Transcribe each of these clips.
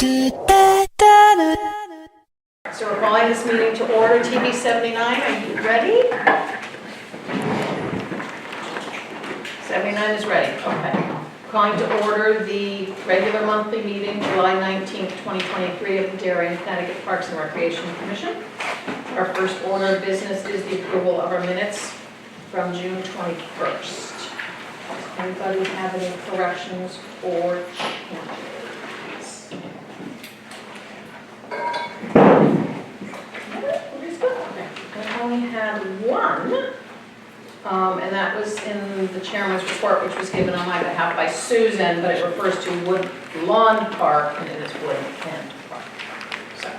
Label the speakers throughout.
Speaker 1: So we're calling this meeting to order. TV 79, are you ready? 79 is ready, okay. Calling to order the regular monthly meeting, July 19th, 2023 of the Darien, Connecticut Parks and Recreation Commission. Our first order of business is the approval of our minutes from June 21st. Does anybody have any corrections or changes? I only had one, and that was in the chairman's report, which was given on my behalf by Susan, but it refers to Wood Lawn Park, and it is Wood End Park. So,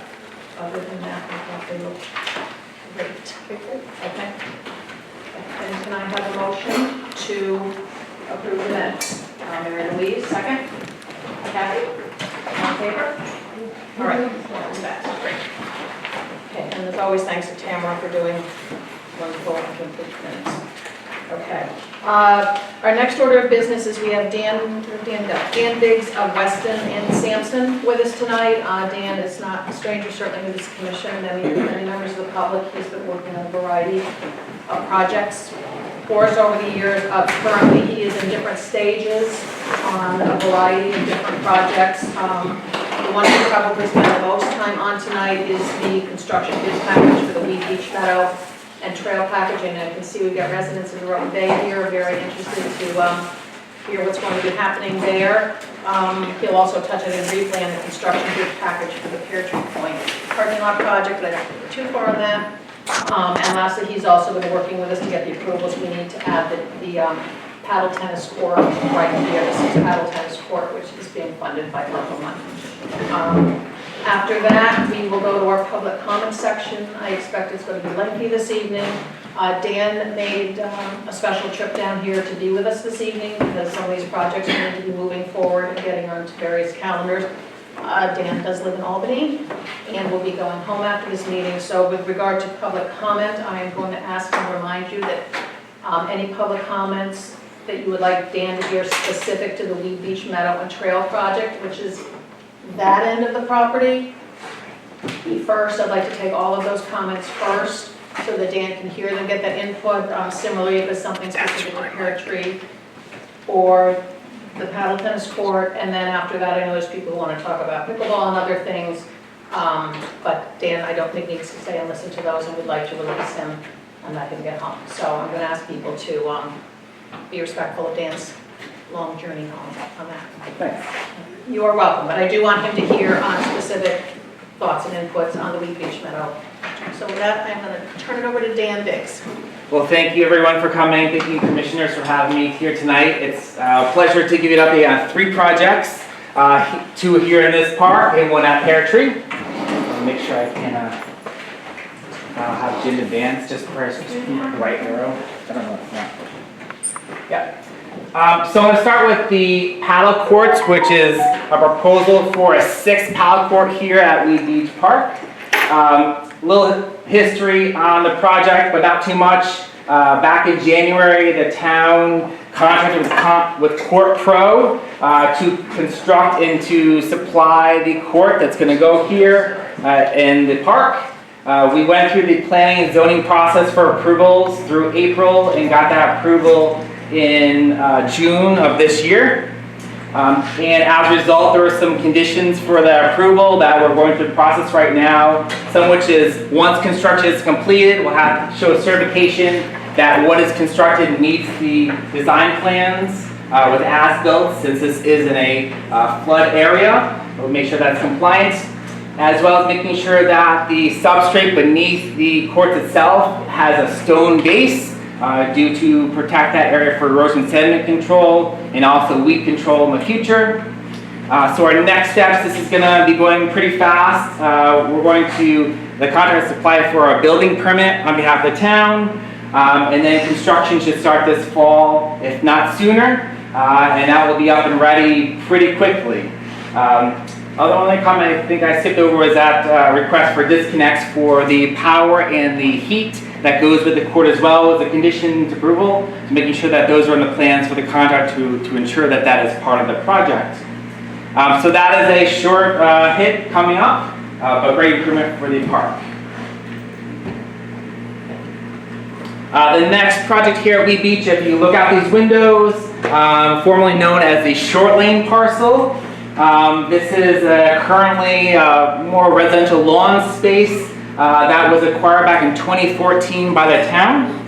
Speaker 1: other than that, I thought they looked great. Okay. And can I have a motion to approve the minutes? Mary Louise, second. Kathy? All in favor? All right, that's fast, great. Okay, and as always, thanks to Tamara for doing wonderful and complete minutes. Okay. Our next order of business is we have Dan Biggs of Weston and Sampson with us tonight. Dan is not a stranger, certainly with this commission, and many members of the public. He's been working on a variety of projects for us over the years. Currently, he is in different stages on a variety of different projects. The one we probably spend the most time on tonight is the construction bid package for the Weed Beach Meadow and trail packaging. And I can see we've got residents in Rowan Bay here, very interested to hear what's going to be happening there. He'll also touch it in briefly on the construction bid package for the Pear Tree Point parking lot project, but I don't go too far on that. And lastly, he's also been working with us to get the approvals we need to add the paddle tennis court right here. This is paddle tennis court, which is being funded by local money. After that, we will go to our public comment section. I expect it's going to be lengthy this evening. Dan made a special trip down here to be with us this evening because some of these projects need to be moving forward and getting onto various calendars. Dan does live in Albany and will be going home after this meeting. So with regard to public comment, I am going to ask and remind you that any public comments that you would like Dan to hear specific to the Weed Beach Meadow and Trail project, which is that end of the property, first. I'd like to take all of those comments first so that Dan can hear them, get that input. Similarly, if it's something specific to Pear Tree or the paddle tennis court, and then after that, I know there's people who want to talk about pickleball and other things, but Dan, I don't think needs to stay and listen to those, and would like to release him and let him get home. So I'm going to ask people to be respectful of Dan's long journey home on that.
Speaker 2: Thanks.
Speaker 1: You are welcome, but I do want him to hear on specific thoughts and inputs on the Weed Beach Meadow. So with that, I'm going to turn it over to Dan Biggs.
Speaker 2: Well, thank you everyone for coming. Thank you commissioners for having me here tonight. It's a pleasure to give you an update on 3 projects, 2 here in this park and 1 at Pear Tree. I'll make sure I can I'll have Jim advance just press the right arrow. I don't know if it's not. Yeah. So I'm going to start with the paddle courts, which is a proposal for a 6th paddle court here at Weed Beach Park. A little history on the project, but not too much. Back in January, the town contracted with Court Pro to construct and to supply the court that's going to go here in the park. We went through the planning and zoning process for approvals through April and got that approval in June of this year. And as a result, there were some conditions for the approval that we're going through the process right now. Some which is, once construction is completed, we'll have to show certification that what is constructed meets the design plans with as-built, since this is in a flood area. We'll make sure that's compliant, as well as making sure that the substrate beneath the court itself has a stone base due to protect that area for erosion sediment control and also weed control in the future. So our next steps, this is going to be going pretty fast. The contractor has applied for a building permit on behalf of the town, and then construction should start this fall, if not sooner, and that will be up and ready pretty quickly. The only comment I think I skipped over was that request for disconnects for the power and the heat that goes with the court, as well as a condition to approval, to making sure that those are in the plans for the contract to ensure that that is part of the project. So that is a short hit coming up, but great improvement for the park. The next project here at Wheat Beach, if you look out these windows, formerly known as the Short Lane parcel. This is currently more residential lawn space that was acquired back in 2014 by the town.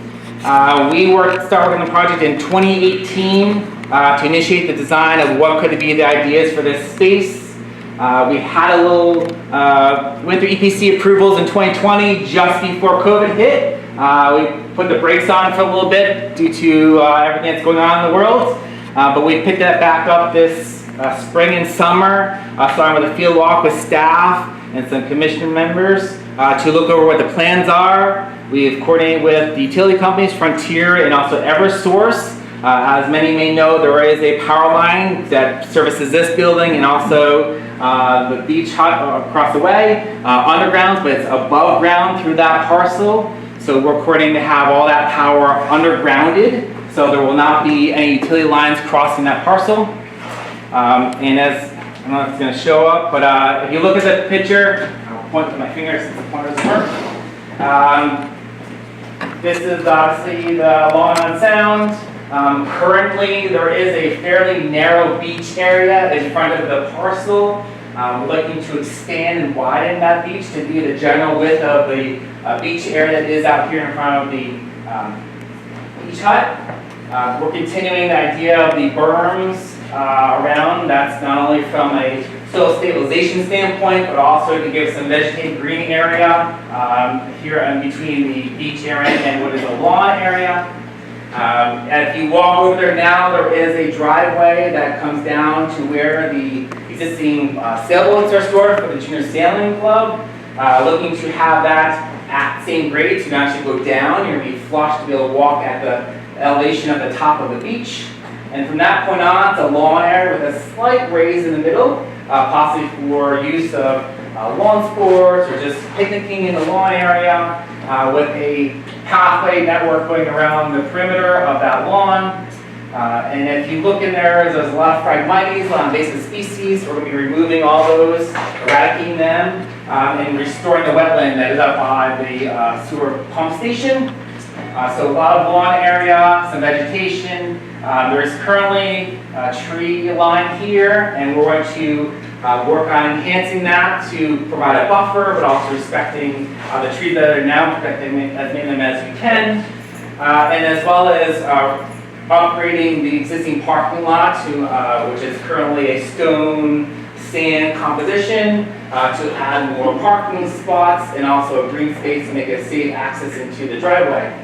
Speaker 2: We started on the project in 2018 to initiate the design of what could be the ideas for this space. We had went through EPC approvals in 2020 just before COVID hit. We put the brakes on for a little bit due to everything that's going on in the world. But we picked that back up this spring and summer, starting with a field walk with staff and some commission members to look over what the plans are. We've coordinated with the utility companies, Frontier and also Eversource. As many may know, there is a power line that services this building and also the beach hut across the way, underground, but it's above ground through that parcel. So we're coordinating to have all that power undergrounded, so there will not be any utility lines crossing that parcel. And as, I don't know if it's going to show up, but if you look at the picture, I'll point to my finger since the pointer doesn't work. This is obviously the Long Island Sound. Currently, there is a fairly narrow beach area in front of the parcel. We're looking to expand and widen that beach to be the general width of the beach area that is out here in front of the beach hut. We're continuing the idea of the berms around. That's not only from a soil stabilization standpoint, but also to give some vegetated greening area here in between the beach area and what is a lawn area. And if you walk over there now, there is a driveway that comes down to where the existing sailboats are stored for the Junior Sailing Club. Looking to have that at same grade, so you can actually go down. You're going to be flush to be able to walk at the elevation of the top of the beach. And from that point on, it's a lawn area with a slight raise in the middle, possibly for use of lawn sports or just picnicking in the lawn area with a pathway network going around the perimeter of that lawn. And if you look in there's a lot of Phragmites, a lot of invasive species. We're going to be removing all those, eradicating them, and restoring the wetland that is up by the sewer pump station. So a lot of lawn area, some vegetation. There is currently a tree line here, and we're going to work on enhancing that to provide a buffer, but also respecting the trees that are now, protecting as many of them as we can. And as well as upgrading the existing parking lot to, which is currently a stone sand composition, to add more parking spots and also a green space to make a safe access into the driveway.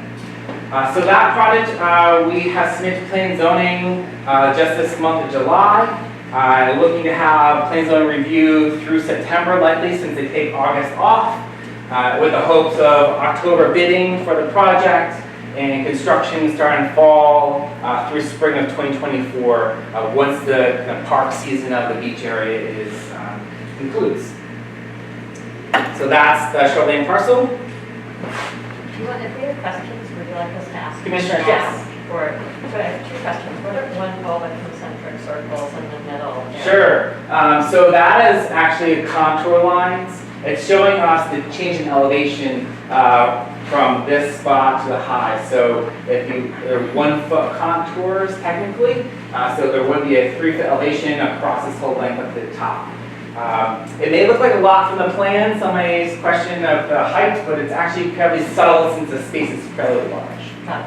Speaker 2: So that project, we have submitted to planning and zoning just this month of July. Looking to have planning and zoning review through September likely, since they take August off, with the hopes of October bidding for the project and construction starting fall through spring of 2024 once the park season of the beach area concludes. So that's the Short Lane parcel.
Speaker 3: If we have questions, would you like us to ask?
Speaker 2: Commissioner, yes.
Speaker 3: Or, so I have two questions. What are one called the concentric circles in the middle?
Speaker 2: Sure. So that is actually contour lines. It's showing us the change in elevation from this spot to the high. So if they're 1 foot contours technically, so there would be a 3 foot elevation across this whole length up to the top. It may look like a lot from the plan, somebody's question of the height, but it's actually fairly subtle since the space is fairly large.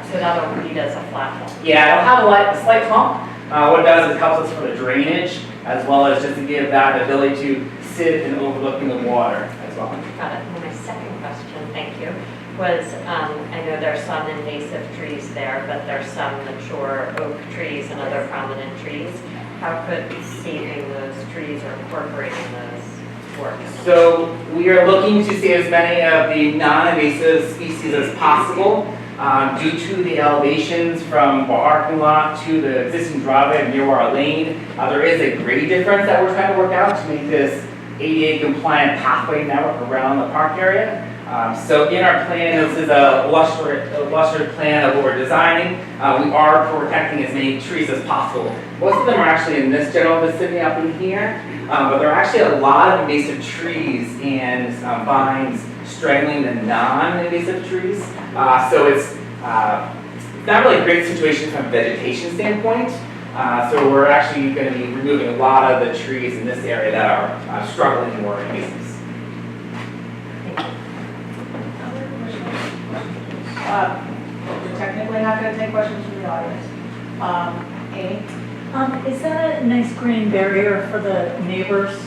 Speaker 3: So that'll read as a flat hump.
Speaker 2: Yeah, it'll have a slight hump. What it does is it helps us for the drainage, as well as just to give that ability to sit and overlooking the water as well.
Speaker 3: Got it. And my second question, thank you, was I know there's some invasive trees there, but there's some mature oak trees and other prominent trees. How could saving those trees or incorporating those work?
Speaker 2: So we are looking to save as many of the non-invasive species as possible. Due to the elevations from the parking lot to the existing driveway near our lane, there is a grade difference that we're trying to work out to make this ADA compliant pathway network around the park area. So in our plan, this is a illustrative plan of what we're designing. We are protecting as many trees as possible. Most of them are actually in this general vicinity up in here, but there are actually a lot of invasive trees and vines strangling the non-invasive trees. So it's not really a great situation from a vegetation standpoint. So we're actually going to be removing a lot of the trees in this area that are struggling or invasive.
Speaker 1: We're technically not going to take questions from the audience. Amy?
Speaker 4: Is that a nice green barrier for the neighbors?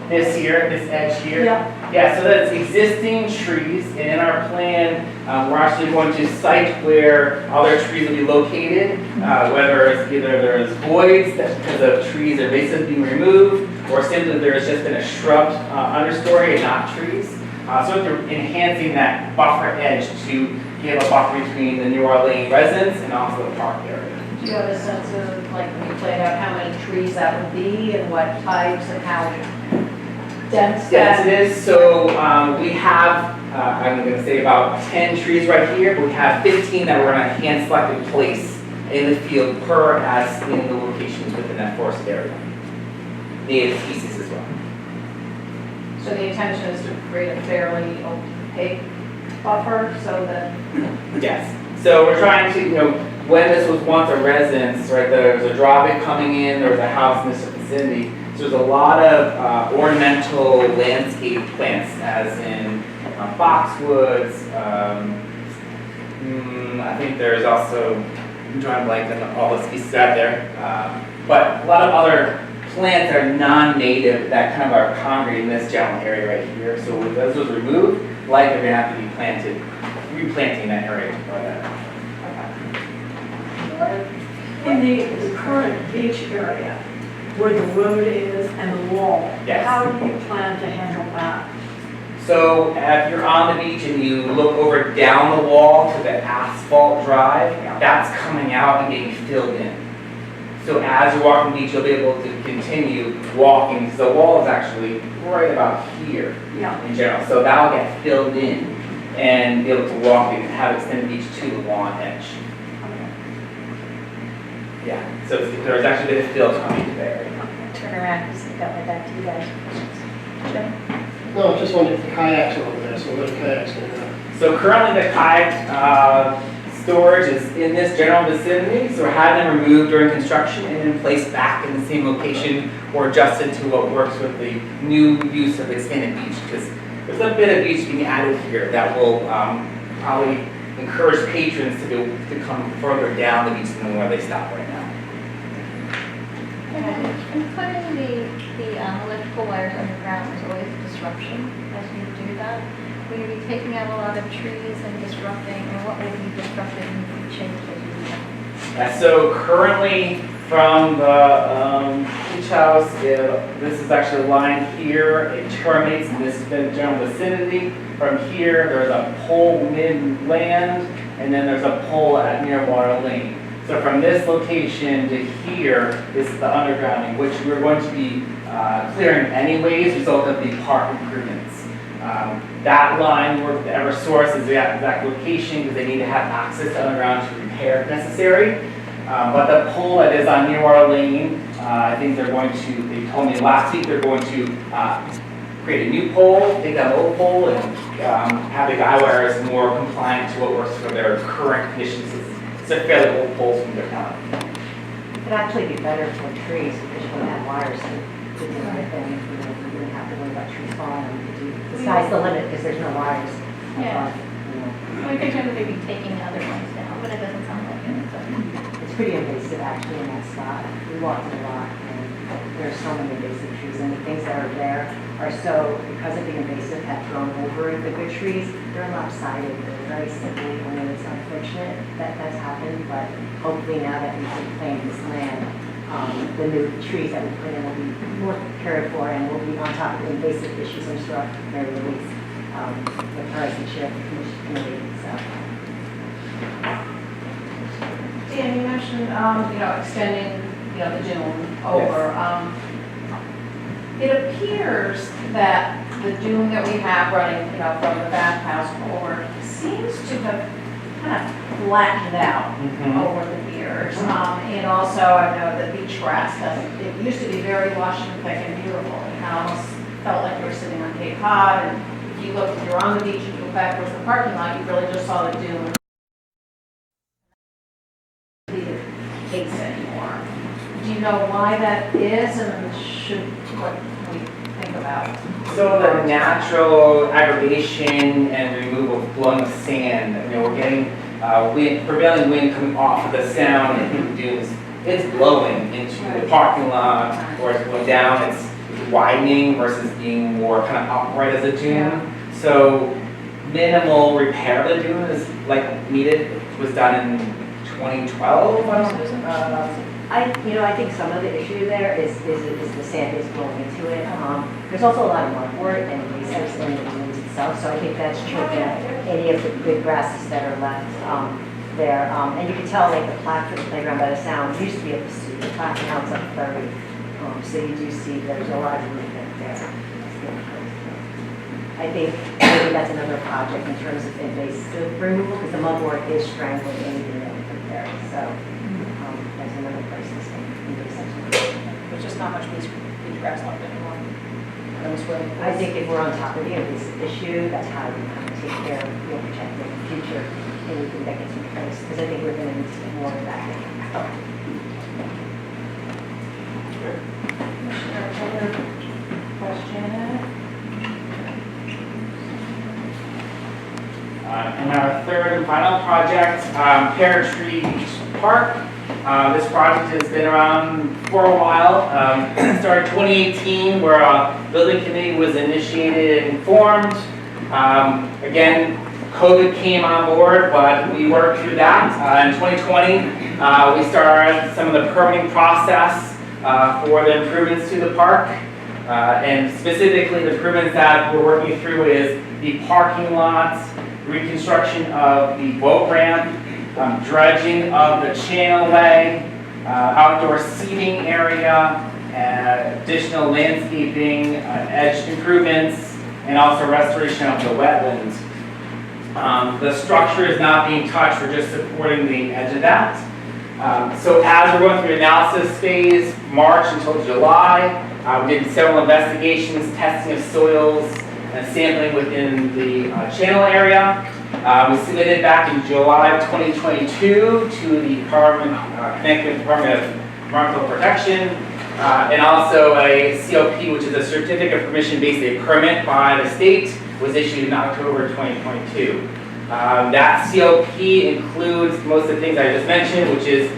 Speaker 2: This here, this edge here?
Speaker 4: Yeah.
Speaker 2: Yeah, so that's existing trees, and in our plan, we're actually going to site where other trees will be located, whether it's either there's voids that's because of trees or invasive being removed, or simply there's just been a shrub understory and not trees. So we're enhancing that buffer edge to give a buffer between the New Orleans residents and also the park area.
Speaker 1: Do you have a sense of, like, when you played out how many trees that would be and what types and how dense
Speaker 2: Yes,
Speaker 1: that?
Speaker 2: it is. So we have, I'm going to say about 10 trees right here, but we have 15 that we're going to hand select and place in the field per as in the locations within that forest area. Native species as well.
Speaker 1: So the intention is to create a fairly opaque buffer so that,
Speaker 2: Yes. So we're trying to, when this was once a residence, right, there was a drawbridge coming in, there was a house in this vicinity. So there's a lot of ornamental landscape plants, as in boxwoods. I think there's also, I'm drawing a blank on all the species out there, but a lot of other plants that are non-native that kind of are congregating in this general area right here. So when those was removed, likely they're going to have to be planted, replanting that area for that.
Speaker 4: In the current beach area, where the road is and the wall,
Speaker 2: Yes.
Speaker 4: how do you plan to handle that?
Speaker 2: So if you're on the beach and you look over down the wall to the asphalt drive, that's coming out and getting filled in. So as you're walking the beach, you'll be able to continue walking, because the wall is actually right about here
Speaker 4: Yeah.
Speaker 2: in general. So that'll get filled in and be able to walk and have extended beach to the lawn edge. Yeah, so there's actually a bit of fill coming to the area.
Speaker 5: Turn around, because I've got my back to you guys. Jim?
Speaker 6: No, I just wondered if the kayaks are over there, so what are kayaks going to do?
Speaker 2: So currently the kayak storage is in this general vicinity, so we're having them removed during construction and then placed back in the same location or adjusted to what works with the new use of expanded beach, because there's a bit of beach being added here that will probably encourage patrons to come further down the beach than where they stop right now.
Speaker 5: And putting the electrical wires underground is always a disruption as you do that. Will you be taking out a lot of trees and disrupting, or what will be disrupted and be changed as you do that?
Speaker 2: So currently from the beach house, this is actually a line here. It terminates in this general vicinity. From here, there's a pole mid-land, and then there's a pole at near Water Lane. So from this location to here is the undergrounding, which we're going to be clearing anyways, as a result of the park improvements. That line where the Eversource is the exact location because they need to have access to underground to repair if necessary. But the pole that is on near Water Lane, I think they're going to, they told me last week they're going to create a new pole, take that old pole, and have the guy wires more compliant to what works for their current conditions. It's a fairly old pole from their town.
Speaker 7: It'd actually be better for trees because you wouldn't have wires to do anything. You wouldn't have to worry about trees falling. The sky's the limit because there's no wires.
Speaker 5: Yeah.
Speaker 7: above,
Speaker 5: We could maybe taking the other ones down, but it doesn't sound like it, so.
Speaker 7: It's pretty invasive actually in that spot. We walked it a lot and there's so many invasive trees and the things that are there are so, because of the invasive, have grown over the good trees. They're lopsided. They're very sickly. I mean, it's unfortunate that that's happened, but hopefully now that we've reclaimed this land, the new trees that we put in will be more cared for and will be on top of the invasive issues, I'm sure, at the very least, with her as the chair of the committee, so.
Speaker 1: Dan, you mentioned, extending, the dune over. It appears that the dune that we have running, you know, from the bathhouse forward seems to have kind of flattened out over the years. And also, I know that beach grass it used to be very lush and thick and beautiful. It almost felt like you were sitting on Cape Cod, and if you look, if you're on the beach and you look back towards the parking lot, you really just saw the dune. The case anymore. Do you know why that is, and what we think about?
Speaker 2: So the natural aggregation and removal of flowing sand, you know, we're getting prevailing wind coming off of the sound and the dunes. It's blowing into the parking lot, or it's going down, it's widening versus being more kind of upright as a dune.
Speaker 1: Yeah.
Speaker 2: So minimal repair of the dune is like needed. It was done in 2012.
Speaker 7: I think some of the issue there is the sand is blowing into it. There's also a lot of mudboard and invasives in the dunes itself, so I think that's choking out any of the good grasses that are left there. And you can tell, like, the plaque for the playground by the sound, you used to be able to see the plaque, now it's up 30. So you do see there's a lot of movement there. I think maybe that's another project in terms of invasive removal, because the mudboard is strangling anything that we put there. So that's another place to stay.
Speaker 1: There's just not much beach grass left anymore.
Speaker 7: I think if we're on top of the invasive issue, that's how we kind of take care of, protect the future, anything that gets replaced, because I think we're going to need to get more of that.
Speaker 1: Commissioner, other question?
Speaker 2: And our third and final project, Pear Tree Beach Park. This project has been around for a while. Started 2018, where a building committee was initiated and formed. Again, COVID came on board, but we worked through that. In 2020, we started some of the permitting process for the improvements to the park. And specifically, the improvements that we're working through is the parking lots, reconstruction of the boat ramp, dredging of the channelway, outdoor seating area, additional landscaping, edge improvements, and also restoration of the wetlands. The structure is not being touched, we're just supporting the edge of that. So as we're going through the analysis phase, March until July, we did several investigations, testing of soils, and sampling within the channel area. We submitted back in July of 2022 to the Connecticut Department of Environmental Protection, and also a COP, which is a Certificate of Permission, basically a permit by the state, was issued in October 2022. That COP includes most of the things I just mentioned, which is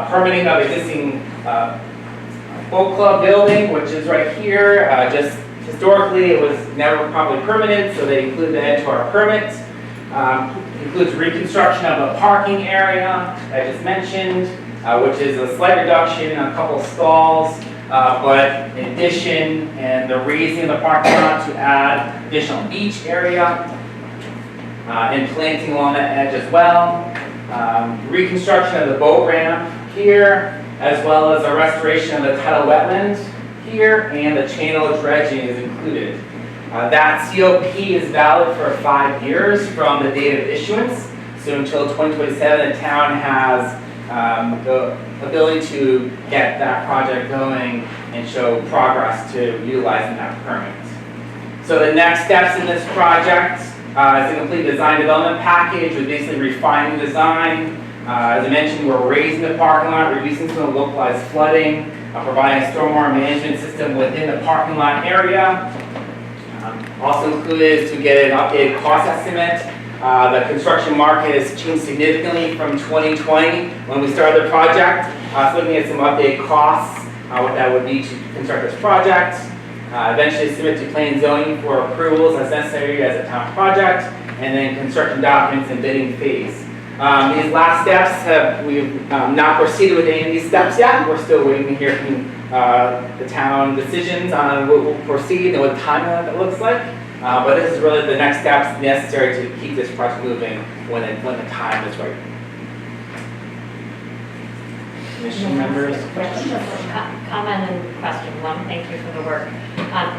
Speaker 2: permitting of existing boat club building, which is right here. Just historically, it was never probably permitted, so they included that into our permit. Includes reconstruction of a parking area, I just mentioned, which is a slight reduction, a couple stalls, but in addition, and the raising of the parking lot to add additional beach area, and planting along that edge as well. Reconstruction of the boat ramp here, as well as a restoration of the tidal wetlands here, and the channel dredging is included. That COP is valid for 5 years from the date of issuance. So until 2027, the town has the ability to get that project going and show progress to utilizing that permit. So the next steps in this project is a complete design development package with basically refining the design. As I mentioned, we're raising the parking lot, reducing some of the localized flooding, providing a stormwater management system within the parking lot area. Also included is to get an updated cost estimate. The construction market has changed significantly from 2020 when we started the project. So looking at some updated costs, what that would be to construct this project. Eventually submit to planning and zoning for approvals as necessary as a town project, and then construction documents and bidding phase. These last steps we've not proceeded with any of these steps yet. We're still waiting to hear from the town decisions on what will proceed and what timeline that looks like. But this is really the next steps necessary to keep this project moving when the time is right. commission members.
Speaker 3: Comment and question. One, thank you for the work.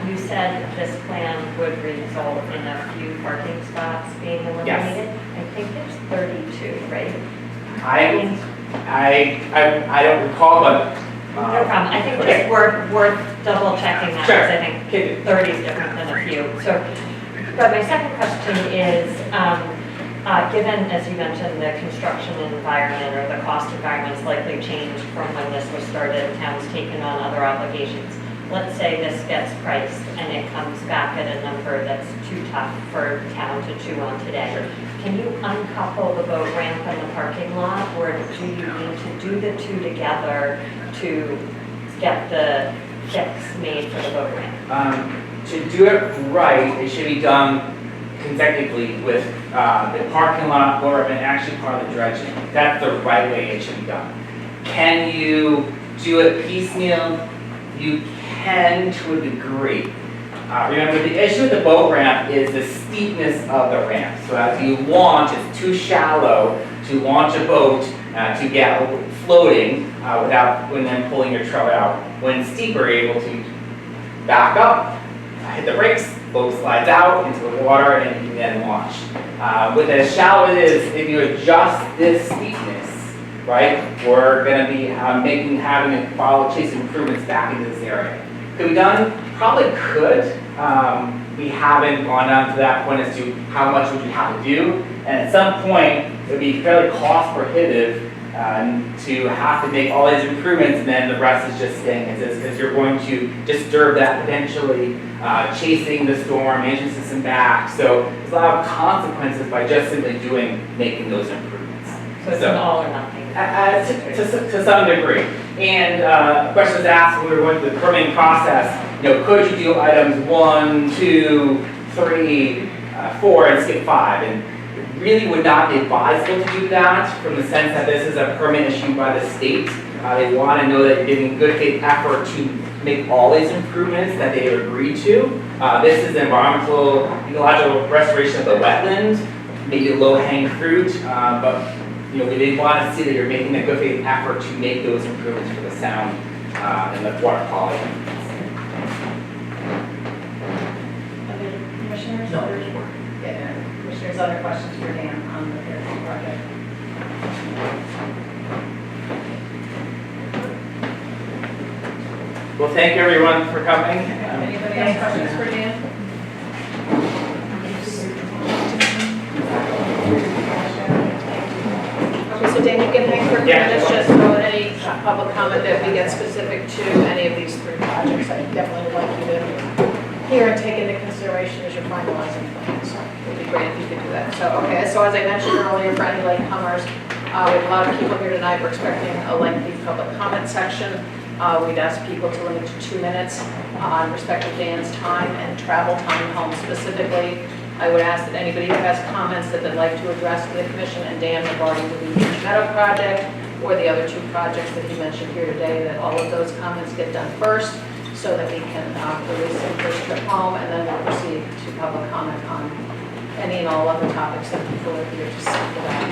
Speaker 3: You said this plan would result in a few parking spots being eliminated. I think it's 32, right?
Speaker 2: I don't recall, but.
Speaker 3: No problem. I think
Speaker 2: Okay.
Speaker 3: it's worth double checking that,
Speaker 2: Sure.
Speaker 3: because I think
Speaker 2: Okay.
Speaker 3: 30 is different than a few. So, but my second question is, given, as you mentioned, the construction environment or the cost environment is likely changed from when this was started, town's taken on other obligations. Let's say this gets priced and it comes back at a number that's too tough for town to chew on today. Can you uncouple the boat ramp and the parking lot, or do you need to do the two together to get the fix made for the boat ramp?
Speaker 2: To do it right, it should be done consecutively with the parking lot or and actually part of the dredging. That's the right way it should be done. Can you do it piecemeal? You can to a degree. Remember, the issue with the boat ramp is the steepness of the ramp. So as you launch, it's too shallow to launch a boat to get floating when then pulling your trailer out. When steeper, you're able to back up, hit the brakes, boat slides out into the water, and you can then launch. With as shallow it is, if you adjust this steepness, right, we're going to be having to follow chase improvements back into this area. Could be done? Probably could. We haven't gone down to that point as to how much would you have to do. And at some point, it would be fairly cost prohibitive to have to make all these improvements and then the rest is just staying as is, because you're going to disturb that potentially, chasing the storm, management system back. So there's a lot of consequences by just simply making those improvements.
Speaker 3: So it's an all or nothing.
Speaker 2: To some degree. And a question was asked when we were going through the permitting process, could you do items 1, 2, 3, 4, and skip 5? And it really would not be advisable to do that from the sense that this is a permit issued by the state. They want to know that you're giving good faith effort to make all these improvements that they have agreed to. This is environmental, ecological restoration of the wetland, maybe low-hanging fruit, but we want to see that you're making a good faith effort to make those improvements for the sound and the water quality.
Speaker 1: Other commissioners? No. Yeah, commissioners, other questions for Dan on the Fairview project?
Speaker 2: Well, thank you everyone for coming.
Speaker 1: Anybody else questions for Dan? Okay, so Dan, you can hang for a few
Speaker 2: Yeah.
Speaker 1: minutes just so any public comment that we get specific to any of these 3 projects. I definitely would like you to hear and take into consideration as you're finalizing plans. So it would be great if you could do that. So, okay, so as I mentioned earlier, for any latecomers, we have a lot of people here tonight. We're expecting a lengthy public comment section. We'd ask people to limit to 2 minutes in respect of Dan's time and travel time home specifically. I would ask that anybody who has comments that they'd like to address to the commission and Dan regarding the Blue Beach Meadow project or the other 2 projects that he mentioned here today, that all of those comments get done first so that we can release them first trip home, and then we'll proceed to public comment on any and all other topics that people are here to speak about.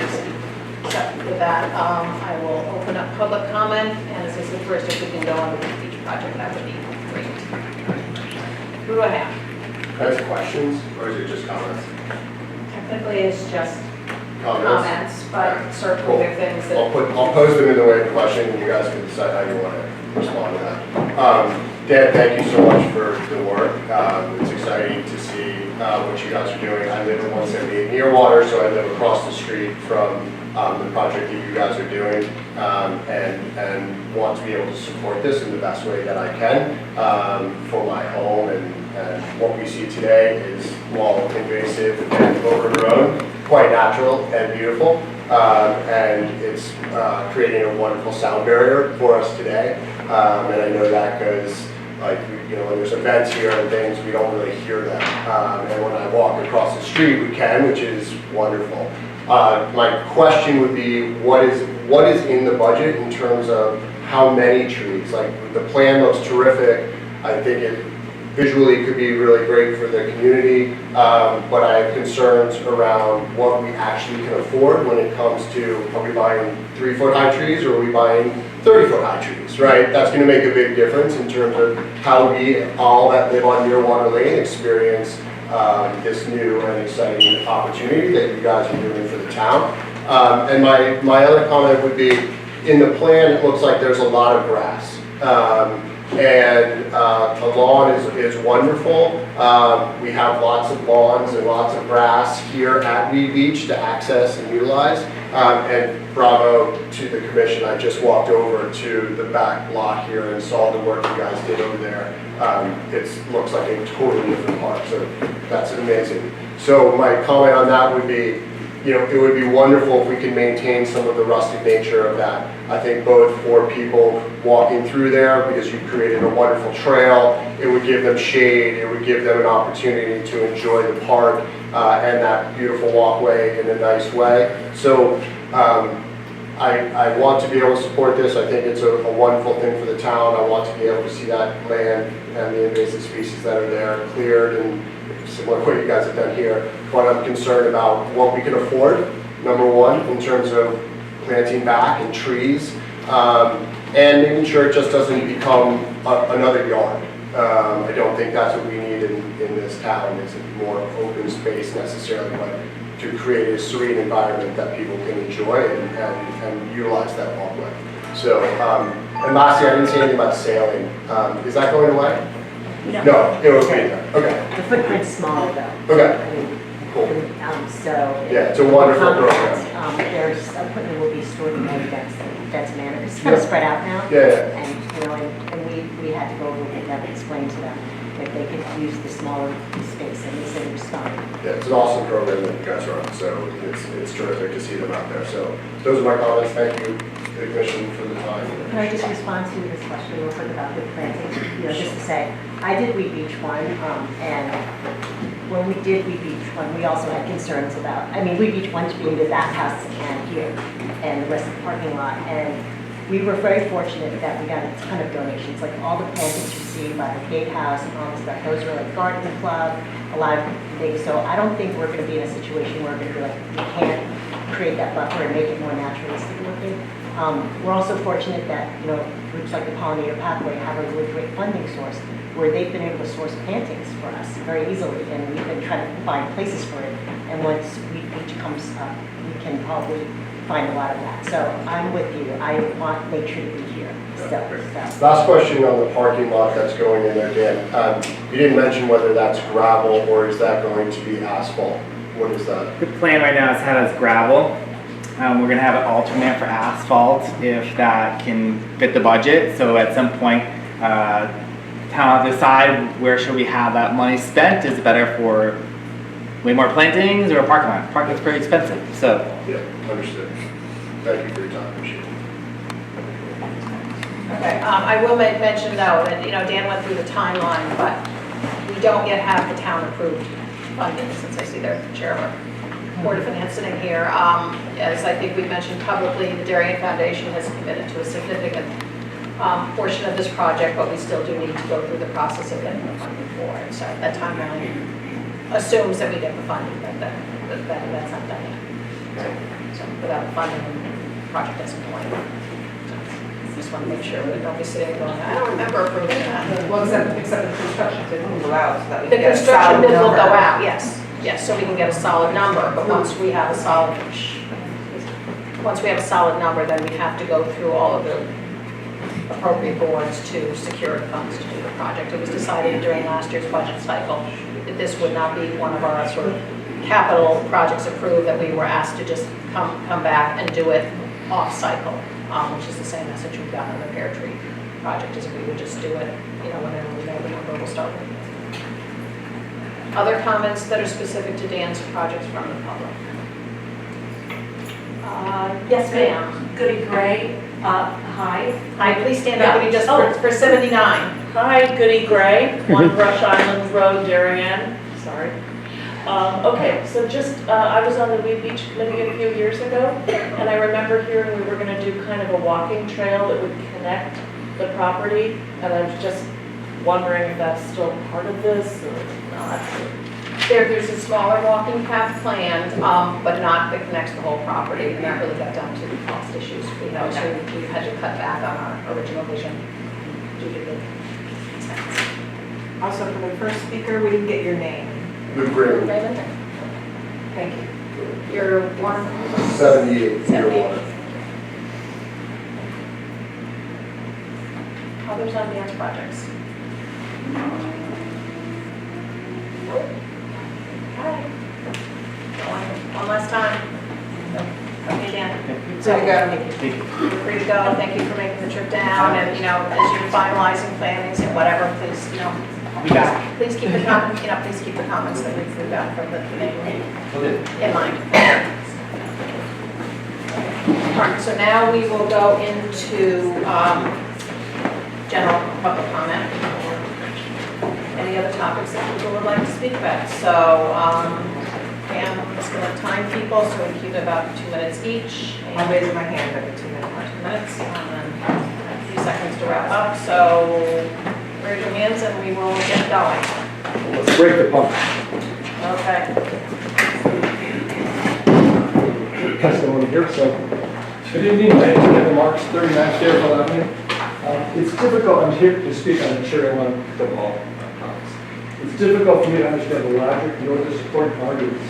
Speaker 1: So with that, I will open up public comment, and as I said first, if we can go on with each project, that would be great. Who do I have?
Speaker 8: That's questions, or is it just comments?
Speaker 1: Technically, it's just
Speaker 8: Comments?
Speaker 1: comments, but certainly there are things that.
Speaker 8: I'll pose them in the way of question, and you guys can decide how you want to respond to that. Dan, thank you so much for the work. It's exciting to see what you guys are doing. I live in 178 Nearwater, so I live across the street from the project that you guys are doing, and want to be able to support this in the best way that I can for my home. And what we see today is, while invasive and overgrown, quite natural and beautiful. And it's creating a wonderful sound barrier for us today. And I know that because, when there's events here and things, we don't really hear them. And when I walk across the street, we can, which is wonderful. My question would be, what is in the budget in terms of how many trees? Like, the plan looks terrific. I think it visually could be really great for the community, but I have concerns around what we actually can afford when it comes to, are we buying 3-foot high trees, or are we buying 30-foot high trees, right? That's gonna make a big difference in terms of how we all that live on Near Water Lane experience this new and exciting opportunity that you guys are doing for the town. And my other comment would be, in the plan, it looks like there's a lot of grass. The lawn is wonderful. We have lots of lawns and lots of grass here at Weed Beach to access and utilize. And bravo to the commission. I just walked over to the back lot here and saw the work you guys did over there. It looks like a totally different park, so that's amazing. So my comment on that would be, you know, it would be wonderful if we could maintain some of the rustic nature of that. I think both for people walking through there, because you created a wonderful trail, it would give them shade, it would give them an opportunity to enjoy the park and that beautiful walkway in a nice way. So I want to be able to support this. I think it's a wonderful thing for the town. I want to be able to see that land and the invasive species that are there cleared, and similar to what you guys have done here. But I'm concerned about what we can afford, number one, in terms of planting back and trees, and making sure it just doesn't become another yard. I don't think that's what we need in this town. It's more open space necessarily, but to create a serene environment that people can enjoy and utilize that walkway. So, and lastly, I didn't say anything about sailing. Is that going away? No, it will be there. Okay.
Speaker 7: The footprint's small though.
Speaker 8: Okay.
Speaker 7: I mean,
Speaker 8: Cool.
Speaker 7: So.
Speaker 8: Yeah, it's a wonderful
Speaker 7: compact.
Speaker 8: program.
Speaker 7: There's equipment will be stored in a dense manner. It's kind of spread out now.
Speaker 8: Yeah.
Speaker 7: And, you know, and we had to go over and have it explained to them that they could use the smaller space, and they said it was fine.
Speaker 8: Yeah, it's an awesome program that you guys run, so it's terrific to see them out there. So those are my comments. Thank you to the commission for the time.
Speaker 7: Can I just respond to this question real quick about the planting? You know, just to say, I did Weed Beach 1, and when we did Weed Beach 1, we also had concerns about, I mean, Weed Beach 1 being the bathhouse and here, and the rest of the parking lot, and we were very fortunate that we got a ton of donations, like all the plantings you see by the gatehouse and all this stuff, those are like garden club, a lot of things, so I don't think we're gonna be in a situation where we're gonna be like, we can't create that buffer and make it more naturalistic looking. We're also fortunate that, you know, groups like the Pollinator Pathway have a really great funding source where they've been able to source plantings for us very easily, and we've been trying to find places for it. And once Weed Beach comes up, we can probably find a lot of that. So I'm with you. I want nature to be here still. So.
Speaker 8: Last question on the parking lot that's going in there, Dan. You didn't mention whether that's gravel or is that going to be asphalt? What is that?
Speaker 2: The plan right now is had as gravel. We're gonna have an alternate for asphalt if that can fit the budget. So at some point, town will decide where should we have that money spent. Is it better for way more plantings or a parking lot? Parking's pretty expensive, so.
Speaker 8: Yeah, understood. Thank you for your time. Appreciate it.
Speaker 1: Okay, I will mention though that, you know, Dan went through the timeline, but we don't yet have the town approved funding, since I see their chair of our Board of Finance sitting here. As I think we mentioned publicly, the Darien Foundation has committed to a significant portion of this project, but we still do need to go through the process of getting the funding for it. So that timeline assumes that we get the funding, but that's not done yet. So without the funding, the project doesn't go anywhere. So just want to make sure we don't be sitting going, I don't remember approving that.
Speaker 9: Well, except the construction bid will go out, so that we
Speaker 1: The
Speaker 9: can get a
Speaker 1: construction
Speaker 9: solid
Speaker 1: bid will go
Speaker 9: number.
Speaker 1: out, yes. Yes, so we can get a solid number, but once we have a solid number, then we have to go through all of the appropriate boards to secure the funds to do the project. It was decided during last year's budget cycle that this would not be one of our sort of capital projects approved, that we were asked to just come back and do it off-cycle, which is the same message we've gotten on the Pear Tree project, is we would just do it, you know, whenever we know the number will start with. Other comments that are specific to Dan's projects from the public? Yes, ma'am.
Speaker 10: Goody Gray, hi.
Speaker 1: Hi, please stand up, you just for 79.
Speaker 10: Hi, Goody Gray, 1 Rush Island Road, Darien, sorry. Okay, so just, I was on the Weed Beach Committee a few years ago, and I remember hearing we were gonna do kind of a walking trail that would connect the property, and I was just wondering if that's still part of this or not.
Speaker 1: There's a smaller walking path planned, but not, that connects the whole property, and that really got down to the cost issues. We had to cut back on our original vision due to the expense.
Speaker 9: Also, for the first speaker, we didn't get your name.
Speaker 8: Luke Graham,
Speaker 1: Raymond,
Speaker 9: Thank you.
Speaker 1: you're one.
Speaker 8: 78, year one.
Speaker 1: Others on dance projects? Okay. One last time. Okay, Dan.
Speaker 9: So you go, Nikki.
Speaker 2: Thank you.
Speaker 1: You're free to go. Thank you for making the trip down, and, you know, as you're finalizing plannings and whatever, please, you know,
Speaker 2: I'll be back.
Speaker 1: please keep the comments, please keep the comments that we've got from the committee
Speaker 2: Okay.
Speaker 1: in mind. All right, so now we will go into general public comment. Any other topics that people would like to speak about? So, Pam is going to time people, so we keep it about 2 minutes each.
Speaker 9: I'm raising my hand every 2 minutes.
Speaker 1: 2 minutes, and then a few seconds to wrap up. So, raise your hands and we will get going.
Speaker 6: Let's break the pump.
Speaker 1: Okay.
Speaker 6: Testimony here, so. Good evening, my name is Kevin Marks, 39 Fairfield Avenue. It's difficult, I'm here to speak on the Cherry Lawn football comments. It's difficult for me to understand the logic nor the supporting arguments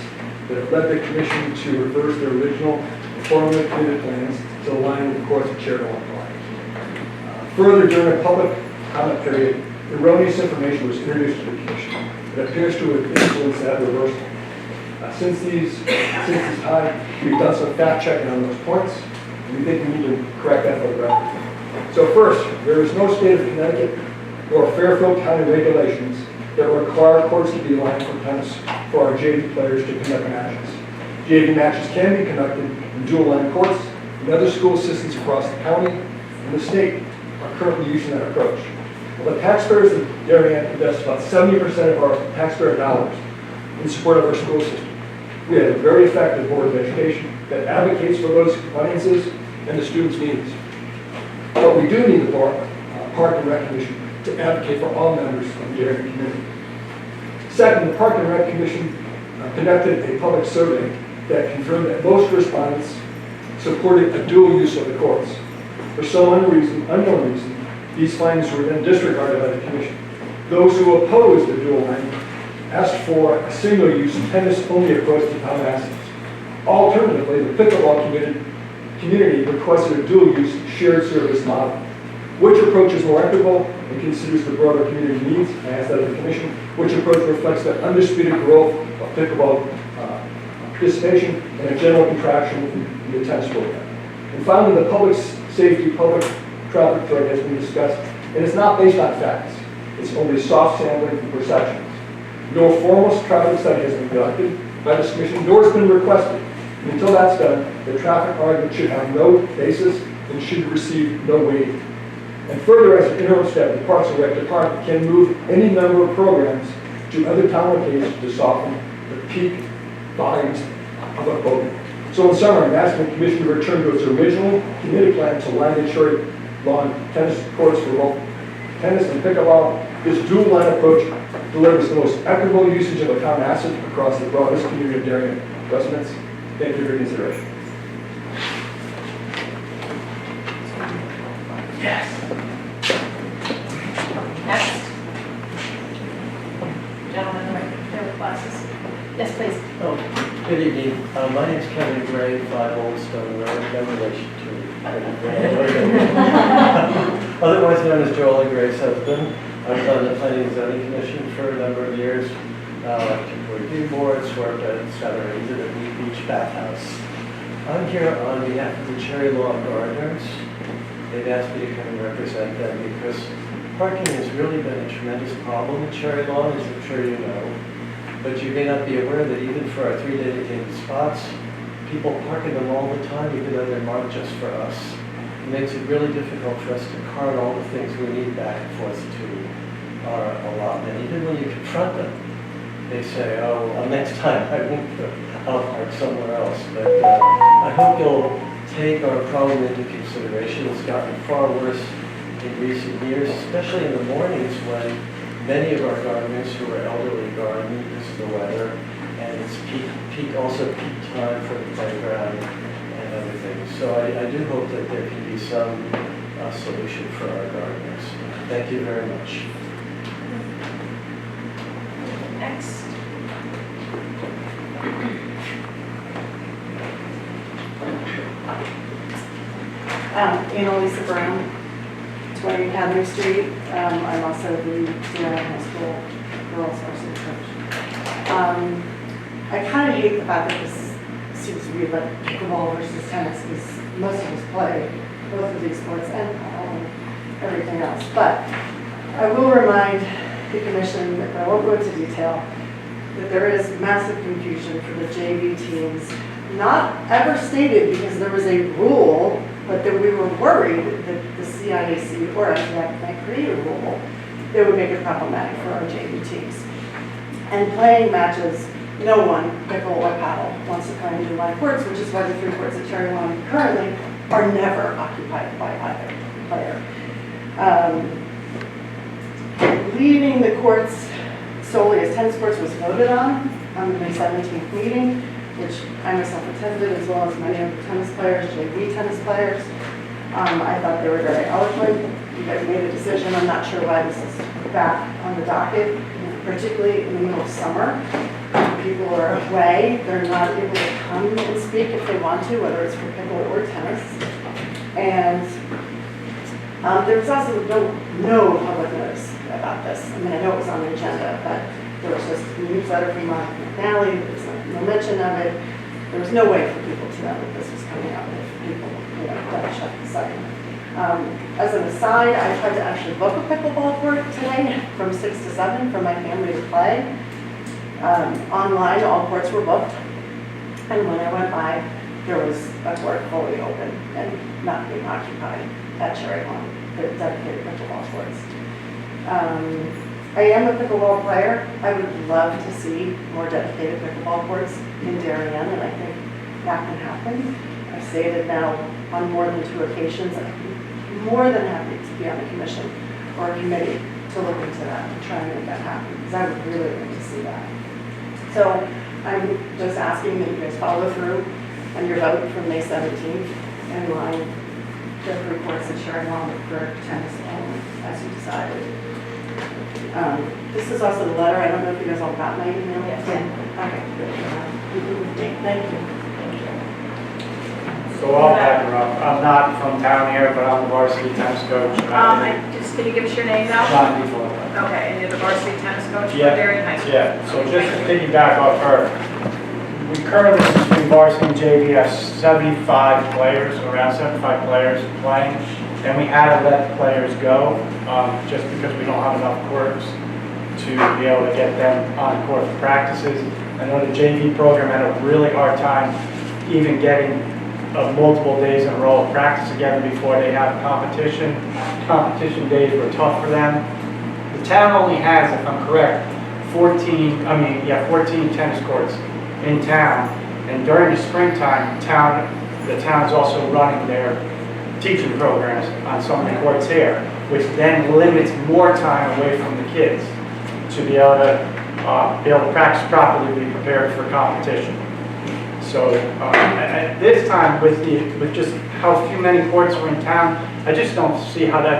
Speaker 6: that have led the commission to reverse their original formally committed plans to align with the courts of Cherry Lawn Park. Further, during a public comment period, erroneous information was introduced to the commission that appears to have influenced that reversal. Since this time, we've done some fact checking on those points, and we think we need to correct that for the record. So first, there is no state of Connecticut or Fairfield County regulations that require courts to be aligned for tennis for our JV players to conduct matches. JV matches can be conducted in dual-line courts, and other school systems across the county and the state are currently using that approach. Well, the taxpayers of Darien invest about 70% of our taxpayer dollars in support of our school system. We have a very effective Board of Education that advocates for those audiences and the students' needs. But we do need the Park and Rec Commission to advocate for all members of the Darien community. Second, the Park and Rec Commission conducted a public survey that confirmed that most respondents supported a dual use of the courts. For some unknown reason, these findings were then disregarded by the commission. Those who opposed the dual line asked for a single-use tennis-only approach to town assets. Alternatively, the pickleball community requested a dual-use shared service model. Which approach is more equitable and considers the broader community needs? I asked that of the commission. Which approach reflects the undisputed growth of pickleball participation and a general contraction in the tennis program? And finally, the public safety, public traffic threat has been discussed, and it's not based on facts. It's only soft sampling and perceptions. No formal traffic study has been conducted by this commission, nor has been requested. And until that's done, the traffic argument should have no basis and should receive no weight. And further, as an interim step, the Parks and Rec Department can move any number of programs to other town locations to soften the peak volumes of a program. So in summary, I'm asking the commission to return to its original committee plan to line the Cherry Lawn tennis courts for both tennis and pickleball. This dual line approach delivers the most equitable usage of a town asset across the broadest community of Darien residents. Thank you for your consideration.
Speaker 1: Yes. Next. Gentlemen, right there with glasses. Yes, please.
Speaker 11: Oh, good evening. My name's Kevin Gray, 5 Old Stone Road, no relation to Kevin Gray. Otherwise known as Joel Gray's husband. I was on the Planning and Zoning Commission for a number of years. Took review boards, worked at Southern Exhibit Beach Bathhouse. I'm here on behalf of the Cherry Lawn Gardeners. They've asked me to come and represent them because parking has really been a tremendous problem in Cherry Lawn, as I'm sure you know. But you may not be aware that even for our 3 dedicated spots, people park in them all the time, even though they're marked just for us. It makes it really difficult for us to cart all the things we need back and forth to our allotment. Even when you confront them, they say, oh, well, next time I won't, I'll park somewhere else. But I hope you'll take our problem into consideration. It's gotten far worse in recent years, especially in the mornings when many of our gardeners who are elderly garden because of the weather also peak time for the playground and other things. So I do hope that there can be some solution for our gardeners. Thank you very much.
Speaker 10: Next.
Speaker 12: Annalisa Brown, 20 Academy Street. I'm also the Dearborn High School girls varsity coach. I kind of hate the fact that this seems to be like pickleball versus tennis, because most of us play both of these sports and everything else. But I will remind the commission, that I won't go into detail, that there is massive confusion for the JV teams. Not ever stated because there was a rule, but that we were worried that the CIAC, or actually I create a rule that would make it problematic for our JV teams. And playing matches, no one, pickle or paddle, wants to play in inline courts, which is why the 3 courts at Cherry Lawn currently are never occupied by either player. Leaving the courts solely as tennis courts was voted on the May 17th meeting, which I myself attended, as well as many of the tennis players, JV tennis players. I thought they were very eloquent. You guys made a decision. I'm not sure why this is back on the docket, particularly in the middle of summer. People are away. They're not able to come and speak if they want to, whether it's for pickle or tennis. And there was also no public notice about this. I mean, I know it was on the agenda, but there was just a newsletter from Monica McNally. There was no mention of it. There was no way for people to know that this was coming up if people, double check the site. As an aside, I tried to actually book a pickleball court today from 6 to 7 for my family to play. Online, all courts were booked. And when I went by, there was a court fully open and not being occupied at Cherry Lawn, the dedicated pickleball courts. I am a pickleball player. I would love to see more dedicated pickleball courts in Darien, and I think that can happen. I've stated now on more than 2 occasions that I'd be more than happy to be on a commission or a committee to look into that and try and make that happen, because I would really like to see that. So I'm just asking that you guys follow through on your vote from May 17th and line the 3 courts at Cherry Lawn for tennis only, as you decided. This is also the letter. I don't know if you guys all got my email.
Speaker 10: Yes.
Speaker 12: Okay, good. Thank you.
Speaker 13: So I'll back her up. I'm not from town here, but I'm the varsity tennis coach.
Speaker 1: Can you give us your name now?
Speaker 13: John DeFilippo.
Speaker 1: Okay, and you're the varsity tennis coach for
Speaker 13: Yeah.
Speaker 1: Darien High School?
Speaker 13: Yeah, so just to piggyback off her, we currently, between varsity and JV, have 75 players, around 75 players playing, and we had to let the players go, just because we don't have enough courts to be able to get them on court for practices. I know the JV program had a really hard time even getting multiple days in a row of practice together before they have competition. Competition days were tough for them. The town only has, if I'm correct, 14 tennis courts in town. And during the springtime, the town is also running their teaching programs on some of the courts here, which then limits more time away from the kids to be able to practice properly, be prepared for competition. So at this time, with just how few many courts are in town, I just don't see how the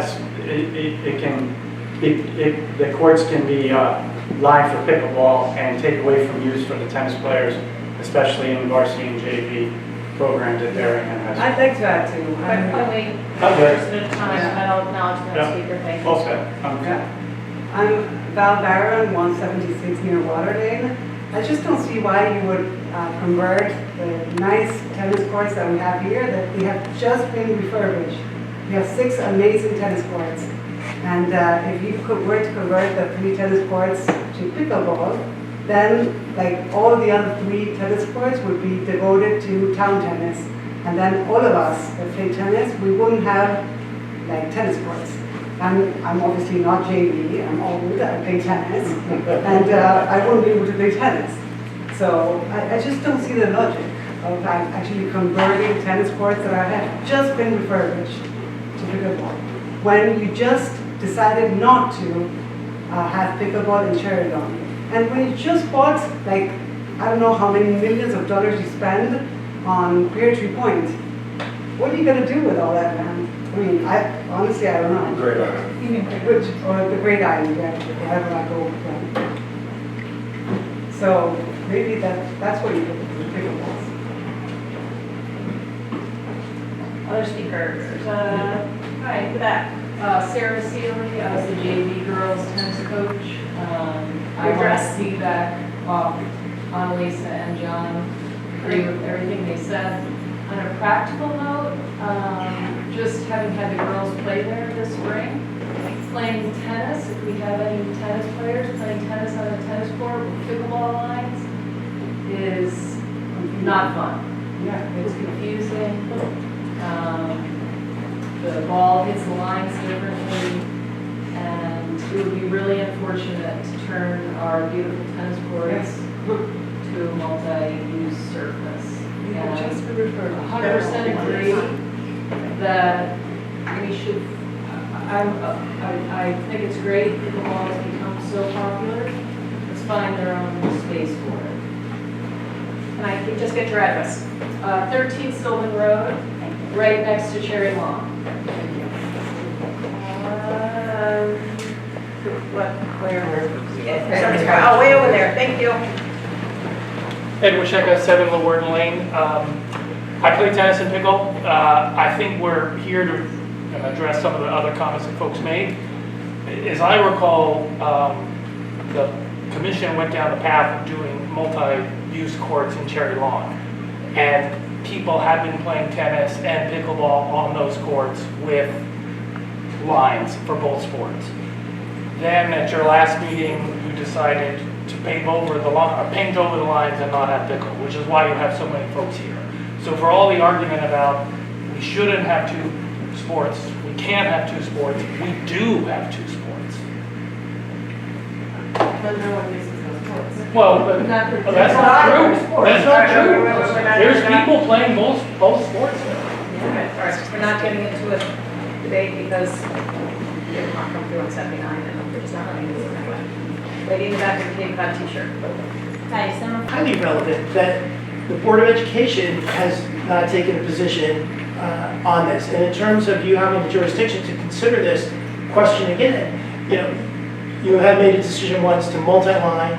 Speaker 13: courts can be lined for pickleball and take away from use for the tennis players, especially in varsity and JV programs at Darien High School.
Speaker 14: I'd like to add too.
Speaker 1: Can we,
Speaker 13: Okay.
Speaker 1: person at a time, and I'll acknowledge that
Speaker 13: Yeah.
Speaker 1: speaker, thank you.
Speaker 13: All set.
Speaker 14: I'm Val Barron, 176 near Waterdale. I just don't see why you would convert the nice tennis courts that we have here that we have just been refurbished. We have 6 amazing tennis courts. And if you were to convert the 3 tennis courts to pickleball, then like all the other 3 tennis courts would be devoted to town tennis. And then all of us that play tennis, we wouldn't have like tennis courts. I'm obviously not JV, I'm old, I play tennis, and I wouldn't be able to play tennis. So I just don't see the logic of actually converting tennis courts that have just been refurbished to pickleball. When you just decided not to have pickleball in Cherry Lawn. And when you just bought like I don't know how many millions of dollars you spend on Pear Tree Point. What are you gonna do with all that land? I mean, honestly, I don't know.
Speaker 8: Great idea.
Speaker 14: You mean, or the Great Island, yeah, wherever I go. So maybe that's what you put the pickleballs.
Speaker 1: Other speakers, hi, in the back. Sarah Sealy, I was the JV girls tennis coach. I
Speaker 10: Your
Speaker 1: want
Speaker 10: dress?
Speaker 1: to feedback off on Lisa and John. Agree with everything they said. On a practical note, just having had the girls play there this spring, playing tennis, if we have any tennis players playing tennis on a tennis court with pickleball lines, is not fun.
Speaker 14: Yeah.
Speaker 1: It's confusing. The ball hits the lines differently, and it would be really unfortunate to turn our beautiful tennis courts to a multi-use surface. And
Speaker 14: Just be referred.
Speaker 1: 100% agree that we should, I think it's great pickleball has become so popular. Let's find their own space for it. Can I just get your address? 13 Stillman Road, right next to Cherry Lawn.
Speaker 9: Oh, way over there, thank you.
Speaker 15: Ed Washeka, 7 Lawarden Lane. I play tennis and pickle. I think we're here to address some of the other comments that folks made. As I recall, the commission went down the path of doing multi-use courts in Cherry Lawn. And people have been playing tennis and pickleball on those courts with lines for both sports. Then at your last meeting, you decided to paint over the lines and not have pickle, which is why you have so many folks here. So for all the argument about we shouldn't have 2 sports, we can't have 2 sports, we do have 2 sports. Well, but that's not true. That's not true. There's people playing both sports there.
Speaker 1: Okay, all right, we're not getting into a debate because we did not come through on 79 and we're just not running this that way. Lady in the back with the Cape Cod t-shirt.
Speaker 16: Hi, Summer. Highly relevant that the Board of Education has not taken a position on this. And in terms of you having the jurisdiction to consider this question again, you had made a decision once to multi-line,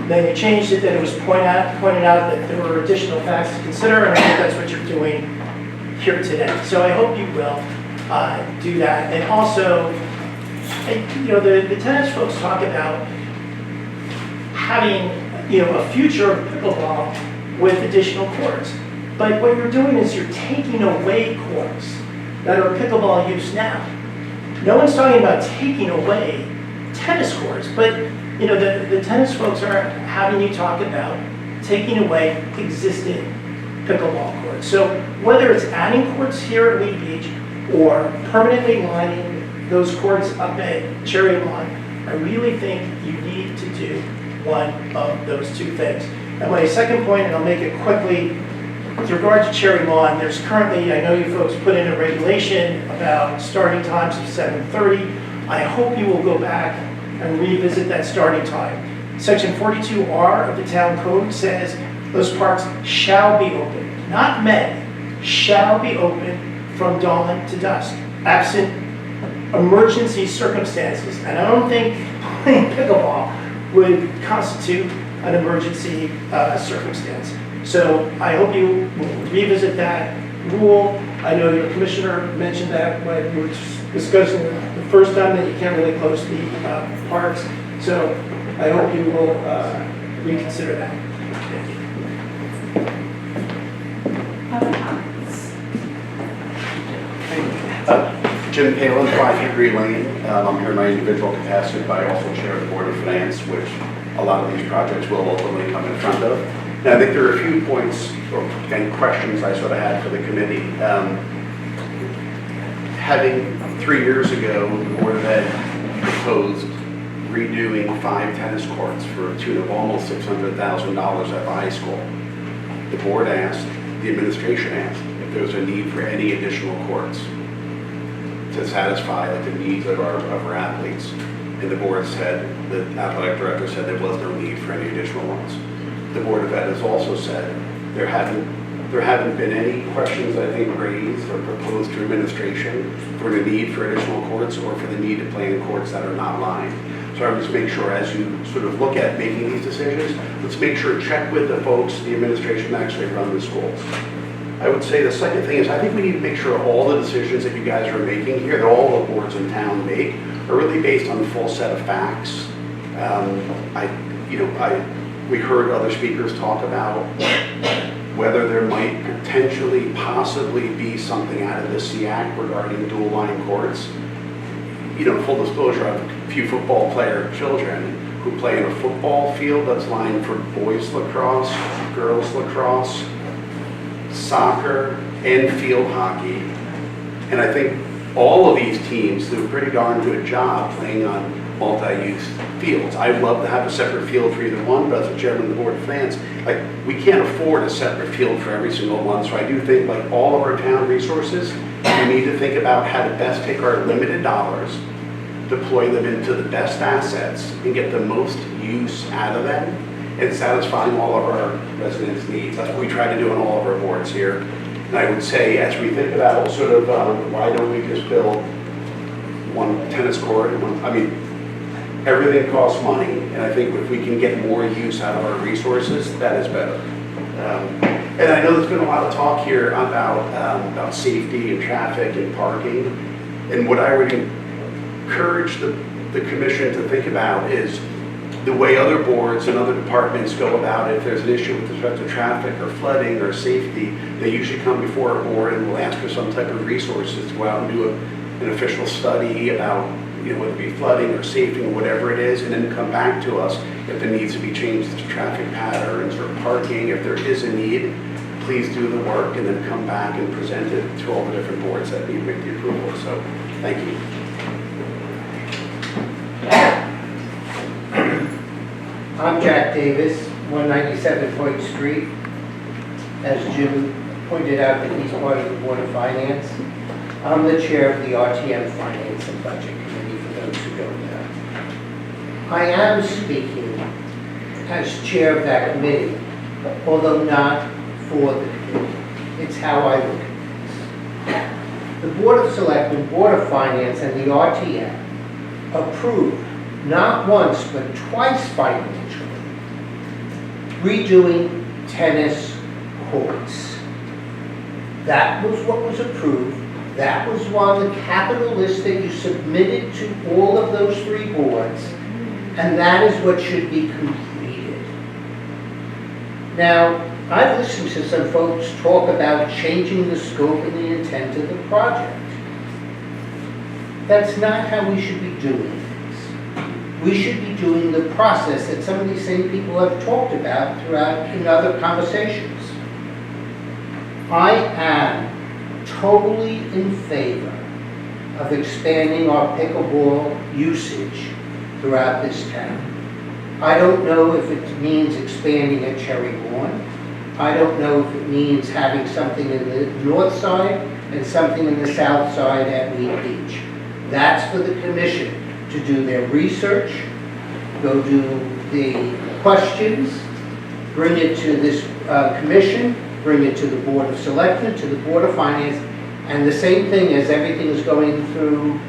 Speaker 16: then you changed it, then it was pointed out that there were additional facts to consider, and I think that's what you're doing here today. So I hope you will do that. And also, the tennis folks talk about having, a future of pickleball with additional courts. But what you're doing is you're taking away courts that are pickleball use now. No one's talking about taking away tennis courts, but the tennis folks are having you talk about taking away existing pickleball courts. So whether it's adding courts here at Lee Beach or permanently lining those courts up at Cherry Lawn, I really think you need to do one of those 2 things. And my second point, and I'll make it quickly, with regard to Cherry Lawn, there's currently, I know you folks put in a regulation about starting times of 7:30. I hope you will go back and revisit that starting time. Section 42R of the town code says those parks shall be open, not may, shall be open from dawn to dusk, absent emergency circumstances. And I don't think playing pickleball would constitute an emergency circumstance. So I hope you will revisit that rule. I know your commissioner mentioned that when you were discussing the first time that you can't really close the parks. So I hope you will reconsider that. Thank you.
Speaker 17: Jim Palin, 5 Hickory Lane. I'm here in my individual capacity, but I also chair the Board of Finance, which a lot of these projects will ultimately come in front of. And I think there are a few points and questions I sort of had for the committee. Having 3 years ago, the Board of Ed proposed redoing 5 tennis courts for a tune of almost $600,000 at the high school. The board asked, the administration asked, if there was a need for any additional courts to satisfy the needs of our athletes. And the board said, the athletic director said there was no need for any additional ones. the Board of Ed has also said, there haven't been any questions, I think, raised or proposed to administration for the need for additional courts or for the need to play in courts that are not lined. So I would just make sure as you sort of look at making these decisions, let's make sure, check with the folks, the administration that actually run the schools. I would say the second thing is I think we need to make sure all the decisions that you guys are making here, that all the boards in town make, are really based on a full set of facts. We heard other speakers talk about whether there might potentially, possibly be something out of the SEAC regarding dual line courts. Full disclosure, I have a few football player children who play in a football field that's lined for boys lacrosse, girls lacrosse, soccer, and field hockey. And I think all of these teams do a pretty darn good job playing on multi-use fields. I'd love to have a separate field for either one, but as the chairman of the Board of Finance, we can't afford a separate field for every single one. So I do think all of our town resources, we need to think about how to best take our limited dollars, deploy them into the best assets, and get the most use out of them, and satisfying all of our residents' needs. That's what we try to do on all of our boards here. And I would say, as we think about sort of why don't we just build one tennis court, everything costs money, and I think if we can get more use out of our resources, that is better. And I know there's been a lot of talk here about safety and traffic and parking, and what I would encourage the commission to think about is the way other boards and other departments go about it. If there's an issue with respect to traffic or flooding or safety, they usually come before a board and will ask for some type of resources to go out and do an official study about whether it be flooding or safety or whatever it is, and then come back to us if there needs to be changes to traffic patterns or parking. If there is a need, please do the work and then come back and present it to all the different boards that need to make the approval. So, thank you.
Speaker 18: I'm Jack Davis, 197 Point Street. As Jim pointed out that he's part of the Board of Finance, I'm the chair of the RTM Finance and Budget Committee, for those who don't know. I am speaking as chair of that committee, although not for the committee. It's how I look at this. The Board of Selectmen, Board of Finance, and the RTM approved not once but twice financially redoing tennis courts. That was what was approved. That was on the capital list that you submitted to all of those three boards, and that is what should be completed. Now, I've listened to some folks talk about changing the scope and the intent of the project. That's not how we should be doing things. We should be doing the process that some of these same people have talked about throughout in other conversations. I am totally in favor of expanding our pickleball usage throughout this town. I don't know if it means expanding at Cherry Lawn. I don't know if it means having something in the north side and something in the south side at Wheat Beach. That's for the commission to do their research, go do the questions, bring it to this commission, bring it to the Board of Selectmen, to the Board of Finance, and the same thing as everything is going through,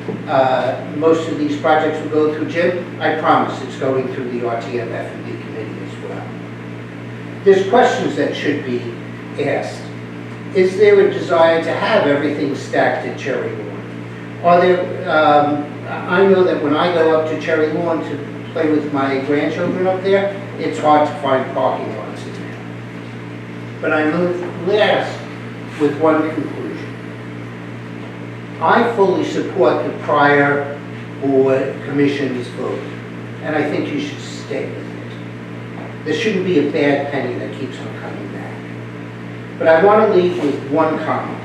Speaker 18: most of these projects will go through Jim, I promise it's going through the RTM F&D committee as well. There's questions that should be asked. Is there a desire to have everything stacked at Cherry Lawn? Are there, I know that when I go up to Cherry Lawn to play with my grandchildren up there, it's hard to find parking lots in there. But I move last with one conclusion. I fully support the prior board commission's vote, and I think you should stay with it. There shouldn't be a bad penny that keeps on coming back. But I want to leave with one comment.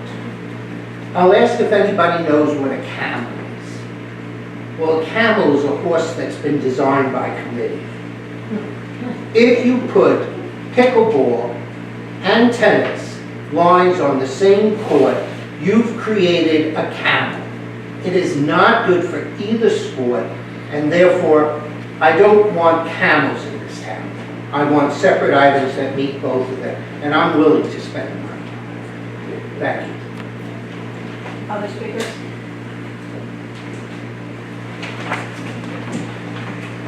Speaker 18: I'll ask if anybody knows what a camel is. Well, a camel is a horse that's been designed by committee. If you put pickleball and tennis lines on the same court, you've created a camel. It is not good for either sport, and therefore, I don't want camels in this town. I want separate items that meet both of them, and I'm willing to spend the money. Thank you.
Speaker 5: Other speakers?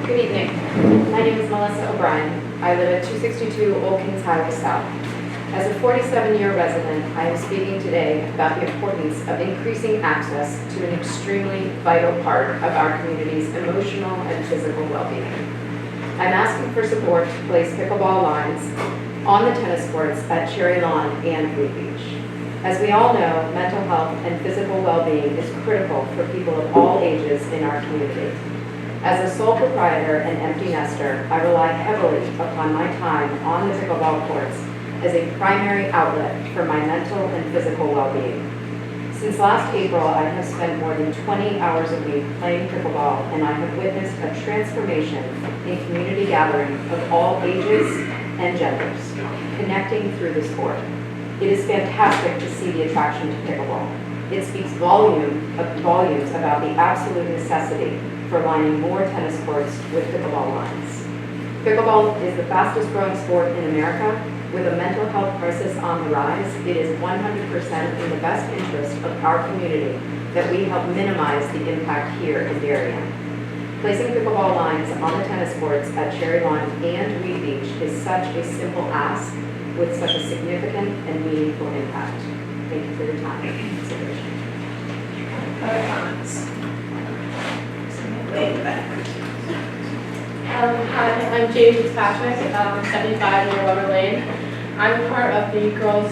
Speaker 19: Good evening. My name is Melissa O'Brien. I live at 262 Old Kings Highway South. As a 47-year resident, I am speaking today about the importance of increasing access to an extremely vital part of our community's emotional and physical well-being. I'm asking for support to place pickleball lines on the tennis courts at Cherry Lawn and Wheat Beach. As we all know, mental health and physical well-being is critical for people of all ages in our community. As a sole proprietor and empty nester, I rely heavily upon my time on the pickleball courts as a primary outlet for my mental and physical well-being. Since last April, I have spent more than 20 hours a week playing pickleball, and I have witnessed a transformation in community gathering of all ages and genders, connecting through the sport. It is fantastic to see the attraction to pickleball. It speaks volumes about the absolute necessity for lining more tennis courts with pickleball lines. Pickleball is the fastest growing sport in America. With a mental health crisis on the rise, it is 100% in the best interest of our community that we help minimize the impact here in Darien. Placing pickleball lines on the tennis courts at Cherry Lawn and Wheat Beach is such a simple ask with such a significant and meaningful impact. Thank you for your time and consideration.
Speaker 1: Other comments?
Speaker 20: Hi, I'm Jamie Fitzpatrick, 75 near Weber Lane. I'm part of the girls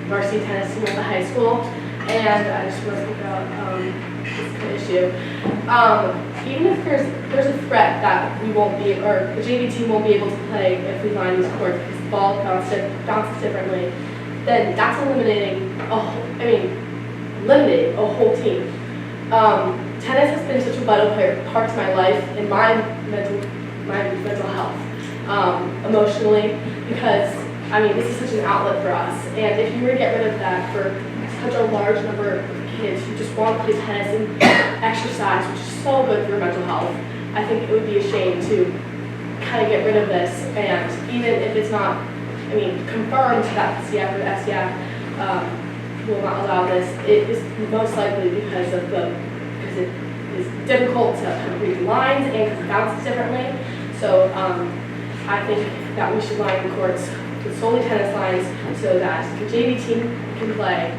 Speaker 20: varsity tennis team at the high school, and I just want to speak about this issue. Even if there's a threat that we won't be, or the JV team won't be able to play if we line these courts because the ball bounces differently, then that's eliminating limiting a whole team. Tennis has been such a vital part to my life and my mental health, emotionally, because this is such an outlet for us. And if you were to get rid of that for such a large number of kids who just want to play tennis and exercise, which is so good for your mental health, I think it would be a shame to kind of get rid of this. And even if it's not, confirmed that the CF or the SCF will not allow this, it is most likely because it is difficult to kind of read the lines and because it bounces differently. So I think that we should line the courts with solely tennis lines so that the JV team can play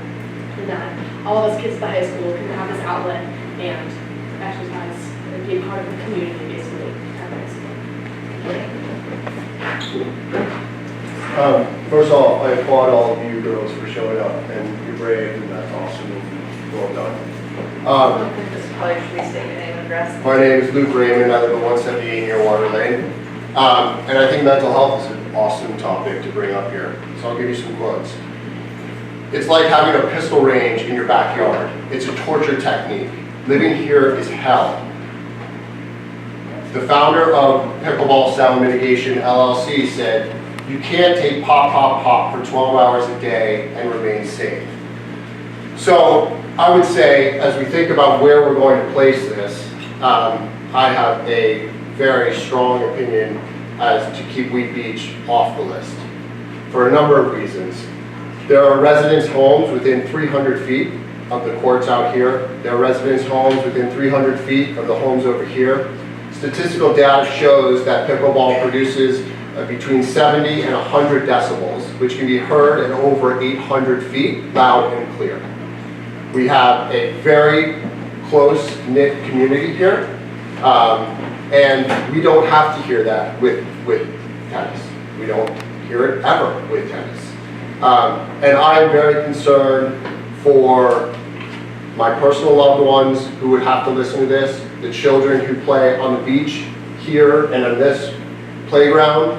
Speaker 20: and that all of us kids at the high school can have this outlet and exercise and be a part of the community basically at the high school.
Speaker 8: First of all, I applaud all of you girls for showing up, and you're brave, and that's awesome, and well done.
Speaker 1: This probably should we state your name and address?
Speaker 8: My name is Luke Raymond. I live at 178 near Water Lane. And I think mental health is an awesome topic to bring up here. So I'll give you some quotes. It's like having a pistol range in your backyard. It's a torture technique. Living here is hell. The founder of Pickleball Sound Mitigation LLC said, you can't take pop, pop, pop for 12 hours a day and remain safe. So I would say, as we think about where we're going to place this, I have a very strong opinion as to keep Wheat Beach off the list for a number of reasons. There are residence homes within 300 feet of the courts out here. There are residence homes within 300 feet of the homes over here. Statistical data shows that pickleball produces between 70 and 100 decibels, which can be heard at over 800 feet, loud and clear. We have a very close-knit community here, and we don't have to hear that with tennis. We don't hear it ever with tennis. And I'm very concerned for my personal loved ones who would have to listen to this, the children who play on the beach here and on this playground.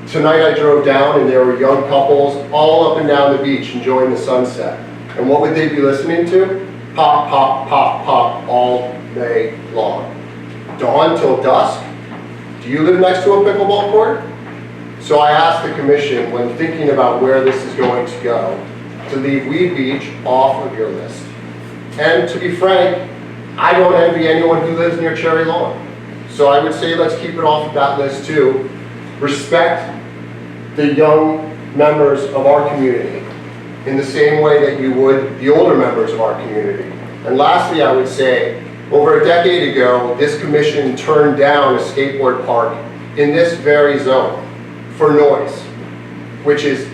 Speaker 8: Tonight I drove down and there were young couples all up and down the beach enjoying the sunset. And what would they be listening to? Pop, pop, pop, pop all day long. Dawn till dusk. Do you live next to a pickleball court? So I asked the commission, when thinking about where this is going to go, to leave Wheat Beach off of your list. And to be frank, I don't envy anyone who lives near Cherry Lawn. So I would say let's keep it off of that list too. respect the young members of our community in the same way that you would the older members of our community. And lastly, I would say, over a decade ago, this commission turned down a skateboard park in this very zone for noise, which is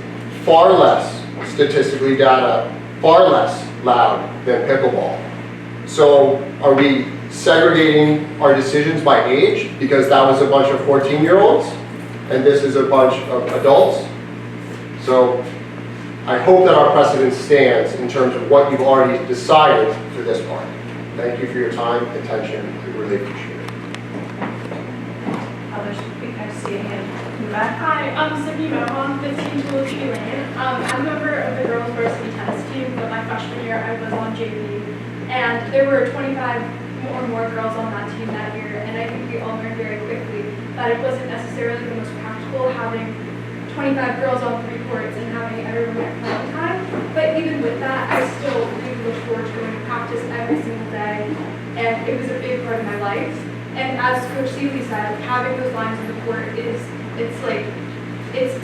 Speaker 8: far less, statistically data, far less loud than pickleball. So are we segregating our decisions by age because that was a bunch of 14-year-olds and this is a bunch of adults? So I hope that our precedent stands in terms of what you've already decided for this park. Thank you for your time, attention, we really appreciate it.
Speaker 20: Others, I see a hand in the back. Hi, I'm Sydney Mohon, 15 Tuolumne Lane. I'm a member of the girls varsity tennis team, but my freshman year I was on JV. And there were 25 or more girls on that team that year, and I think we all learned very quickly that it wasn't necessarily the most practical having 25 girls on 3 courts and having everyone at playing time. But even with that, I still really look forward to going to practice every single day, and it was a big part of my life. And as Coach Seeley said, having those lines on the court it's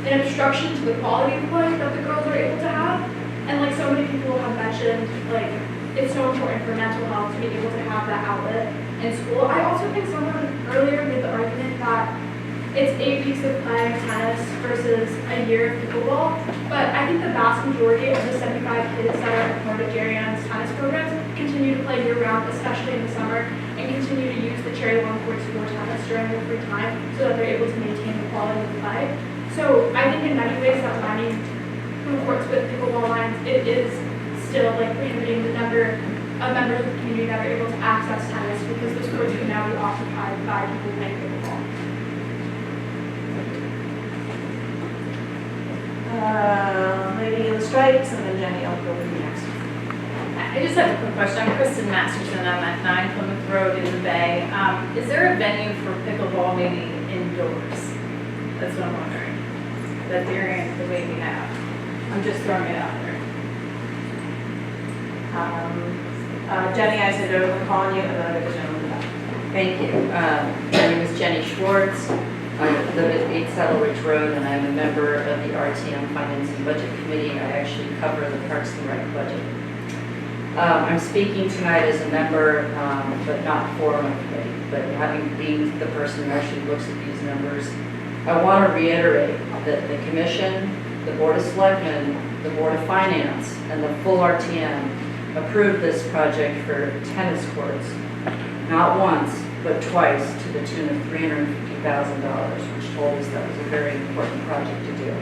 Speaker 20: an obstruction to the quality of play that the girls are able to have. And like so many people have mentioned, like it's so important for mental health to be able to have that outlet in school. I also think someone earlier made the argument that it's 8 weeks of playing tennis versus a year of pickleball, but I think the vast majority of the 75 kids that are a part of Jerry Ann's tennis programs continue to play year-round, especially in the summer, and continue to use the Cherry Lawn courts for tennis during their free time so that they're able to maintain the quality of play. So I think in many ways that lining food courts with pickleball lines, it is still like prohibiting the number of members of the community that are able to access tennis because those courts can now be occupied by people playing pickleball.
Speaker 10: Lady in the stripes, and then Jenny, I'll go with you next.
Speaker 1: I just have a quick question. I'm Kristen Masterson. I'm at 9 Plymouth Road in the Bay. Is there a venue for pickleball maybe indoors? That's what I'm wondering. That variant the way we have. I'm just throwing it out there.
Speaker 3: Jenny, I said over calling you, and then I have a gentleman back. Thank you. My name is Jenny Schwartz. I live at 8 Saddle Ridge Road, and I'm a member of the RTM Finance and Budget Committee. I actually cover the Parks and Rec budget. I'm speaking tonight as a member, but not for my committee, but having been the person who actually looks at these numbers, I want to reiterate that the Commission, the Board of Selectmen, the Board of Finance, and the full RTM approved this project for tennis courts, not once, but twice, to the tune of $350,000, which told us that was a very important project to do.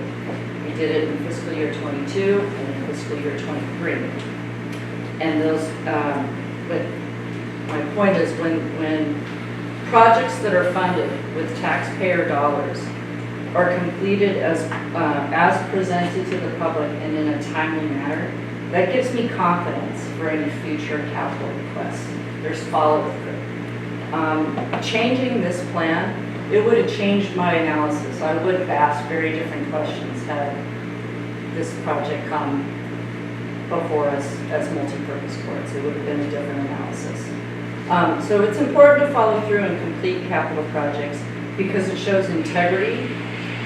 Speaker 3: We did it in fiscal year 22 and in fiscal year 23. And those, but my point is when projects that are funded with taxpayer dollars are completed as presented to the public and in a timely manner, that gives me confidence for any future capital requests. There's follow-through. Changing this plan, it would have changed my analysis. I would have asked very different questions had this project come before us as multi-purpose courts. It would have been a different analysis. So it's important to follow through and complete capital projects because it shows integrity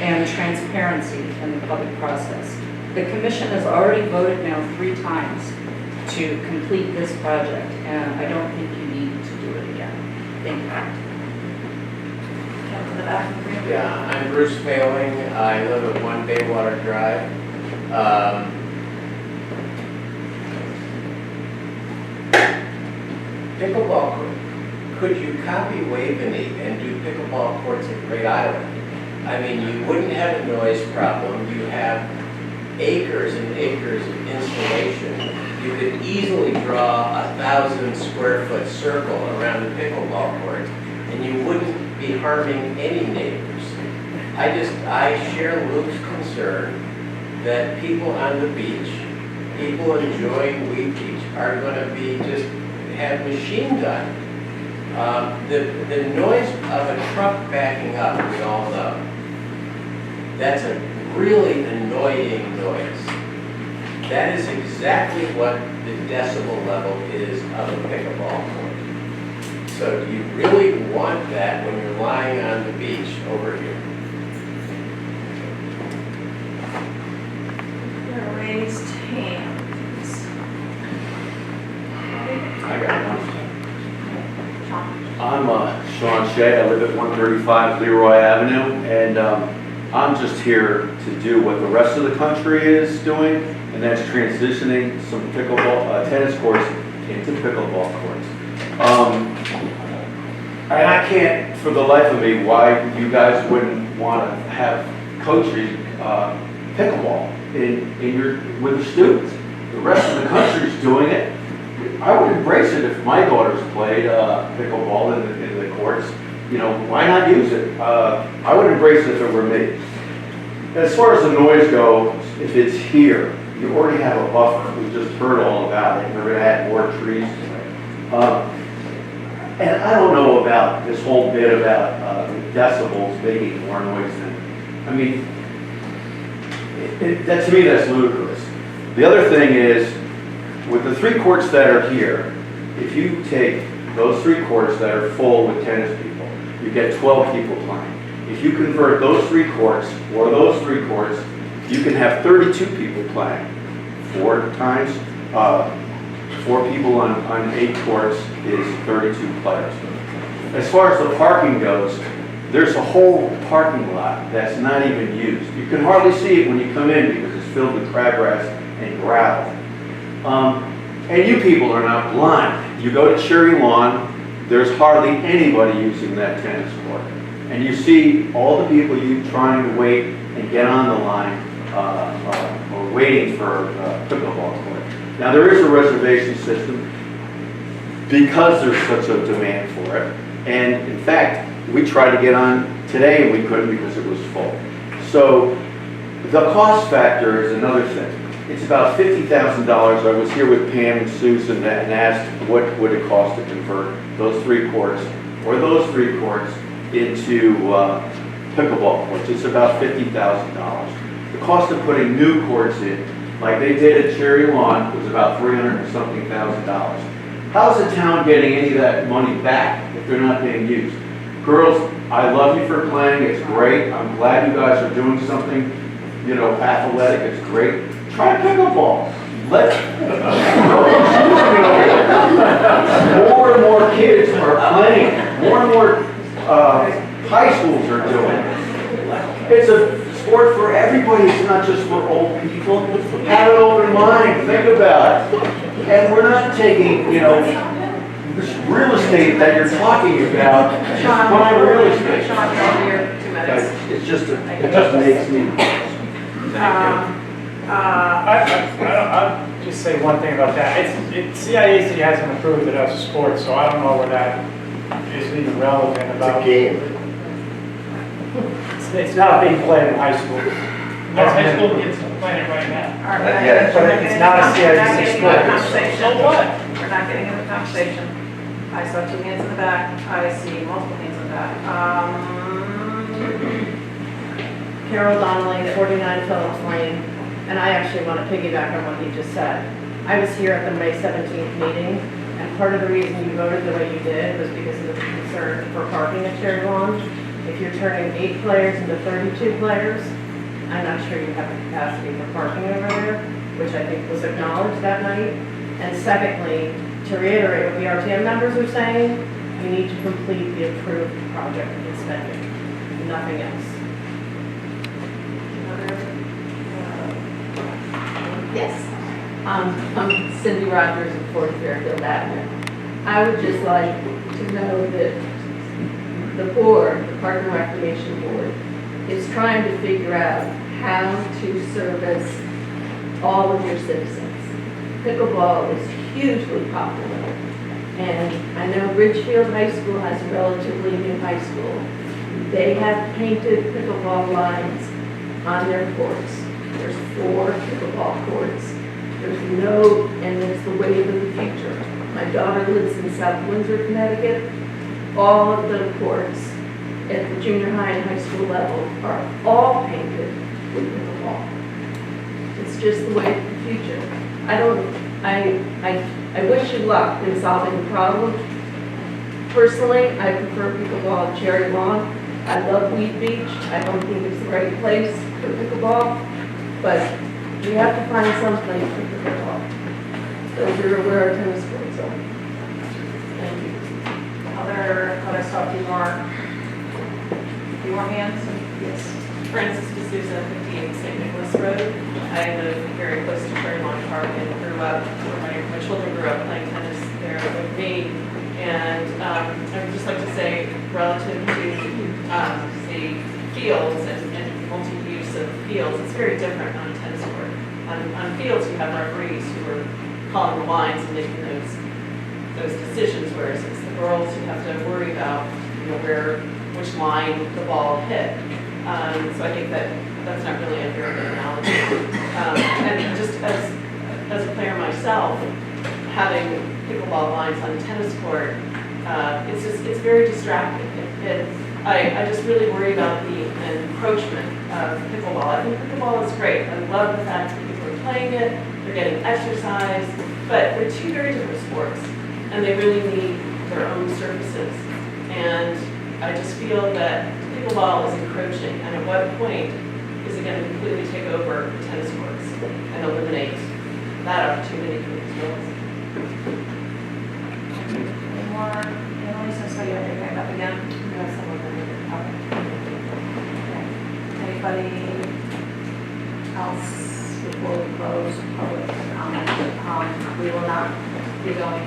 Speaker 3: and transparency in the public process. The Commission has already voted now 3 times to complete this project, and I don't think you need to do it again. Thank you.
Speaker 1: Come to the back.
Speaker 21: Yeah, I'm Bruce Failing. I live at 1 Baywater Drive. Pickleball court. Could you copy Waveney and do pickleball courts at Great Island? I mean, you wouldn't have a noise problem. You have acres and acres of insulation. You could easily draw 1,000 square foot circle around the pickleball court, and you wouldn't be harming any neighbors. I share Luke's concern that people on the beach, people enjoying Wheat Beach, are going to be just have machine gun. The noise of a truck backing up, we all know, that's a really annoying noise. That is exactly what the decibel level is of a pickleball court. So do you really want that when you're lying on the beach over here?
Speaker 4: Shea. I live at 135 Leroy Avenue, and I'm just here to do what the rest of the country is doing, and that's transitioning some pickleball, tennis courts into pickleball courts. And I can't, for the life of me, why you guys wouldn't want to have coaching pickleball with the students. The rest of the country's doing it. I would embrace it if my daughters played pickleball in the courts. You know, why not use it? I would embrace it if it were me. As far as the noise goes, if it's here, you already have a buffer. We just heard all about it. We're going to add more trees to it. And I don't know about this whole bit about decibels making more noise than, I mean, that, to me, that's ludicrous. The other thing is, with the 3 courts that are here, if you take those 3 courts that are full with tennis people, you get 12 people playing. If you convert those 3 courts, or those 3 courts, you can have 32 people playing. 4 times, 4 people on 8 courts is 32 players. As far as the parking goes, there's a whole parking lot that's not even used. You can hardly see it when you come in because it's filled with crabgrass and gravel. And you people are not blind. You go to Cherry Lawn, there's hardly anybody using that tennis court. And you see all the people you trying to wait and get on the line or waiting for a pickleball court. Now there is a reservation system because there's such a demand for it. And in fact, we tried to get on today and we couldn't because it was full. So the cost factor is another thing. It's about $50,000. I was here with Pam and Susan and asked what would it cost to convert those 3 courts or those 3 courts into pickleball courts. It's about $50,000. The cost of putting new courts in, like they did at Cherry Lawn, was about $300-something thousand. How's the town getting any of that money back if they're not being used? Girls, I love you for playing. It's great. I'm glad you guys are doing something, you know, athletic. It's great. Try pickleball. More and more kids are playing. More and more high schools are doing it. It's a sport for everybody. It's not just for old people. Have an open mind. Think about it. And we're not taking, you know, this real estate that you're talking about. Just buy real estate.
Speaker 1: Sean, you're here, 2 minutes.
Speaker 4: It just makes me.
Speaker 13: I'll just say one thing about that. CIAC hasn't approved it as a sport, so I don't know where that is even relevant about.
Speaker 8: It's a game.
Speaker 13: It's not being played in high school.
Speaker 15: Most high school kids are playing it right now.
Speaker 1: All right,
Speaker 13: But it's not a CIAC sport.
Speaker 15: So what?
Speaker 1: We're not getting into the conversation. I saw 2 hands in the back. I see multiple hands in the back. Carol Donnelly, 49 Phillips Lane, and I actually want to piggyback on what he just said. I was here at the May 17th meeting, and part of the reason you voted the way you did was because of the concern for parking at Cherry Lawn. If you're turning 8 players into 32 players, I'm not sure you have the capacity for parking over there, which I think was acknowledged that night. And secondly, to reiterate what the RTM members are saying, you need to complete the approved project and spending, nothing else.
Speaker 22: Yes. I'm Cindy Rogers of 40 Fairfield Avenue. I would just like to know that the board, the Park and Recreation Board, is trying to figure out how to service all of your citizens. Pickleball is hugely popular. And I know Ridgefield High School has a relatively new high school. They have painted pickleball lines on their courts. There's 4 pickleball courts. There's no, and it's the wave of the future. My daughter lives in South Windsor, Connecticut. All of the courts at the junior high and high school level are all painted with pickleball. It's just the way of the future. I wish you luck in solving the problem. Personally, I prefer pickleball at Cherry Lawn. I love Weed Beach. I don't think it's the right place for pickleball. But we have to find some place for pickleball. Those are where our tennis courts are. Thank you.
Speaker 1: other stuff, a few more hands? Yes.
Speaker 3: Francis D'Souza, 58 St. Nicholas Road. I live very close to Fairlawn Park and grew up, where my children grew up playing tennis there with me. And I would just like to say, relative to the fields and multi-use of fields, it's very different on a tennis court. On fields, you have referees who are calling the lines and making those decisions, whereas it's the girls who have to worry about, which line the ball hit. So I think that's not really a very good analogy. And just as a player myself, having pickleball lines on a tennis court, it's very distracting. I just really worry about the encroachment of pickleball. I think pickleball is great. I love the fact that people are playing it, they're getting exercise, but they're two very different sports, and they really need their own surfaces. And I just feel that pickleball is encroaching, and at what point is it going to completely take over the tennis courts and eliminate that opportunity for these girls?
Speaker 1: Any more, Annalise, I saw you had your hand up again. You have some of them. Okay. Anybody else before we close public comment? We will not be going,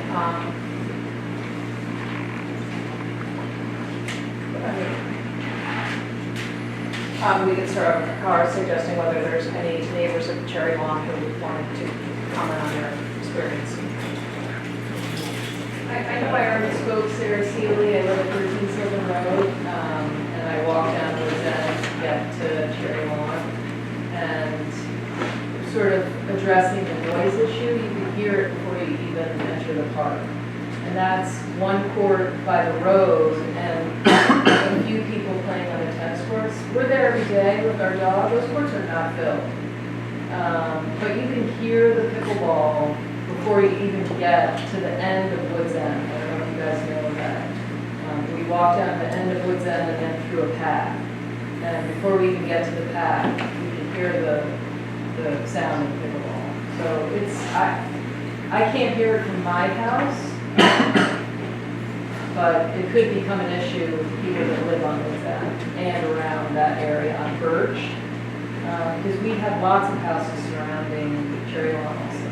Speaker 1: we can start suggesting whether there's any neighbors of Cherry Lawn who wanted to comment on their experience. I know I already spoke, Sarah Seeley. I live at 13 Sylvan Road, and I walk down Woods End to get to Cherry Lawn. And sort of addressing the noise issue, you can hear it before you even enter the park. And that's one court by the road, and a few people playing on the tennis courts. We're there every day with our dog. Those courts are not filled. But you can hear the pickleball before you even get to the end of Woods End. I don't know if you guys know that. We walk down the end of Woods End and then through a path. And before we even get to the path, you can hear the sound of pickleball. So it's, I can't hear it from my house. But it could become an issue with people that live on Woods End and around that area on Birch, because we have lots of houses surrounding Cherry Lawn also.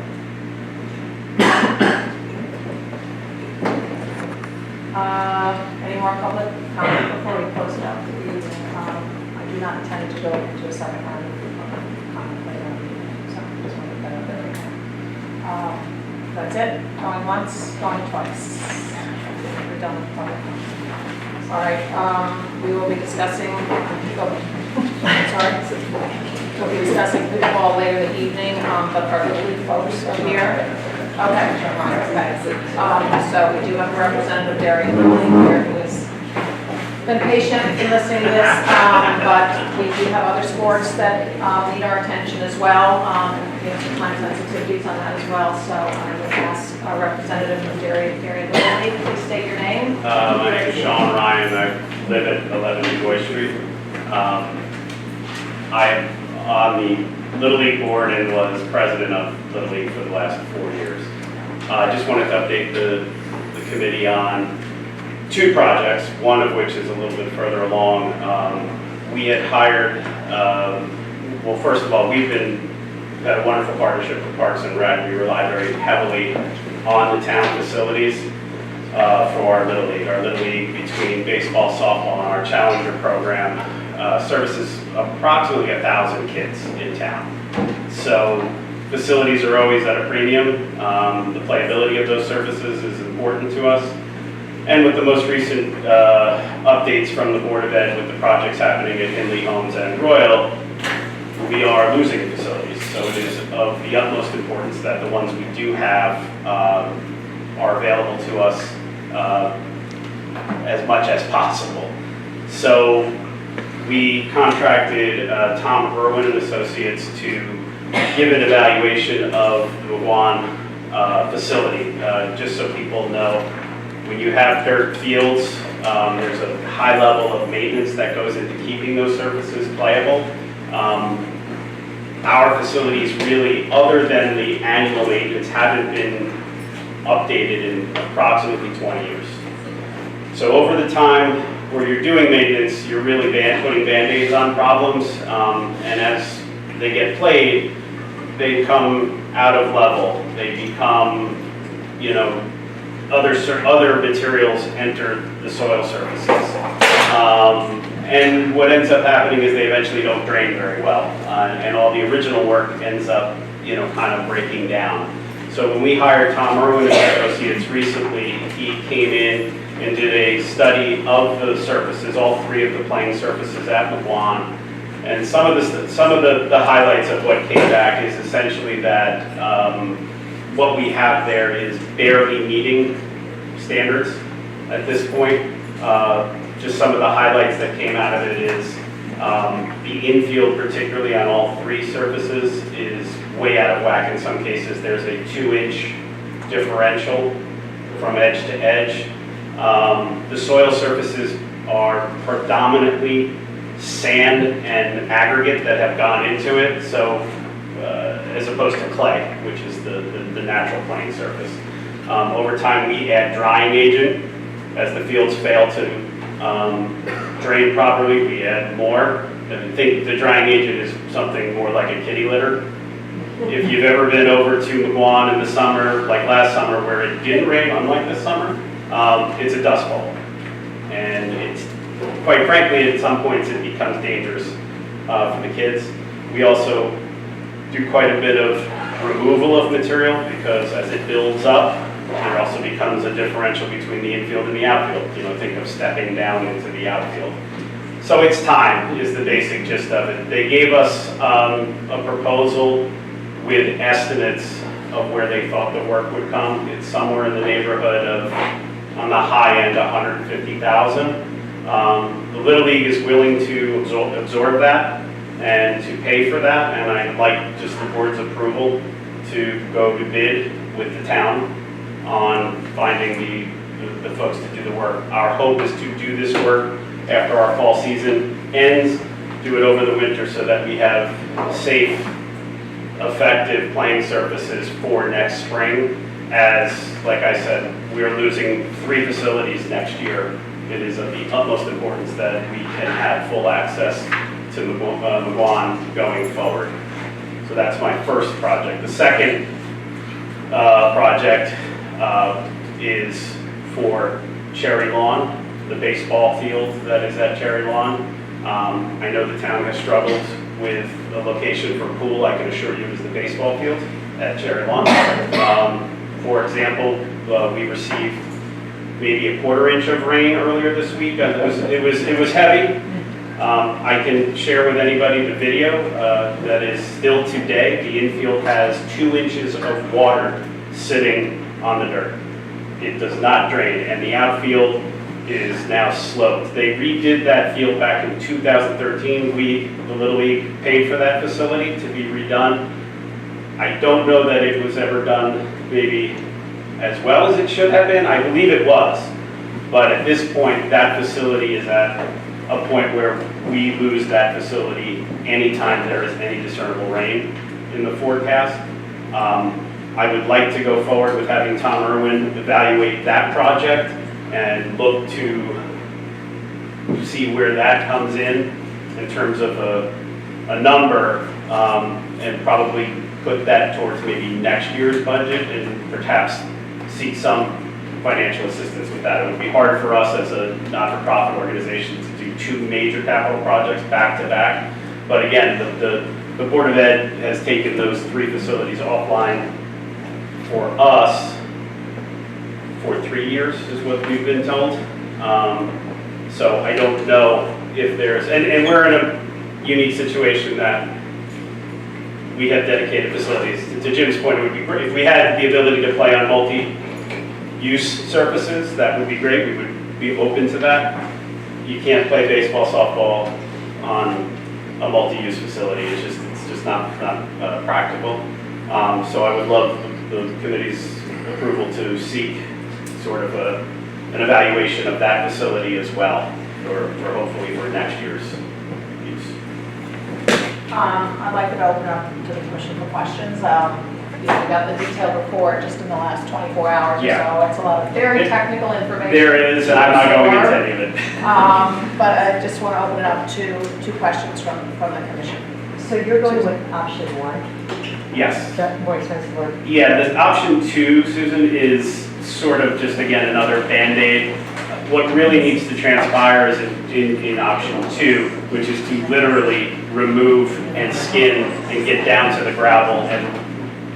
Speaker 1: Any more public comment before we close it out? I do not intend to go into a second round of public comment later on the evening, so I just want to get that out there right now. That's it. Going once, going twice. We're done with public comment. Sorry. We will be discussing. Sorry. We'll be discussing pickleball later in the evening, but our lead folks are here. Okay. So we do have a representative, Darian Lilly, here who has been patient in listening to this, but we do have other sports that need our attention as well. We have some time sensitivities on that as well, so I would ask our representative from Darian Lilly, please state your name.
Speaker 2: My name is Sean Ryan. I live at 11 Joy Street. I'm on the Little League board and was president of Little League for the last 4 years. I just wanted to update the committee on two projects, one of which is a little bit further along. We had hired, well, first of all, we've had a wonderful partnership with Parks and Rec. We rely very heavily on the town facilities for our Little League. Our Little League, between baseball, softball, and our Challenger program, services approximately 1,000 kids in town. So facilities are always at a premium. The playability of those services is important to us. And with the most recent updates from the Board of Ed with the projects happening at Hindley Homes and Royal, we are losing facilities. So it is of the utmost importance that the ones we do have are available to us as much as possible. So we contracted Tom Irwin and Associates to give an evaluation of the McGuan facility, just so people know. When you have dirt fields, there's a high level of maintenance that goes into keeping those surfaces playable. Our facilities really, other than the annual maintenance, haven't been updated in approximately 20 years. So over the time where you're doing maintenance, you're really putting Band-Aids on problems, and as they get played, they come out of level. They become, other materials enter the soil surfaces. And what ends up happening is they eventually don't drain very well, and all the original work ends up, kind of breaking down. So when we hired Tom Irwin and Associates recently, he came in and did a study of the surfaces, all three of the playing surfaces at McGuan. And some of the highlights of what came back is essentially that what we have there is barely meeting standards at this point. Just some of the highlights that came out of it is the infield, particularly on all three surfaces, is way out of whack. In some cases, there's a 2-inch differential from edge to edge. The soil surfaces are predominantly sand and aggregate that have gone into it, so as opposed to clay, which is the natural playing surface. Over time, we add drying agent. As the fields fail to drain properly, we add more. And I think the drying agent is something more like a kitty litter. If you've ever been over to McGuan in the summer, like last summer where it didn't rain, unlike this summer, it's a dust bowl. And it's, quite frankly, at some points it becomes dangerous for the kids. We also do quite a bit of removal of material because as it builds up, there also becomes a differential between the infield and the outfield. Think of stepping down into the outfield. So it's time is the basic gist of it. They gave us a proposal with estimates of where they thought the work would come. It's somewhere in the neighborhood of, on the high end, 150,000. The Little League is willing to absorb that and to pay for that, and I'd like just the board's approval to go to bid with the town on finding the folks to do the work. Our hope is to do this work after our fall season ends, do it over the winter so that we have safe, effective playing surfaces for next spring. As, like I said, we are losing 3 facilities next year. It is of the utmost importance that we can have full access to McGuan going forward. So that's my first project. The second project is for Cherry Lawn, the baseball field that is at Cherry Lawn. I know the town has struggled with the location for a pool. I can assure you is the baseball field at Cherry Lawn. For example, we received maybe a 1/4 inch of rain earlier this week. It was heavy. I can share with anybody the video that is still today. The infield has 2 inches of water sitting on the dirt. It does not drain, and the outfield is now sloped. They redid that field back in 2013. The Little League, paid for that facility to be redone. I don't know that it was ever done maybe as well as it should have been. I believe it was, but at this point, that facility is at a point where we lose that facility anytime there is any discernible rain in the forecast. I would like to go forward with having Tom Irwin evaluate that project and look to see where that comes in terms of a number, and probably put that towards maybe next year's budget and perhaps seek some financial assistance with that. It would be hard for us as a not-for-profit organization to do 2 major capital projects back to back. But again, the Board of Ed has taken those 3 facilities offline for us for 3 years is what we've been told. So I don't know if there's, and we're in a unique situation that we have dedicated facilities. To Jim's point, it would be great if we had the ability to play on multi-use surfaces. That would be great. We would be open to that. You can't play baseball, softball on a multi-use facility. It's just not practical. So I would love the committee's approval to seek sort of an evaluation of that facility as well, for hopefully for next year's use.
Speaker 9: I'd like to open up to the commission for questions.
Speaker 1: we got the detailed report just in the last 24 hours or
Speaker 2: Yeah.
Speaker 1: so. It's a lot of very technical information.
Speaker 2: There is, and I'm not going into any of it.
Speaker 1: But I just want to open it up to two questions from the commission.
Speaker 3: So you're going with option one,
Speaker 2: Yes.
Speaker 3: the more expensive one?
Speaker 2: Yeah, the option 2, Susan, is sort of just, again, another Band-Aid. What really needs to transpire is in option 2, which is to literally remove and skin and get down to the gravel and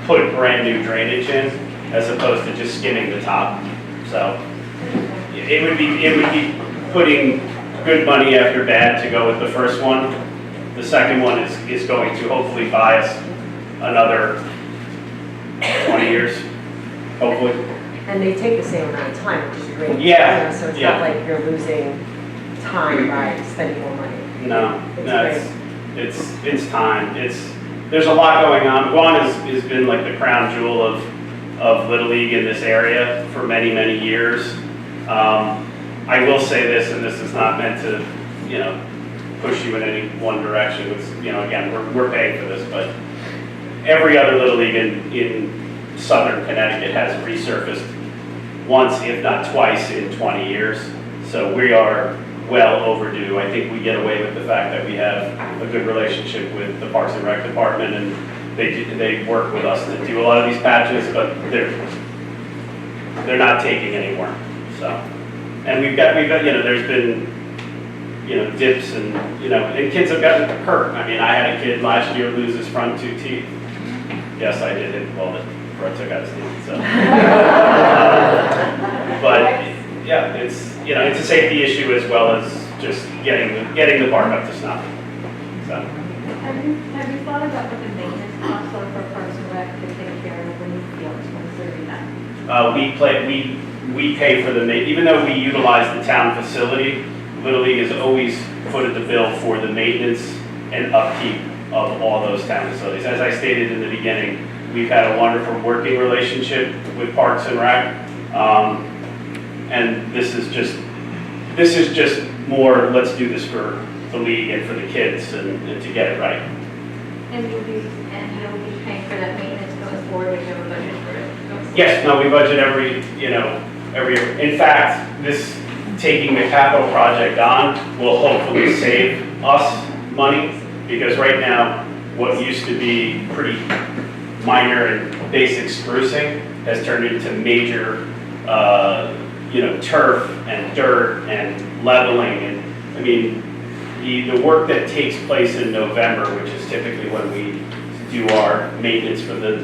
Speaker 2: put brand new drainage in, as opposed to just skimming the top. So it would be putting good money after bad to go with the first one. The second one is going to hopefully buy us another 20 years, hopefully.
Speaker 3: And they take the same amount of time, which is great.
Speaker 2: Yeah,
Speaker 3: You know, so it's
Speaker 2: yeah.
Speaker 3: not like you're losing time by spending more money.
Speaker 2: No, it's time. There's a lot going on. Guan has been like the crown jewel of Little League in this area for many, many years. I will say this, and this is not meant to, push you in any one direction. It's, again, we're paying for this, but every other Little League in southern Connecticut has resurfaced once, if not twice, in 20 years. So we are well overdue. I think we get away with the fact that we have a good relationship with the Parks and Rec Department, and they work with us to do a lot of these patches, but they're not taking any more. So, and we've got there's been dips and and kids have gotten hurt. I mean, I had a kid last year lose his front 2 teeth. Yes, I did hit before I took out his teeth. So, but yeah, it's it's a safety issue as well as just getting the park up to snuff. So.
Speaker 5: Have you thought about what the maintenance costs are for Parks and Rec to take care of the new fields once they're redone?
Speaker 2: We pay for the even though we utilize the town facility, Little League has always footed the bill for the maintenance and upkeep of all those town facilities. As I stated in the beginning, we've had a wonderful working relationship with Parks and Rec, and this is just more, let's do this for the league and for the kids and to get it right.
Speaker 5: And you'll be paying for that maintenance going forward, like you have a budget for it?
Speaker 2: Yes, no, we budget every year. In fact, this taking the capital project on will hopefully save us money, because right now, what used to be pretty minor and basic sprucing has turned into major, turf and dirt and leveling. And I mean, the work that takes place in November, which is typically when we do our maintenance for the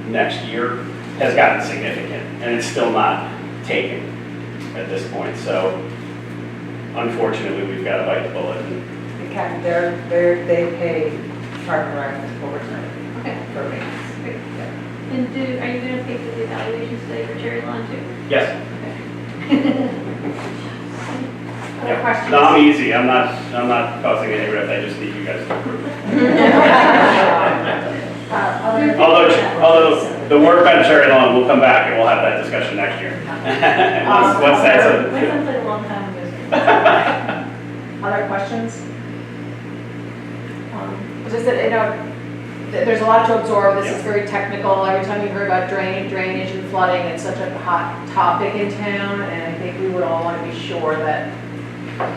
Speaker 2: next year, has gotten significant, and it's still not taken at this point. So unfortunately, we've got to bite the bullet.
Speaker 3: They pay Park and Rec overtime
Speaker 5: Okay.
Speaker 3: for maintenance.
Speaker 5: Great. And are you going to pay for the evaluation study for Cherry Lawn too?
Speaker 2: Yes.
Speaker 1: Other
Speaker 2: Yeah.
Speaker 1: questions?
Speaker 2: No, I'm easy. I'm not causing any rift. I just need you guys to approve. Although the work on Cherry Lawn will come back, and we'll have that discussion next year. Once that's
Speaker 5: That sounds like a long time ago.
Speaker 1: Other questions? Just that, there's a lot to absorb. This is very technical. Every time you hear about drainage and flooding, it's such a hot topic in town, and I think we would all want to be sure that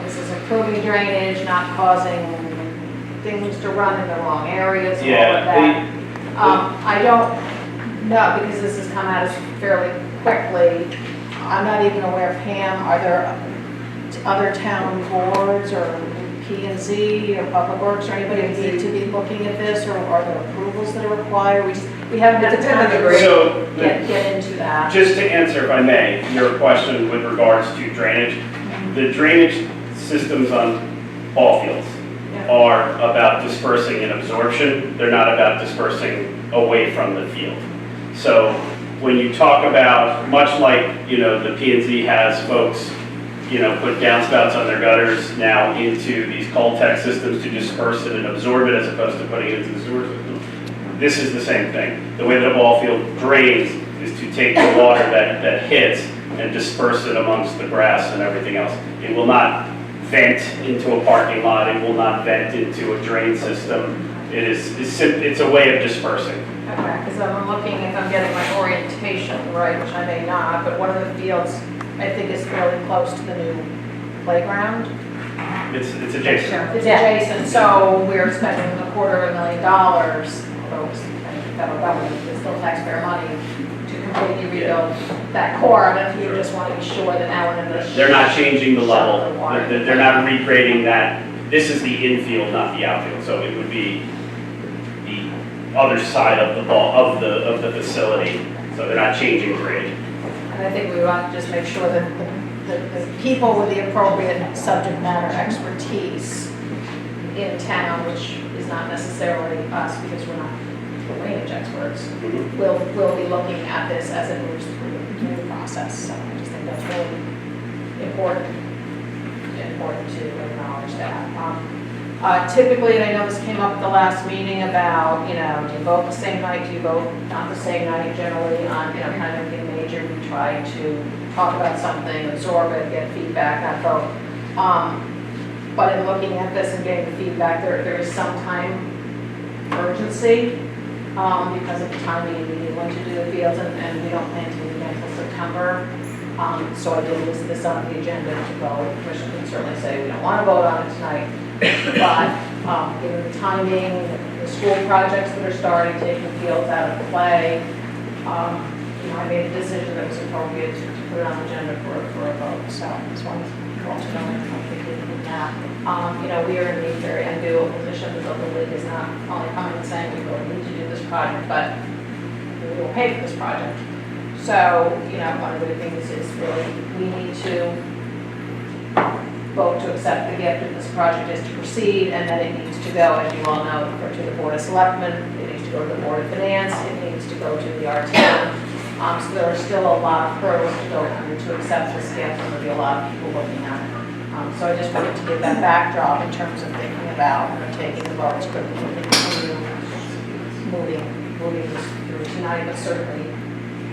Speaker 1: this is improving drainage, not causing things to run in the wrong areas and all of that. I don't know, because this has come at us fairly quickly. I'm not even aware, Pam, are there other town boards or P&Z or Public Works or anybody who need to be looking at this, or are there approvals that are required? We haven't had the time to get into that.
Speaker 2: Just to answer, if I may, your question with regards to drainage, the drainage systems on ball fields are about dispersing and absorption. They're not about dispersing away from the field. So when you talk about, much like, the P&Z has folks, put downspouts on their gutters now into these Coltech systems to disperse it and absorb it as opposed to putting it into the sewer system. This is the same thing. The way that a ball field drains is to take the water that hits and disperse it amongst the grass and everything else. It will not vent into a parking lot. It will not vent into a drain system. it's a way of dispersing.
Speaker 1: Okay, because I'm looking, if I'm getting my orientation right, which I may not, but one of the fields, I think, is fairly close to the new playground.
Speaker 2: It's adjacent.
Speaker 1: It's adjacent, so we're spending $250,000, folks, and federal government, it's still taxpayer money, to completely rebuild that core, and if you just want to be sure that now and then
Speaker 2: They're not changing the level. They're not recreating that. This is the infield, not the outfield. So it would be the other side of the ball, of the facility. So they're not changing grade.
Speaker 1: And I think we want to just make sure that the people with the appropriate subject matter expertise in town, which is not necessarily us because we're not drainage experts, will be looking at this as it moves through the review process. So I just think that's really important to acknowledge that. Typically, and I know this came up at the last meeting about, do you vote the same night, do you vote not the same night? Generally on, kind of in major, we try to talk about something, absorb it, get feedback, not vote. But in looking at this and getting the feedback, there is some time urgency because of the timing we need when to do the fields, and we don't plan to meet until September. So I did list this on the agenda to go. The commission can certainly say we don't want to vote on it tonight, but given the timing, the school projects that are starting, taking fields out of play, I made a decision that was appropriate to put it on the agenda for a vote. So I just wanted to let you know I'm thinking of that. We are in a very enviable position because the league is not only coming and saying we really need to do this project, but we will pay for this project. So, one of the things is really we need to vote to accept the gift of this project is to proceed, and then it needs to go, as you all know, to the Board of Selectmen, it needs to go to the Board of Finance, it needs to go to the RTM. So there are still a lot of hurdles to go through to accept this gift, and there'll be a lot of people looking at it. So I just wanted to give that backdrop in terms of thinking about taking the votes, but we can continue moving this through tonight, but certainly,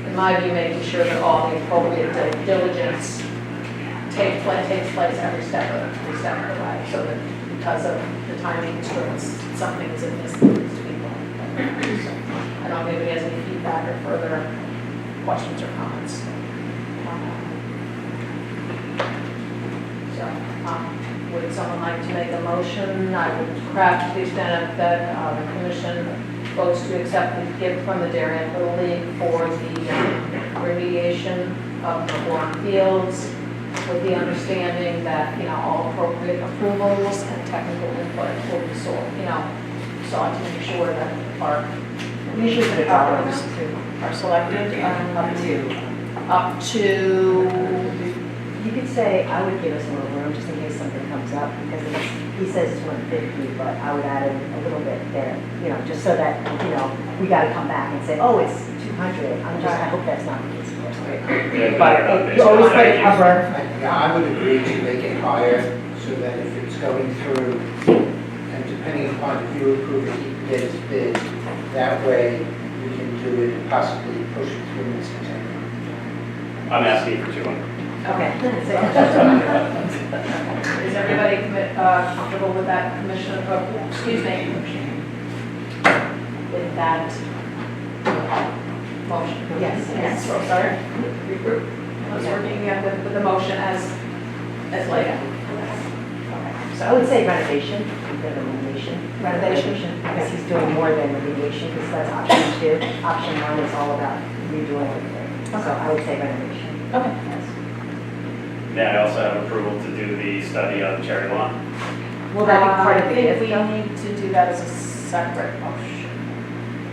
Speaker 1: in my view, making sure that all the appropriate diligence takes place every step of the way, so that because of the timing constraints, something is in this that needs to be done. So, I don't know if anybody has any feedback or further questions or comments. Would someone like to make a motion? I would craft to the extent that the commission votes to accept the gift from the Darien Little League for the remediation of the Warren Fields, with the understanding that, all appropriate approvals and technical input will be sought to make sure that the park, usually the properties are selected up to,
Speaker 6: you could say, I would give us a little room just in case something comes up, because he says it's 150, but I would add a little bit there, just so that, we got to come back and say, oh, it's 200. I hope that's not the case, of course. But you always put a cover.
Speaker 18: Yeah, I would agree to make it higher so that if it's going through, and depending upon if you approve it, he can get his bid. That way, we can do it and possibly push it through in September.
Speaker 2: I'm asking for 200.
Speaker 1: okay. Is everybody comfortable with that commission, excuse me, with that motion? Yes. So sorry. I was working with the motion as laid out. Okay. So
Speaker 6: I would say renovation instead of remediation.
Speaker 1: Renovation.
Speaker 6: Because he's doing more than remediation, because that's option 2. Option 1 is all about redoing everything. So I would say renovation.
Speaker 1: Okay.
Speaker 6: Yes.
Speaker 2: Yeah, I also have approval to do the study on Cherry Lawn.
Speaker 6: Will that be part of the
Speaker 1: I think
Speaker 6: gift,
Speaker 1: we
Speaker 6: though?
Speaker 1: need to do that as a separate motion.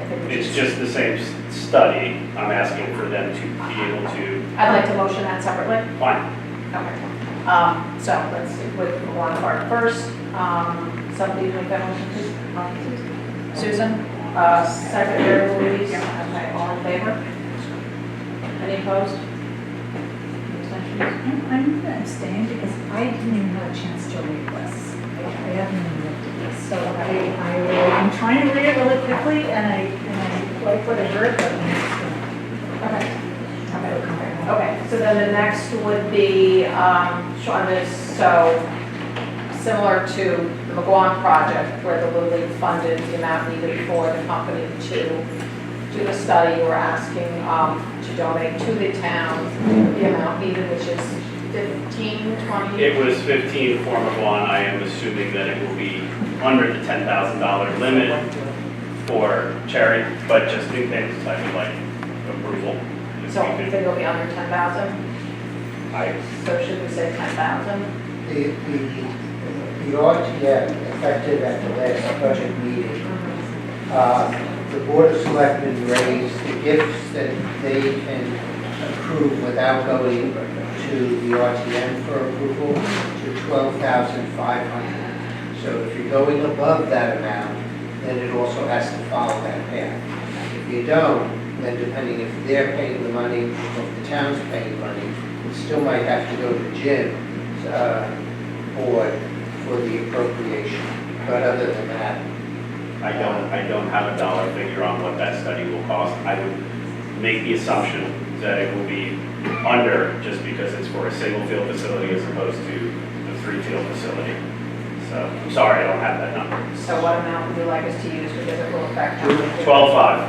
Speaker 1: I think we
Speaker 2: It's
Speaker 1: should-
Speaker 2: just the same study. I'm asking for them to be able to,
Speaker 1: I'd like to motion that separately.
Speaker 2: fine.
Speaker 1: Okay. So let's do with one part first. Somebody make that motion, please. Susan? Secretary Louise? Okay, all in favor? Any opposed?
Speaker 7: I'm going to abstain because I didn't even have a chance to read this. I haven't even looked at this. So I'm trying to read it really quickly and I like what I heard, but I'm just going
Speaker 1: Okay, so then the next would be, so similar to the McGuan project where the Little League funded the amount needed for the company to do the study. We're asking to donate to the town the amount needed, which is 15, 20?
Speaker 2: It was 15 for McGuan. I am assuming that it will be under the $10,000 limit for Cherry, but just in case, I would like approval. If
Speaker 1: So
Speaker 2: we
Speaker 1: I
Speaker 2: could-
Speaker 1: think it'll be under 10,000? So should we say 10,000?
Speaker 18: The RTM, effective at the last budget meeting, the Board of Selectmen raised the gifts that they can approve without going to the RTM for approval to $12,500. So if you're going above that amount, then it also has to follow that path. If you don't, then depending if they're paying the money or if the town's paying money, it still might have to go to Jim's board for the appropriation. But other than that,
Speaker 2: I don't have a dollar figure on what that study will cost. I would make the assumption that it will be under, just because it's for a single field facility as opposed to the 3-field facility. So I'm sorry, I don't have that number.
Speaker 1: So what amount would you like us to use because it will affect?
Speaker 2: 12.5.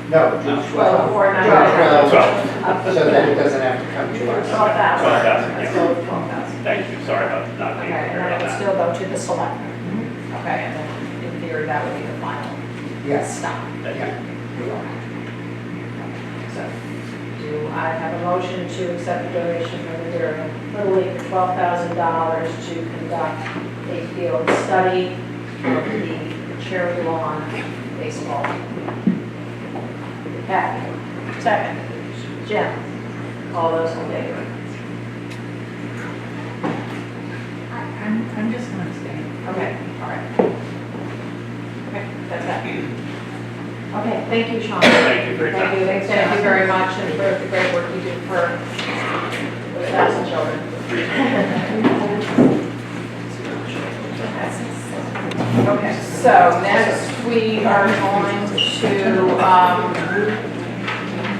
Speaker 18: no, do
Speaker 1: 12,499.
Speaker 18: 12, so that it doesn't have to come to us.
Speaker 1: 12,000.
Speaker 2: 12,000,
Speaker 1: Let's
Speaker 2: yeah.
Speaker 1: go with 12,000.
Speaker 2: Thank you, sorry about not
Speaker 1: Okay,
Speaker 2: being
Speaker 1: and
Speaker 2: prepared
Speaker 1: then
Speaker 2: on
Speaker 1: it would
Speaker 2: that.
Speaker 1: still go to the selectmen. Okay, and then in theory, that would be the final
Speaker 18: Yes.
Speaker 1: stop.
Speaker 2: Thank you.
Speaker 1: So, do I have a motion to accept the donation from the Little League for $12,000 to conduct a field study of the cherry lawn baseball? Kathy, second. Jim, all those in favor?
Speaker 7: I'm just gonna abstain.
Speaker 1: Okay, all right. Okay, that's that. Okay, thank you, Sean.
Speaker 2: Thank you for your time.
Speaker 1: Thank you very much, and for the great work you do for the 1,000 children. Okay, so next we are going to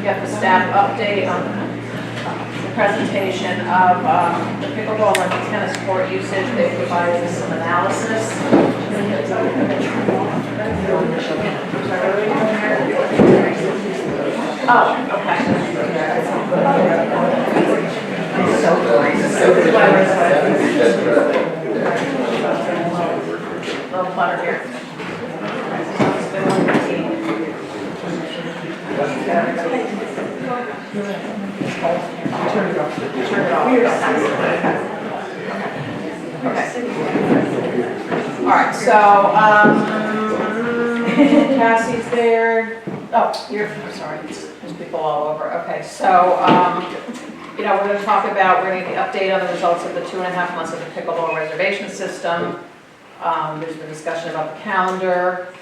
Speaker 1: get the staff update on the presentation of the pickleball and tennis court usage. They provided us some analysis. Oh, okay. Little clutter here. Turn it off. All right, so, Cassie's there. Oh, you're, sorry, there's people all over. Okay, so, you know, we're going to talk about, we're going to get the update on the results of the 2.5 months of the pickleball reservation system. There's been discussion about the calendar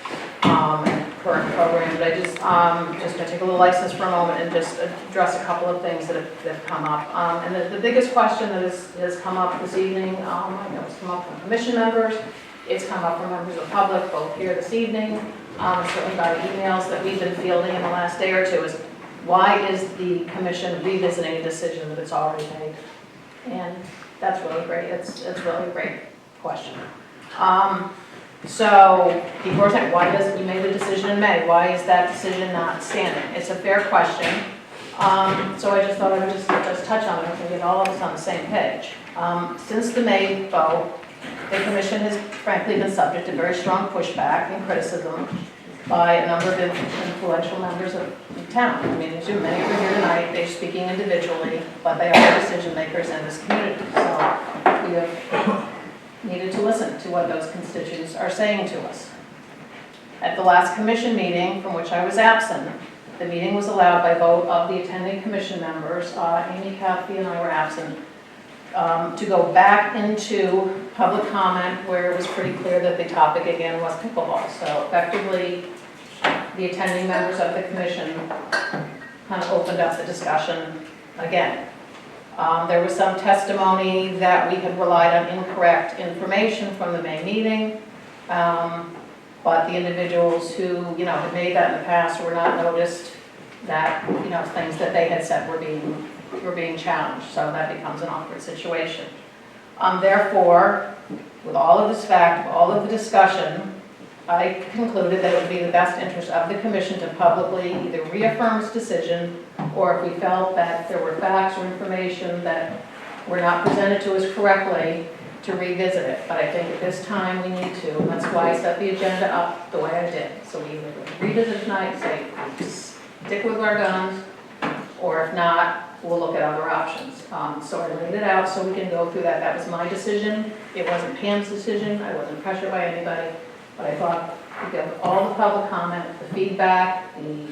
Speaker 1: and current program, but I just going to take a little license for a moment and just address a couple of things that have come up. And the biggest question that has come up this evening, I know it's come up from commission members, it's come up from members of the public, both here this evening, certainly by emails that we've been fielding in the last day or two, is why is the commission revisiting a decision that it's already made? And that's really great. It's really a great question. So people are saying, why doesn't you made the decision in May? Why is that decision not standing? It's a fair question. So I just thought I would just touch on it and get all of us on the same page. Since the May vote, the commission has frankly been subject to very strong pushback and criticism by a number of influential members of the town. I mean, as you many are here tonight, they're speaking individually, but they are decision makers in this community. So we have needed to listen to what those constituents are saying to us. At the last commission meeting, from which I was absent, the meeting was allowed by vote of the attending commission members, Amy, Kathy, and I were absent, to go back into public comment where it was pretty clear that the topic again was pickleball. So effectively, the attending members of the commission kind of opened up the discussion again. There was some testimony that we had relied on incorrect information from the May meeting, but the individuals who, you know, had made that in the past were not noticed that, you know, things that they had said were being challenged, so that becomes an awkward situation. Therefore, with all of this fact, all of the discussion, I concluded that it would be the best interest of the commission to publicly either reaffirm its decision, or if we felt that there were facts or information that were not presented to us correctly, to revisit it. But I think at this time we need to, and that's why I set the agenda up the way I did. So we either revisit tonight, say, stick with our guns, or if not, we'll look at other options. So I laid it out so we can go through that. That was my decision. It wasn't Pam's decision. I wasn't pressured by anybody. But I thought, with all the public comment, the feedback, the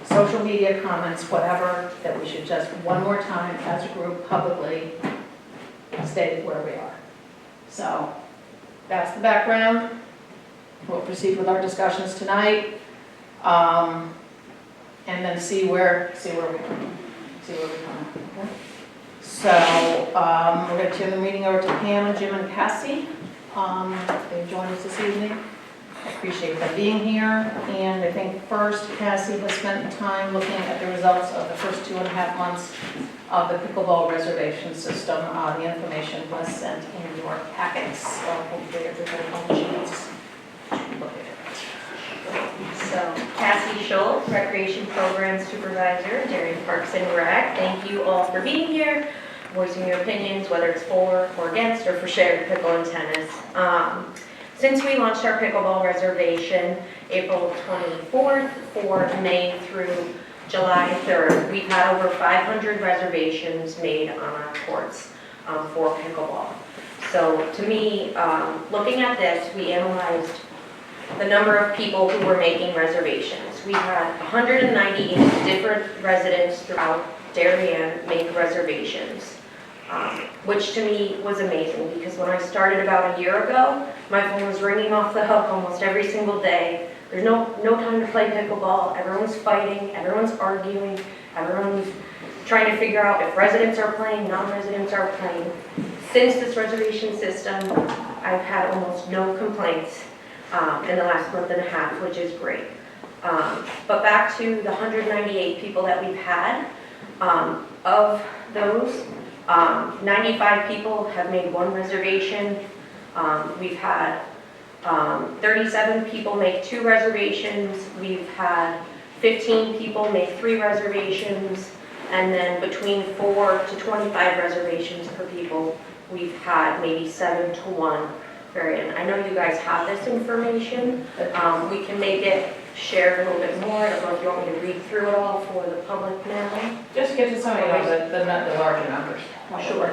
Speaker 1: social media comments, whatever, that we should just one more time as a group publicly state where we are. So that's the background. We'll proceed with our discussions tonight, and then see where we come. Okay? So we're going to turn the meeting over to Pam and Jim and Cassie. They've joined us this evening. I appreciate them being here. And I think first, Cassie has spent time looking at the results of the first 2.5 months of the pickleball reservation system. The information was sent in your packets, so hopefully everybody has a chance to look at it.
Speaker 3: So Cassie Schultz, Recreation Program Supervisor, Darien Parks and Rec. Thank you all for being here, voicing your opinions, whether it's for or against or for shared pickle and tennis. Since we launched our pickleball reservation April 24th for May through July 3rd, we've had over 500 reservations made on our courts for pickleball. So to me, looking at this, we analyzed the number of people who were making reservations. We had 198 different residents throughout Darien make reservations, which to me was amazing, because when I started about a year ago, my phone was ringing off the hook almost every single day. There's no time to play pickleball. Everyone's fighting, everyone's arguing, everyone's trying to figure out if residents are playing, non-residents are playing. Since this reservation system, I've had almost no complaints in the last month and a half, which is great. But back to the 198 people that we've had, of those, 95 people have made one reservation. We've had 37 people make 2 reservations. We've had 15 people make 3 reservations. And then between 4 to 25 reservations per people, we've had maybe 7 to 1 variant. I know you guys have this information. We can make it shared a little bit more. I don't know if you want me to read through it all for the public now.
Speaker 1: Just get to some of the larger numbers.
Speaker 3: Sure.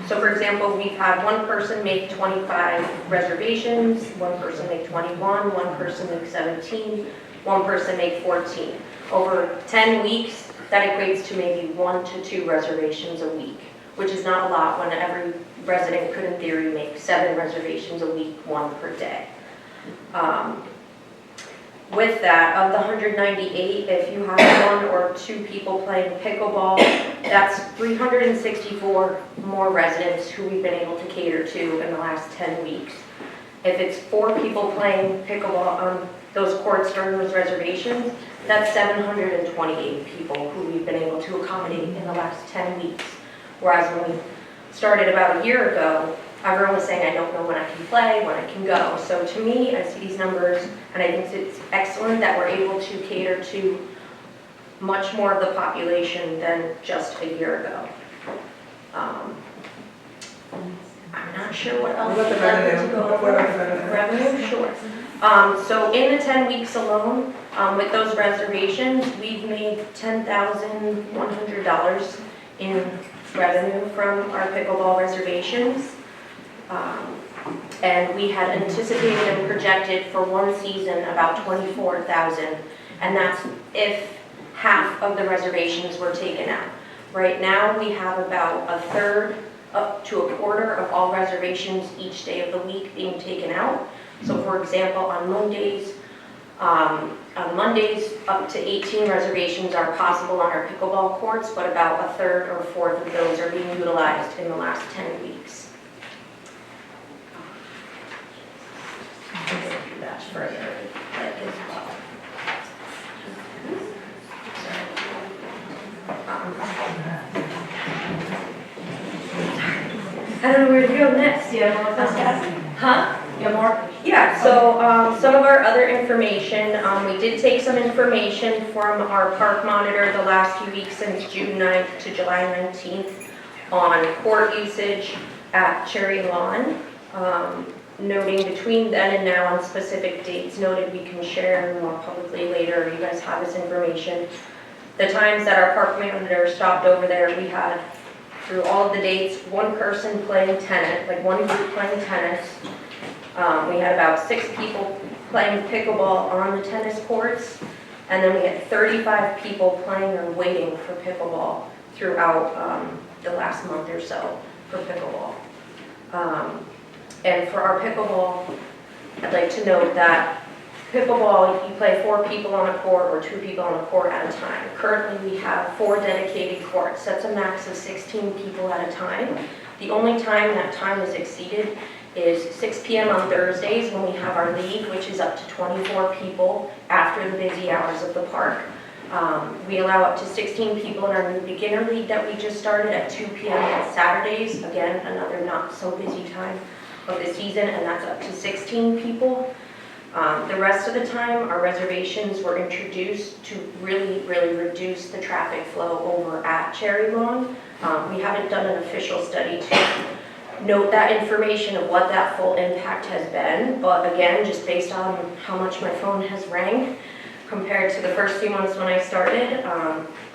Speaker 3: So for example, we've had one person make 25 reservations, one person make 21, one person make 17, one person make 14. Over 10 weeks, that equates to maybe 1 to 2 reservations a week, which is not a lot when every resident could in theory make 7 reservations a week, 1 per day. With that, of the 198, if you have 1 or 2 people playing pickleball, that's 364 more residents who we've been able to cater to in the last 10 weeks. If it's 4 people playing pickleball on those courts during those reservations, that's 728 people who we've been able to accommodate in the last 10 weeks. Whereas when we started about a year ago, everyone was saying, I don't know when I can play, when I can go. So to me, I see these numbers, and I think it's excellent that we're able to cater to much more of the population than just a year ago. I'm not sure what else.
Speaker 14: What about the revenue?
Speaker 3: Revenue, sure. So in the 10 weeks alone, with those reservations, we've made $10,100 in revenue from our pickleball reservations. And we had anticipated and projected for one season about $24,000, and that's if half of the reservations were taken out. Right now, we have about a third up to a quarter of all reservations each day of the week being taken out. So for example, on Mondays up to 18 reservations are possible on our pickleball courts, but about a third or fourth of those are being utilized in the last 10 weeks. That further as well.
Speaker 11: I don't know where to go next.
Speaker 10: Yeah, more questions?
Speaker 11: Huh?
Speaker 10: Yeah, more?
Speaker 11: Yeah, so some of our other information, we did take some information from our park monitor the last few weeks since June 9th to July 19th on court usage at Cherry Lawn. Noting between then and now on specific dates noted, we can share more publicly later. You guys have this information. The times that our park monitor stopped over there, we had through all of the dates, one person playing tennis, like one group playing tennis. We had about 6 people playing pickleball on the tennis courts, and then we had 35 people playing or waiting for pickleball throughout the last month or so for pickleball. And for our pickleball, I'd like to note that pickleball, you play 4 people on a court or 2 people on a court at a time. Currently, we have 4 dedicated courts. That's a max of 16 people at a time. The only time that time is exceeded is 6 p.m. on Thursdays when we have our league, which is up to 24 people after the busy hours of the park. We allow up to 16 people in our new beginner league that we just started at 2 p.m. on Saturdays. Again, another not so busy time of the season, and that's up to 16 people. The rest of the time, our reservations were introduced to really reduce the traffic flow over at Cherry Lawn. We haven't done an official study to note that information of what that full impact has been, but again, just based on how much my phone has rang compared to the first few months when I started,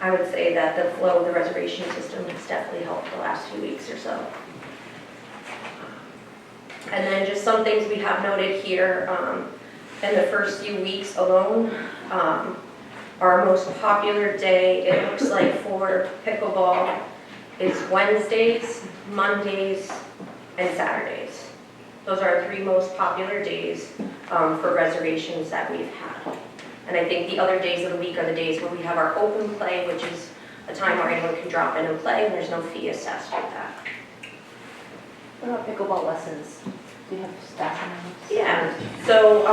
Speaker 11: I would say that the flow of the reservation system has definitely helped the last few weeks or so. And then just some things we have noted here in the first few weeks alone. Our most popular day, it looks like for pickleball, is Wednesdays, Mondays, and Saturdays. Those are our 3 most popular days for reservations that we've had. And I think the other days of the week are the days where we have our open play, which is a time where anyone can drop in and play, and there's no fee assessed with that.
Speaker 6: What about pickleball lessons? Do you have stats on those?
Speaker 11: Yeah, so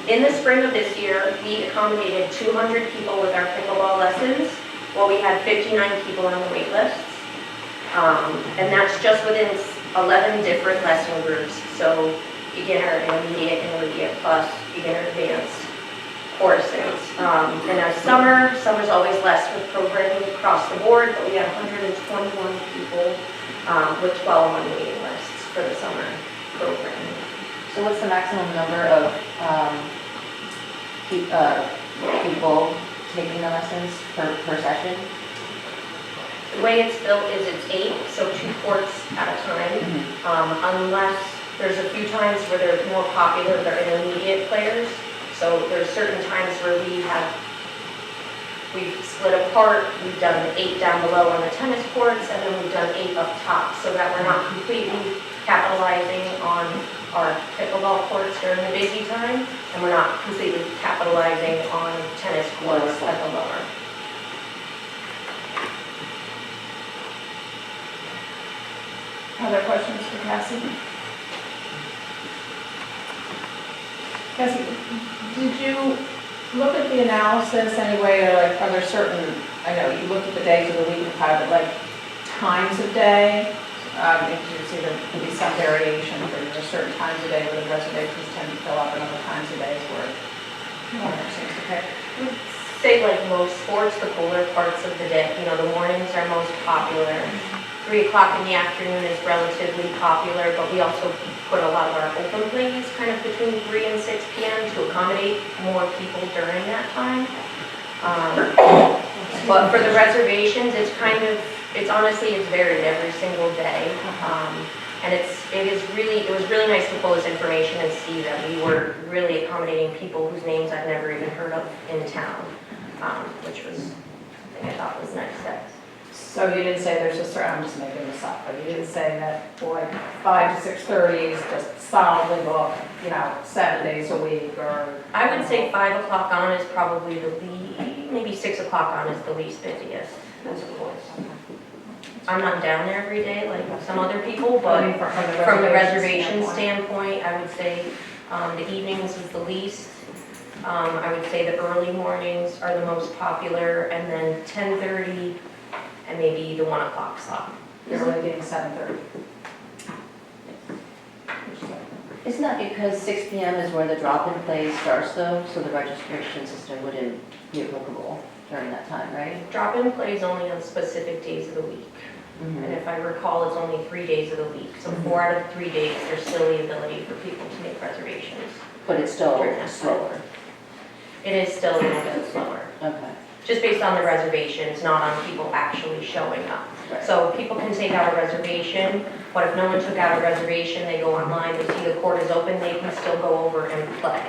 Speaker 11: in the spring of this year, we accommodated 200 people with our pickleball lessons. Well, we had 59 people on the wait lists. And that's just within 11 different lesson groups. So beginner, intermediate, intermediate plus, beginner, advanced courses. And as summer's always less with programming across the board, but we had 121 people with 12 on waiting lists for the summer program.
Speaker 12: So what's the maximum number of people taking the lessons per session?
Speaker 11: The way it's built is it's 8, so 2 courts at a time, unless there's a few times where they're more popular with our intermediate players. So there's certain times where we've split apart, we've done 8 down below on the tennis courts, and then we've done 8 up top, so that we're not completely capitalizing on our pickleball courts during the busy time, and we're not completely capitalizing on tennis courts at the lower.
Speaker 1: Other questions for Cassie? Cassie, did you look at the analysis anyway, or like, are there certain, I know you looked at the days of the week and kind of like times of day? You see there could be some variation, but there are certain times of day where the reservations tend to fill up and other times of days where no one seems to pick.
Speaker 11: Say like most sports, the polar parts of the day, the mornings are most popular. 3 o'clock in the afternoon is relatively popular, but we also put a lot of our open plays kind of between 3 and 6 p.m. to accommodate more people during that time. But for the reservations, it's honestly varied every single day. And it was really nice to pull this information and see that we were really accommodating people whose names I've never even heard of in town, which was something I thought was nice.
Speaker 1: So you didn't say there's a certain, I'm just making this up, but you didn't say that like 5 to 6:30 is just solidly booked, 7 days a week, or?
Speaker 11: I would say 5 o'clock on is probably the least, maybe 6 o'clock on is the least busiest. That's of course. I'm not down there every day like some other people, but from the reservation standpoint, I would say the evenings is the least. I would say the early mornings are the most popular, and then 10:30 and maybe the 1 o'clock slot.
Speaker 1: You're only getting 7:30.
Speaker 12: Isn't that because 6 PM is where the drop-in play starts though, so the registration system wouldn't be applicable during that time, right?
Speaker 11: Drop-in play is only on specific days of the week.
Speaker 12: Mhm.
Speaker 11: And if I recall, it's only 3 days of the week. So 4 out of the 3 days, there's still the ability for people to make reservations.
Speaker 12: But it's still
Speaker 11: During that time.
Speaker 12: slower.
Speaker 11: It is still a little bit slower,
Speaker 12: Okay.
Speaker 11: just based on the reservations, not on people actually showing up.
Speaker 12: Right.
Speaker 11: So people can take out a reservation, but if no one took out a reservation, they go online, they see the court is open, they can still go over and play.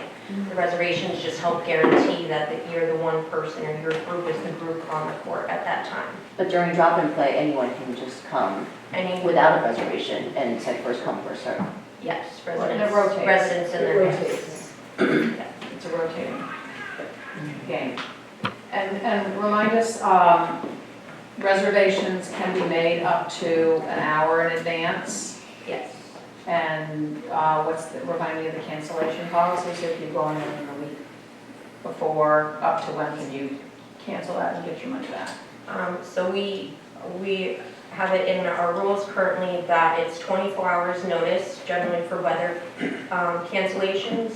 Speaker 11: The reservations just help guarantee that you're the one person or your group is the group on the court at that time.
Speaker 12: But during drop-in play, anyone can just come
Speaker 11: Anyone-
Speaker 12: without a reservation, and it's like first come, first served.
Speaker 11: Yes,
Speaker 1: And it
Speaker 11: residents,
Speaker 1: rotates.
Speaker 11: residents in
Speaker 1: It
Speaker 11: their
Speaker 1: rotates.
Speaker 11: houses.
Speaker 1: It's a rotating game. And remind us, reservations can be made up to an hour in advance.
Speaker 11: Yes.
Speaker 1: And remind me of the cancellation policy, so if you're going in the week before, up to when can you cancel that and get your money back?
Speaker 11: So we have it in our rules currently that it's 24 hours notice, generally for weather cancellations.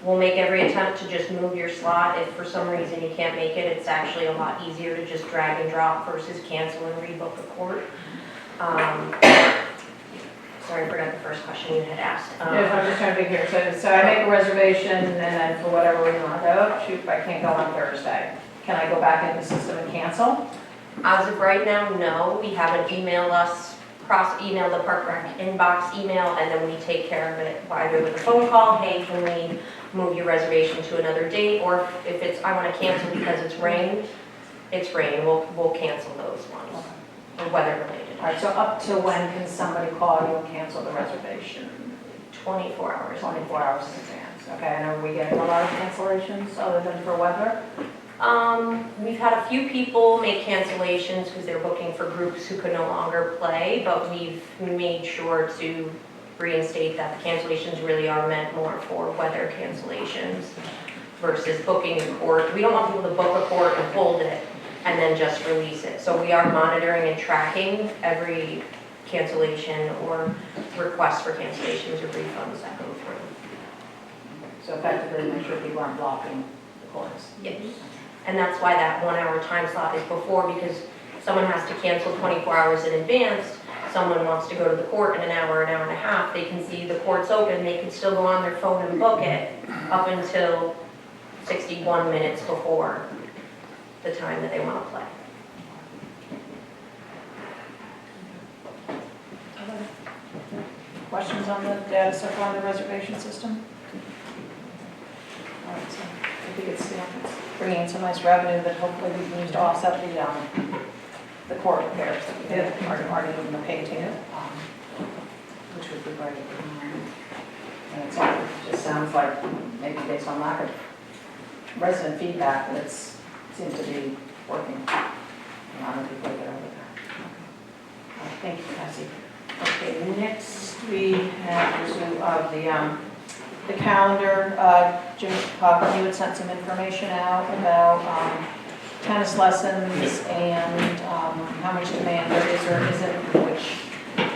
Speaker 11: We'll make every attempt to just move your slot. If for some reason you can't make it, it's actually a lot easier to just drag and drop versus cancel and rebook the court. Sorry, I forgot the first question you had asked.
Speaker 1: Yeah, I'm just trying to figure, so I make a reservation, and then for whatever reason, I go, oh, shoot, I can't go on Thursday. Can I go back into the system and cancel?
Speaker 11: As of right now, no. We have an email the Park Rec inbox email, and then we take care of it either with a phone call, hey, can we move your reservation to another date? Or if it's, I want to cancel because it's rain, we'll cancel those ones, or weather related.
Speaker 1: All right, so up to when can somebody call you and cancel the reservation?
Speaker 11: 24 hours.
Speaker 1: 24 hours in advance, okay, and are we getting a lot of cancellations other than for weather?
Speaker 11: We've had a few people make cancellations because they're booking for groups who could no longer play, but we've made sure to reinstate that the cancellations really are meant more for weather cancellations versus booking a court. We don't want people to book a court and hold it and then just release it. So we are monitoring and tracking every cancellation or request for cancellations or refunds that go through.
Speaker 1: So effectively, make sure people aren't blocking the courts.
Speaker 11: Yes. And that's why that 1 hour time slot is before, because someone has to cancel 24 hours in advance. Someone wants to go to the court in an hour and a half, they can see the court's open, they can still go on their phone and book it up until 61 minutes before the time that they want to play.
Speaker 1: Questions on the data so far on the reservation system? All right, so I think it's bringing in some nice revenue that hopefully we can use to offset the court repairs that we did, already in the painting, which would be great. And it just sounds like, maybe based on lack of resident feedback, that it seems to be working. A lot of people get over there. Thank you, Cassie. Okay, next we have review of the calendar. Jim Cochran, you had sent some information out about tennis lessons and how much demand there is or isn't, which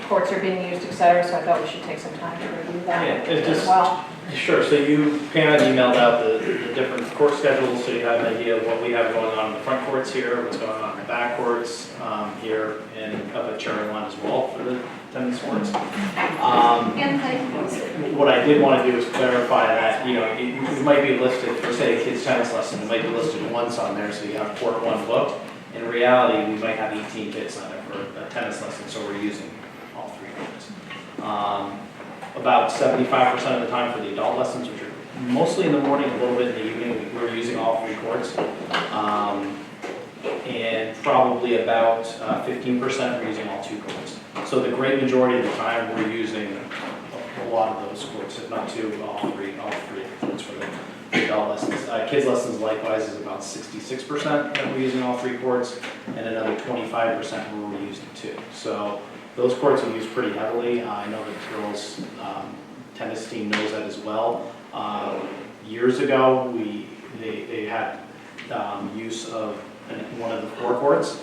Speaker 1: courts are being used, et cetera, so I thought we should take some time to review that as well.
Speaker 16: Sure, so Pam had emailed out the different court schedules, so you have an idea of what we have going on in the front courts here, what's going on in the back courts here, and up at Cherry Lawn as well for the tennis courts. What I did want to do is clarify that, it might be listed, for say a kid's tennis lesson, it might be listed once on there, so you have court one booked. In reality, we might have 18 kids sign up for a tennis lesson, so we're using all 3 courts. About 75% of the time for the adult lessons, which are mostly in the morning, a little bit in the evening, we're using all 3 courts. And probably about 15% we're using all 2 courts. So the great majority of the time we're using a lot of those courts, if not 2, all 3 courts for the adult lessons. Kids lessons likewise is about 66% that we're using all 3 courts, and another 25% where we're using 2. So those courts are used pretty heavily. I know that the girls' tennis team knows that as well. Years ago, they had use of one of the 4 courts.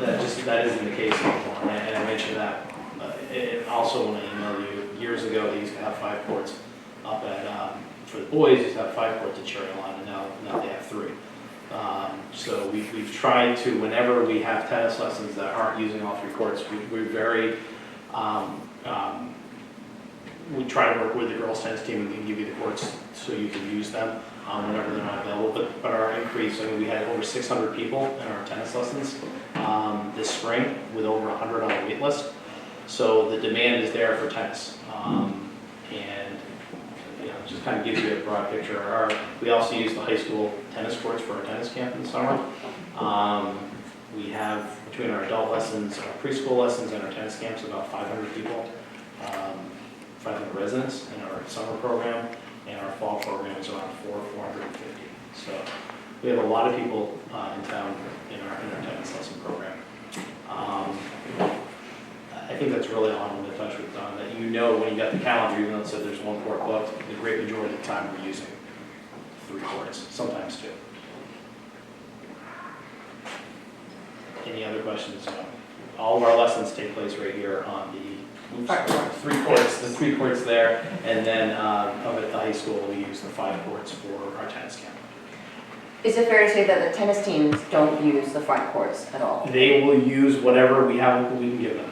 Speaker 16: That isn't the case anymore. And I mentioned that also when I emailed you years ago. They used to have 5 courts. up at, for the boys, used to have 5 courts at Cherry Lawn, and now they have 3. So we've tried to, whenever we have tennis lessons that aren't using all 3 courts, we're very, we try to work with the girls' tennis team and give you the courts so you can use them whenever they're not available. But our increase, I mean, we had over 600 people in our tennis lessons this spring with over 100 on the wait list. So the demand is there for tennis. And you know, just kind of gives you a broad picture. We also use the high school tennis courts for our tennis camp in the summer. We have, between our adult lessons, our preschool lessons, and our tennis camps, about 500 people, 500 residents in our summer program, and our fall program is around 450. So we have a lot of people in town in our tennis lesson program. I think that's really all I'm going to touch with, Don, that you know when you got the calendar, even though it said there's 1 court booked, the great majority of the time we're using 3 courts, sometimes 2. Any other questions? All of our lessons take place right here on the 3 courts, the 3 courts there, and then up at the high school we use the 5 courts for our tennis camp.
Speaker 12: Is it fair to say that the tennis teams don't use the front courts at all?
Speaker 16: They will use whatever we have, we can give them.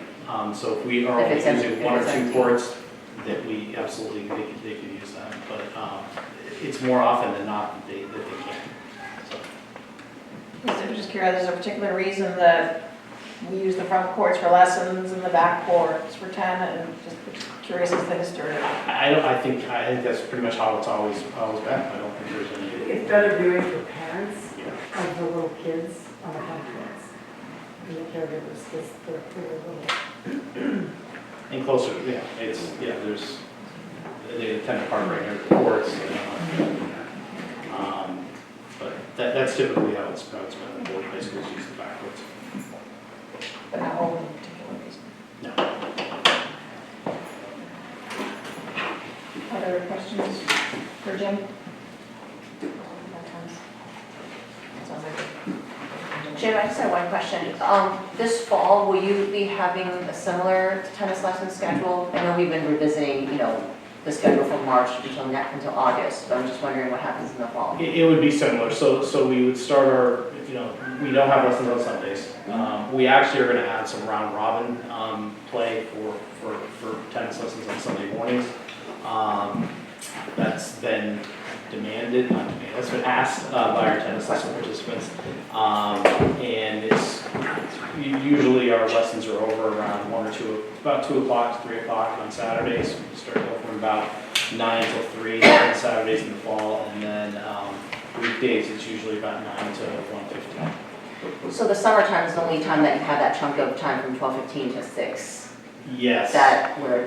Speaker 16: So if we are only
Speaker 12: If it's
Speaker 16: using 1 or 2
Speaker 12: empty.
Speaker 16: courts, that we absolutely, they can use them, but it's more often than not that they can.
Speaker 1: I'm just curious, is there a particular reason that we use the front courts for lessons and the back courts for tennis? And just curious as to the history.
Speaker 16: I think that's pretty much how it's always been. I don't think there's any.
Speaker 14: It's better viewing for parents of the little kids on the front courts. And the caregivers, because they're little.
Speaker 16: And closer, yeah, there's, they tend to park right near the courts. But that's typically how it's been. The high schools use the back courts.
Speaker 1: But not all in particular reason.
Speaker 16: No.
Speaker 1: Other questions for Jim?
Speaker 12: Jim, I just have one question. This fall, will you be having a similar tennis lesson schedule? I know we've been revisiting, the schedule from March until August, but I'm just wondering what happens in the fall.
Speaker 16: It would be similar. So we would start our, we don't have lessons on Sundays. We actually are going to add some round robin play for tennis lessons on Sunday mornings. That's been demanded, not demanded, that's been asked by our tennis lesson participants. And it's usually our lessons are over around 1 or 2, about 2 o'clock to 3 o'clock on Saturdays. We start from about 9 till 3 on Saturdays in the fall, and then weekdays it's usually about 9 to 1:15.
Speaker 12: So the summertime is the only time that you have that chunk of time from 12:15 to 6?
Speaker 16: Yes.
Speaker 12: Where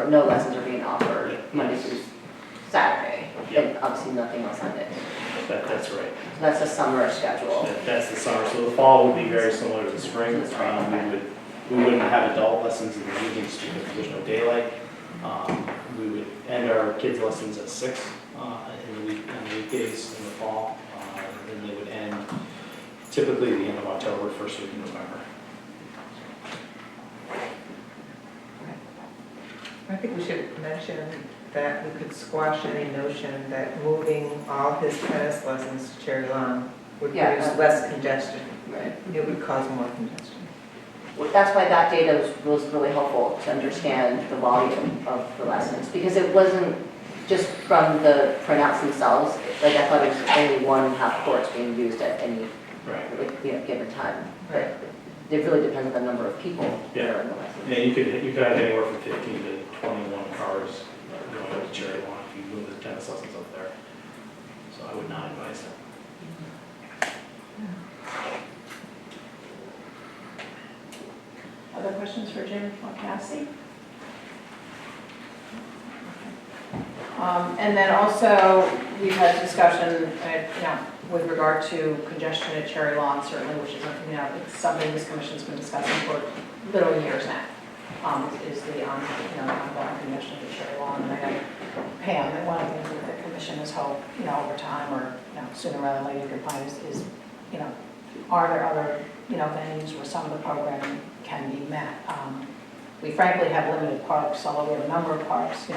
Speaker 12: no lessons are being offered Monday through Saturday, and obviously nothing on Sunday.
Speaker 16: That's right.
Speaker 12: So that's the summer schedule.
Speaker 16: That's the summer. So the fall would be very similar to the spring. We wouldn't have adult lessons in the evenings because there's no daylight. We would end our kids' lessons at 6 in the weekdays in the fall, and they would end typically the end of October, first week in November.
Speaker 9: I think we should mention that we could squash any notion that moving all his tennis lessons to Cherry Lawn would produce less congestion.
Speaker 12: Right.
Speaker 9: It would cause more congestion.
Speaker 12: That's why that data was really helpful to understand the volume of the lessons, because it wasn't just from the printouts themselves. Like I thought it was only 1.5 courts being used at any given time. But it really depends on the number of people that are in the lessons.
Speaker 16: Yeah, you could have anywhere from 15 to 21 cars going up to Cherry Lawn if you move the tennis lessons up there. So I would not advise that.
Speaker 1: Other questions for Jim or Cassie? And then also, we've had discussion, with regard to congestion at Cherry Lawn, certainly, which is, it's something this commission's been discussing for literally years now. Is the ongoing congestion at Cherry Lawn, and I know Pam, that one of the things that the commission has hoped, over time, or sooner rather than later, you can find is, are there other, venues where some of the programming can be met? We frankly have limited parks, although we have a number of parks,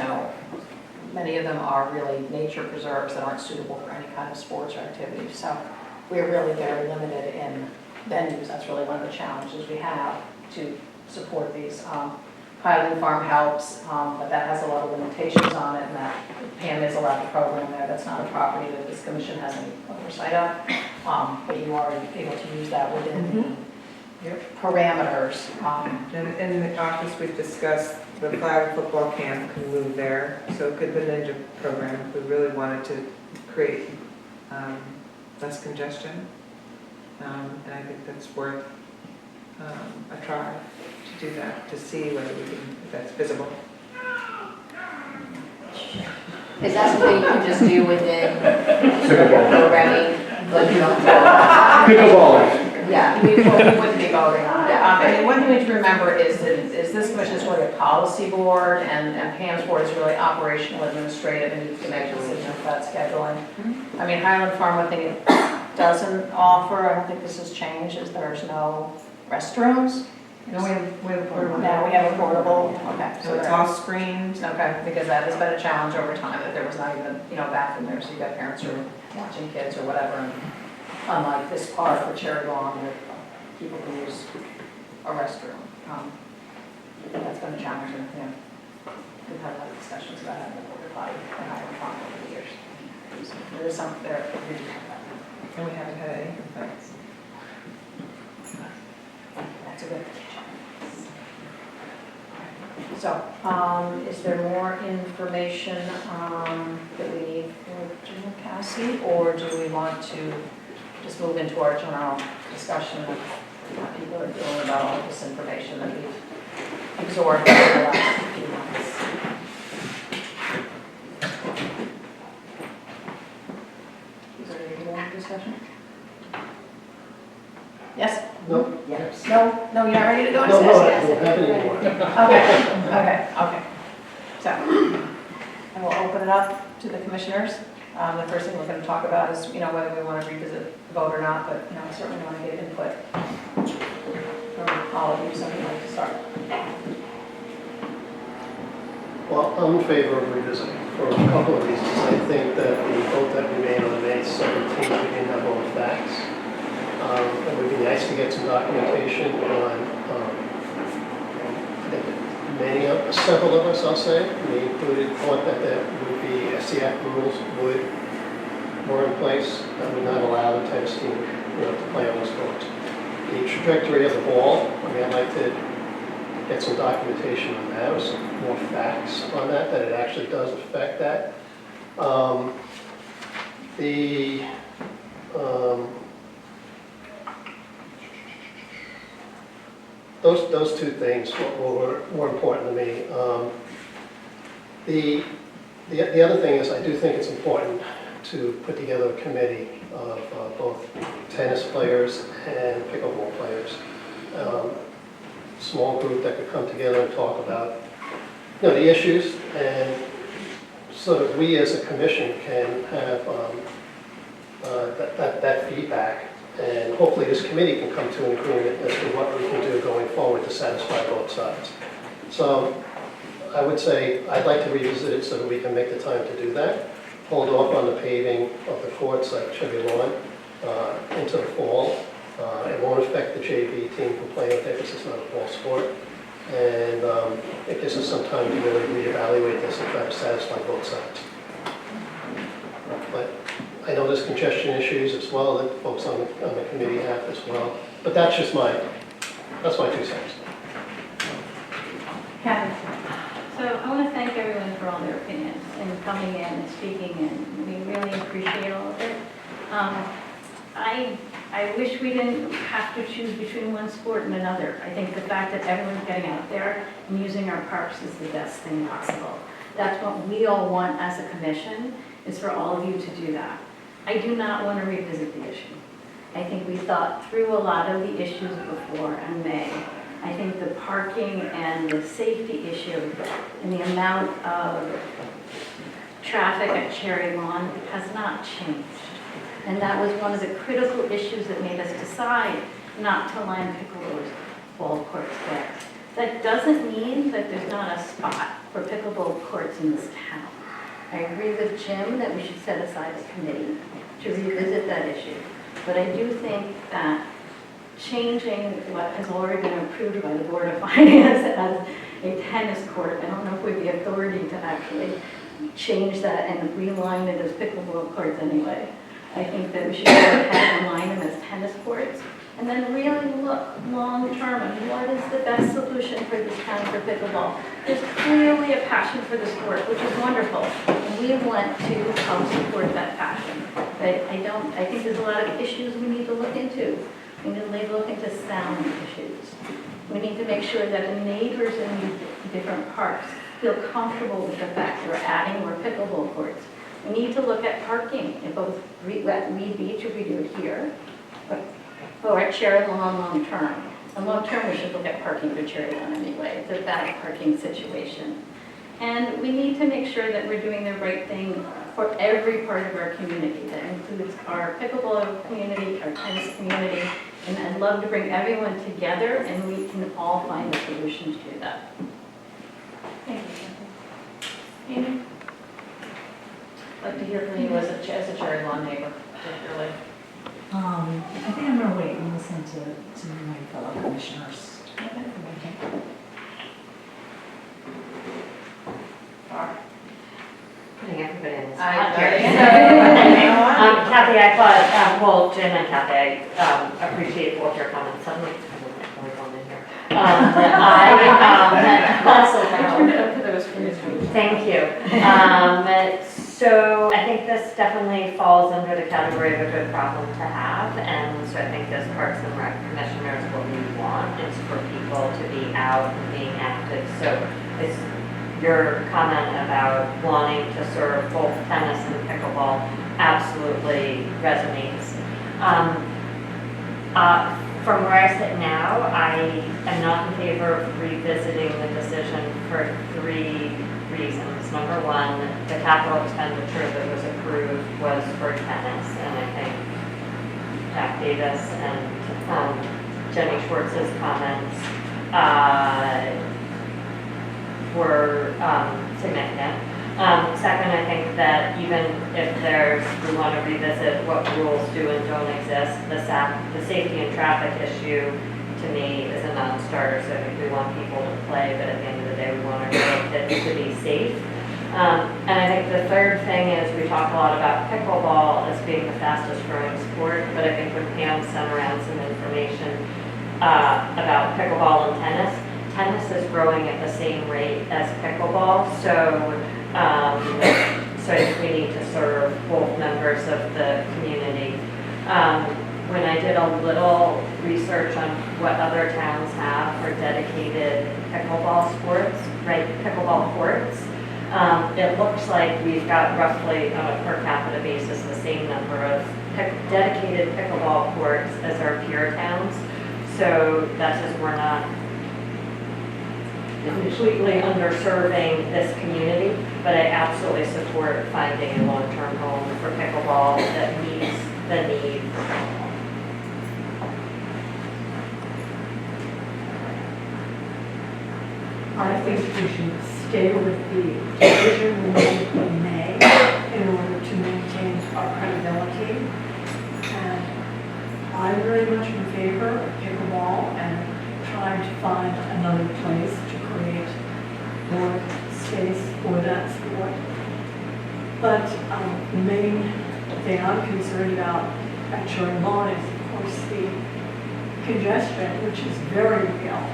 Speaker 1: Many of them are really nature preserves that aren't suitable for any kind of sports or activity. So we're really very limited in venues. That's really one of the challenges we have to support these. Highland Farm helps, but that has a lot of limitations on it, and that Pam is allowed to program there. That's not a property that this commission has any oversight of, but you are able to use that within the parameters.
Speaker 9: And in the office, we've discussed the flag football camp can move there, so could the Ninja program, if we really wanted to create less congestion. And I think that's worth a try to do that, to see whether we can, if that's visible.
Speaker 12: Is that something you can just do within programming? Like you don't
Speaker 4: Pickleball.
Speaker 12: Yeah.
Speaker 1: We wouldn't be voting on it. And one thing to remember is that this commission is really a policy board, and Pam's board is really operational, administrative, and needs to make decisions about scheduling. I mean, Highland Farm, one thing it doesn't offer, I don't think this has changed, is there's no restrooms.
Speaker 9: No, we have a portable.
Speaker 1: Now we have a portable, okay.
Speaker 9: So it's all screened.
Speaker 1: Okay, because that has been a challenge over time, that there was not even, bathroom there, so you got parents who are watching kids or whatever. And unlike this park or Cherry Lawn, where people can use a restroom. That's been a challenge, and, we've had a lot of discussions about having a porta potty in Highland Farm over the years. So there is some there, we do have that.
Speaker 9: And we haven't had any complaints.
Speaker 1: That's a good. So, is there more information that we need for General Cassie, or do we want to just move into our general discussion of what people are doing about all this information that we've absorbed over the last few months? Is there any more discussion? Yes?
Speaker 18: No.
Speaker 1: Yes. No, you're not ready to go into
Speaker 18: No,
Speaker 1: this?
Speaker 18: I don't have any more.
Speaker 1: Okay. So, and we'll open it up to the commissioners. The first thing we're going to talk about is, whether we want to revisit the vote or not, but, I certainly want to get input from all of you, so we'd like to start.
Speaker 17: Well, I'm in favor of revisiting for a couple of reasons. I think that the vote that we made on May 17th, we didn't have all the facts. It would be nice to get some documentation on, I think several of us, I'll say, me included, thought that would be SCF rules were in place that would not allow the tennis team, to play on those courts. The trajectory of the ball, I'd like to get some documentation on that, or some more facts on that it actually does affect that. Those two things were more important to me. The other thing is, I do think it's important to put together a committee of both tennis players and pickleball players. Small group that could come together and talk about the issues, and so that we as a commission can have that feedback. And hopefully this committee can come to an agreement as to what we can do going forward to satisfy both sides. So I would say I'd like to revisit it so that we can make the time to do that. Hold off on the paving of the courts like Cherry Lawn into the fall. It won't affect the JV team from playing with it because it's not a fall sport. And it gives us some time to really reevaluate this and try to satisfy both sides. But I know there's congestion issues as well that folks on the committee have as well. But that's just my 2 cents.
Speaker 5: So I want to thank everyone for all their opinions and coming in and speaking, and we really appreciate all of it. I wish we didn't have to choose between one sport and another. I think the fact that everyone's getting out there and using our parks is the best thing possible. That's what we all want as a commission, is for all of you to do that. I do not want to revisit the issue. I think we thought through a lot of the issues before in May. I think the parking and the safety issue and the amount of traffic at Cherry Lawn has not changed. And that was one of the critical issues that made us decide not to line pickleball courts there. That doesn't mean that there's not a spot for pickleball courts in this town. I agree with Jim that we should set aside a committee to revisit that issue. But I do think that changing what has already been approved by the Board of Finance as a tennis court, I don't know if we have the authority to actually change that and realign it as pickleball courts anyway. I think that we should go ahead and align them as tennis courts, and then really look long-term on what is the best solution for this town for pickleball. There's clearly a passion for the sport, which is wonderful, and we want to help support that passion. But I think there's a lot of issues we need to look into. We need to look into sound issues. We need to make sure that the neighbors in these different parks feel comfortable with the fact that we're adding more pickleball courts. We need to look at parking at both Reed Beach, if we do it here, or at Cherry Lawn long term. And long term, we should look at parking for Cherry Lawn anyway. It's a bad parking situation. And we need to make sure that we're doing the right thing for every part of our community. That includes our pickleball community, our tennis community, and I'd love to bring everyone together and we can all find a solution to do that. Thank you.
Speaker 1: Amy? I'd like to hear from you as a Cherry Lawn neighbor, particularly.
Speaker 7: I think I'm gonna wait and listen to my fellow commissioners.
Speaker 3: Putting everybody in this
Speaker 1: I
Speaker 3: spot
Speaker 1: agree.
Speaker 3: here. Kathy, I thought, well, Jen and Kathy, I appreciate both your comments. Suddenly, I'm really going in here.
Speaker 1: I turned it up because I was confused.
Speaker 3: Thank you. So I think this definitely falls under the category of a good problem to have. And so I think as Parks and Rec commissioners, what we want is for people to be out and being active. So it's your comment about wanting to serve both tennis and pickleball absolutely resonates. From where I sit now, I am not in favor of revisiting the decision for 3 reasons. Number one, the capital expenditure that was approved was for tennis, and I think Jack Davis and Jenny Schwartz's comments were significant. Second, I think that even if we want to revisit what rules do and don't exist, the safety and traffic issue to me is a non-starter. So I think we want people to play, but at the end of the day, we want our kids to be safe. And I think the third thing is we talk a lot about pickleball as being the fastest growing sport, but I think when Pam sent around some information about pickleball and tennis is growing at the same rate as pickleball. So I think we need to serve both members of the community. When I did a little research on what other towns have for dedicated pickleball sports, right, pickleball courts, it looks like we've got roughly on a per capita basis the same number of dedicated pickleball courts as our peer towns. So that says we're not completely underserving this community, but I absolutely support finding a long-term home for pickleball that meets the need.
Speaker 19: I think we should stay with the decision we made in May in order to maintain our credibility. And I'm very much in favor of pickleball and trying to find another place to create more space for that sport. But the main thing I'm concerned about at Cherry Lawn is, of course, the congestion, which is very real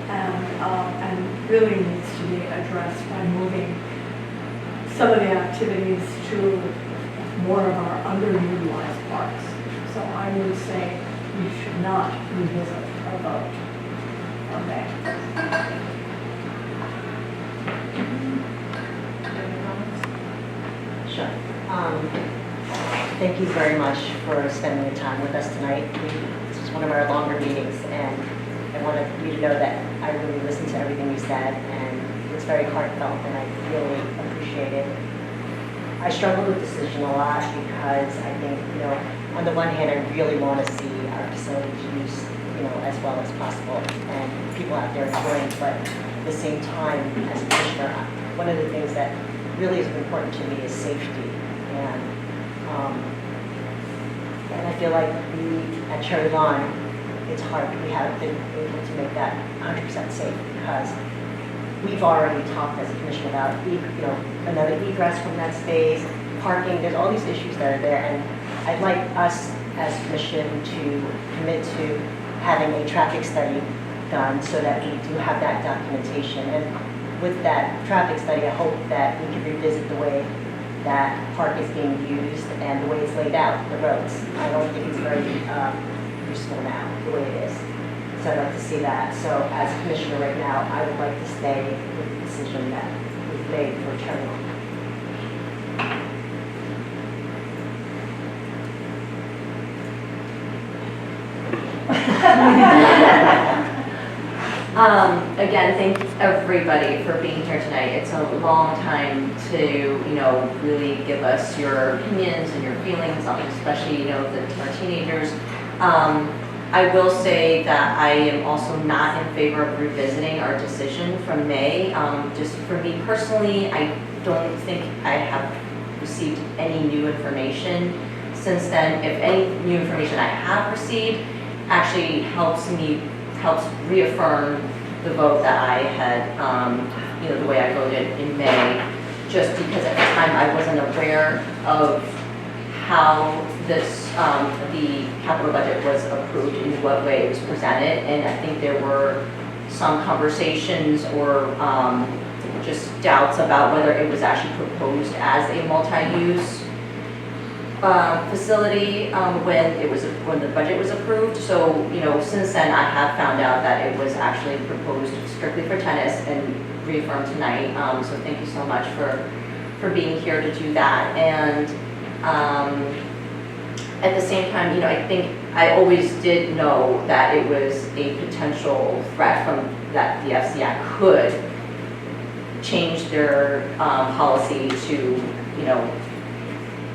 Speaker 19: and really needs to be addressed by moving some of the activities to more of our underutilized parks. So I would say we should not revisit our vote from that.
Speaker 6: Sure. Thank you very much for spending the time with us tonight. This was one of our longer meetings, and I wanted you to know that I really listened to everything you said, and it's very heartfelt, and I really appreciate it. I struggle with this decision a lot because I think, on the one hand, I really want to see our facilities used, as well as possible, and people out there enjoying, but at the same time, as a commissioner, one of the things that really is important to me is safety. And I feel like we, at Cherry Lawn, it's hard, we haven't been able to make that 100% safe because we've already talked as a commission about, another egress from that space, parking, there's all these issues that are there, and I'd like us as commission to commit to having a traffic study done so that we do have that documentation. And with that traffic study, I hope that we can revisit the way that park is being used and the way it's laid out, the roads. I don't think it's very useful now, the way it is. So I'd like to see that. So as a commissioner right now, I would like to stay with the decision that we've made for Cherry Lawn.
Speaker 12: Again, thank everybody for being here tonight. It's a long time to, really give us your opinions and your feelings, especially, our teenagers. I will say that I am also not in favor of revisiting our decision from May. Just for me personally, I don't think I have received any new information since then. If any new information I have received actually helps reaffirm the vote that I had, the way I voted in May, just because at the time I wasn't aware of how this, the capital budget was approved, in what way it was presented, and I think there were some conversations or just doubts about whether it was actually proposed as a multi-use facility when the budget was approved. So, since then I have found out that it was actually proposed strictly for tennis and reaffirmed tonight. So thank you so much for being here to do that. And at the same time, I think I always did know that it was a potential threat from that the FCI could change their policy to,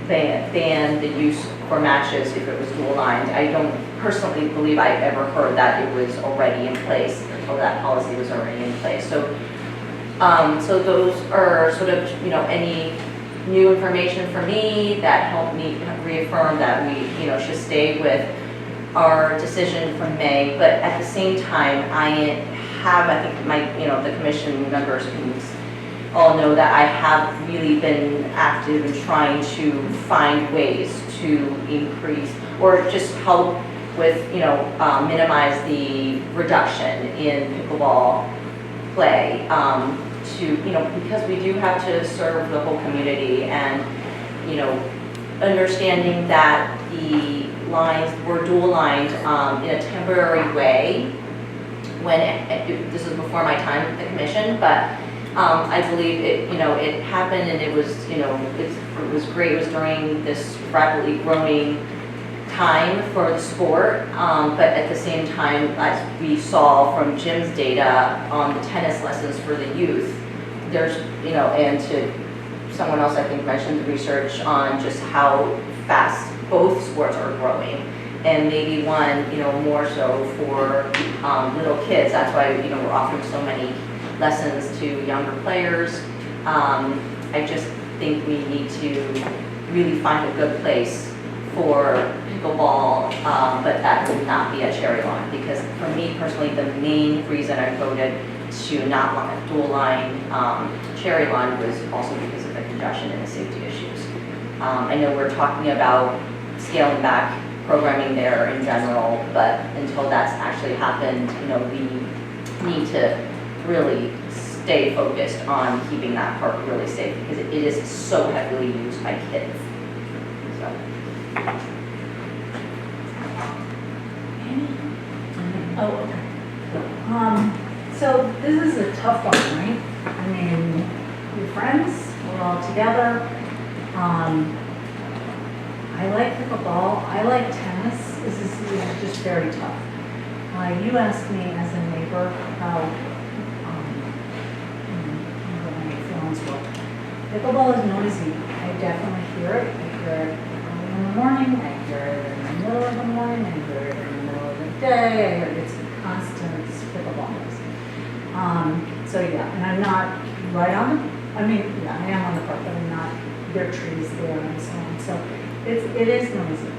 Speaker 12: ban the use for matches if it was dual lined. I don't personally believe I ever heard that it was already in place, or that policy was already in place. So, so those are sort of, any new information for me that helped me reaffirm that we, should stay with our decision from May. But at the same time, I think the commission members can all know that I have really been active in trying to find ways to increase or just help with, minimize the reduction in pickleball play because we do have to serve the whole community, and, understanding that the lines were dual lined in a temporary way when this is before my time at the commission, but I believe it, it happened, and it was, it was great. It was during this rapidly growing time for the sport, but at the same time, as we saw from Jim's data on the tennis lessons for the youth, there's, and to someone else I think mentioned the research on just how fast both sports are growing, and maybe one, more so for little kids. That's why, we're offering so many lessons to younger players. I just think we need to really find a good place for pickleball, but that would not be at Cherry Lawn, because for me personally, the main reason I voted to not dual line Cherry Lawn was also because of the congestion and the safety issues. I know we're talking about scaling back programming there in general, but until that's actually happened, we need to really stay focused on keeping that park really safe, because it is so heavily used by kids. So.
Speaker 7: Oh, okay. So this is a tough one, right? I mean, we're friends, we're all together. I like pickleball, I like tennis. This is just very tough. You asked me as a neighbor how my feelings were. Pickleball is noisy. I definitely hear it. I hear it early in the morning, I hear it in the middle of the morning, I hear it in the middle of the day. I hear it's a constant pickleball noise. So yeah, and I'm not right on I mean, yeah, I am on the park, but I'm not, there are trees there and so on, so it is noisy.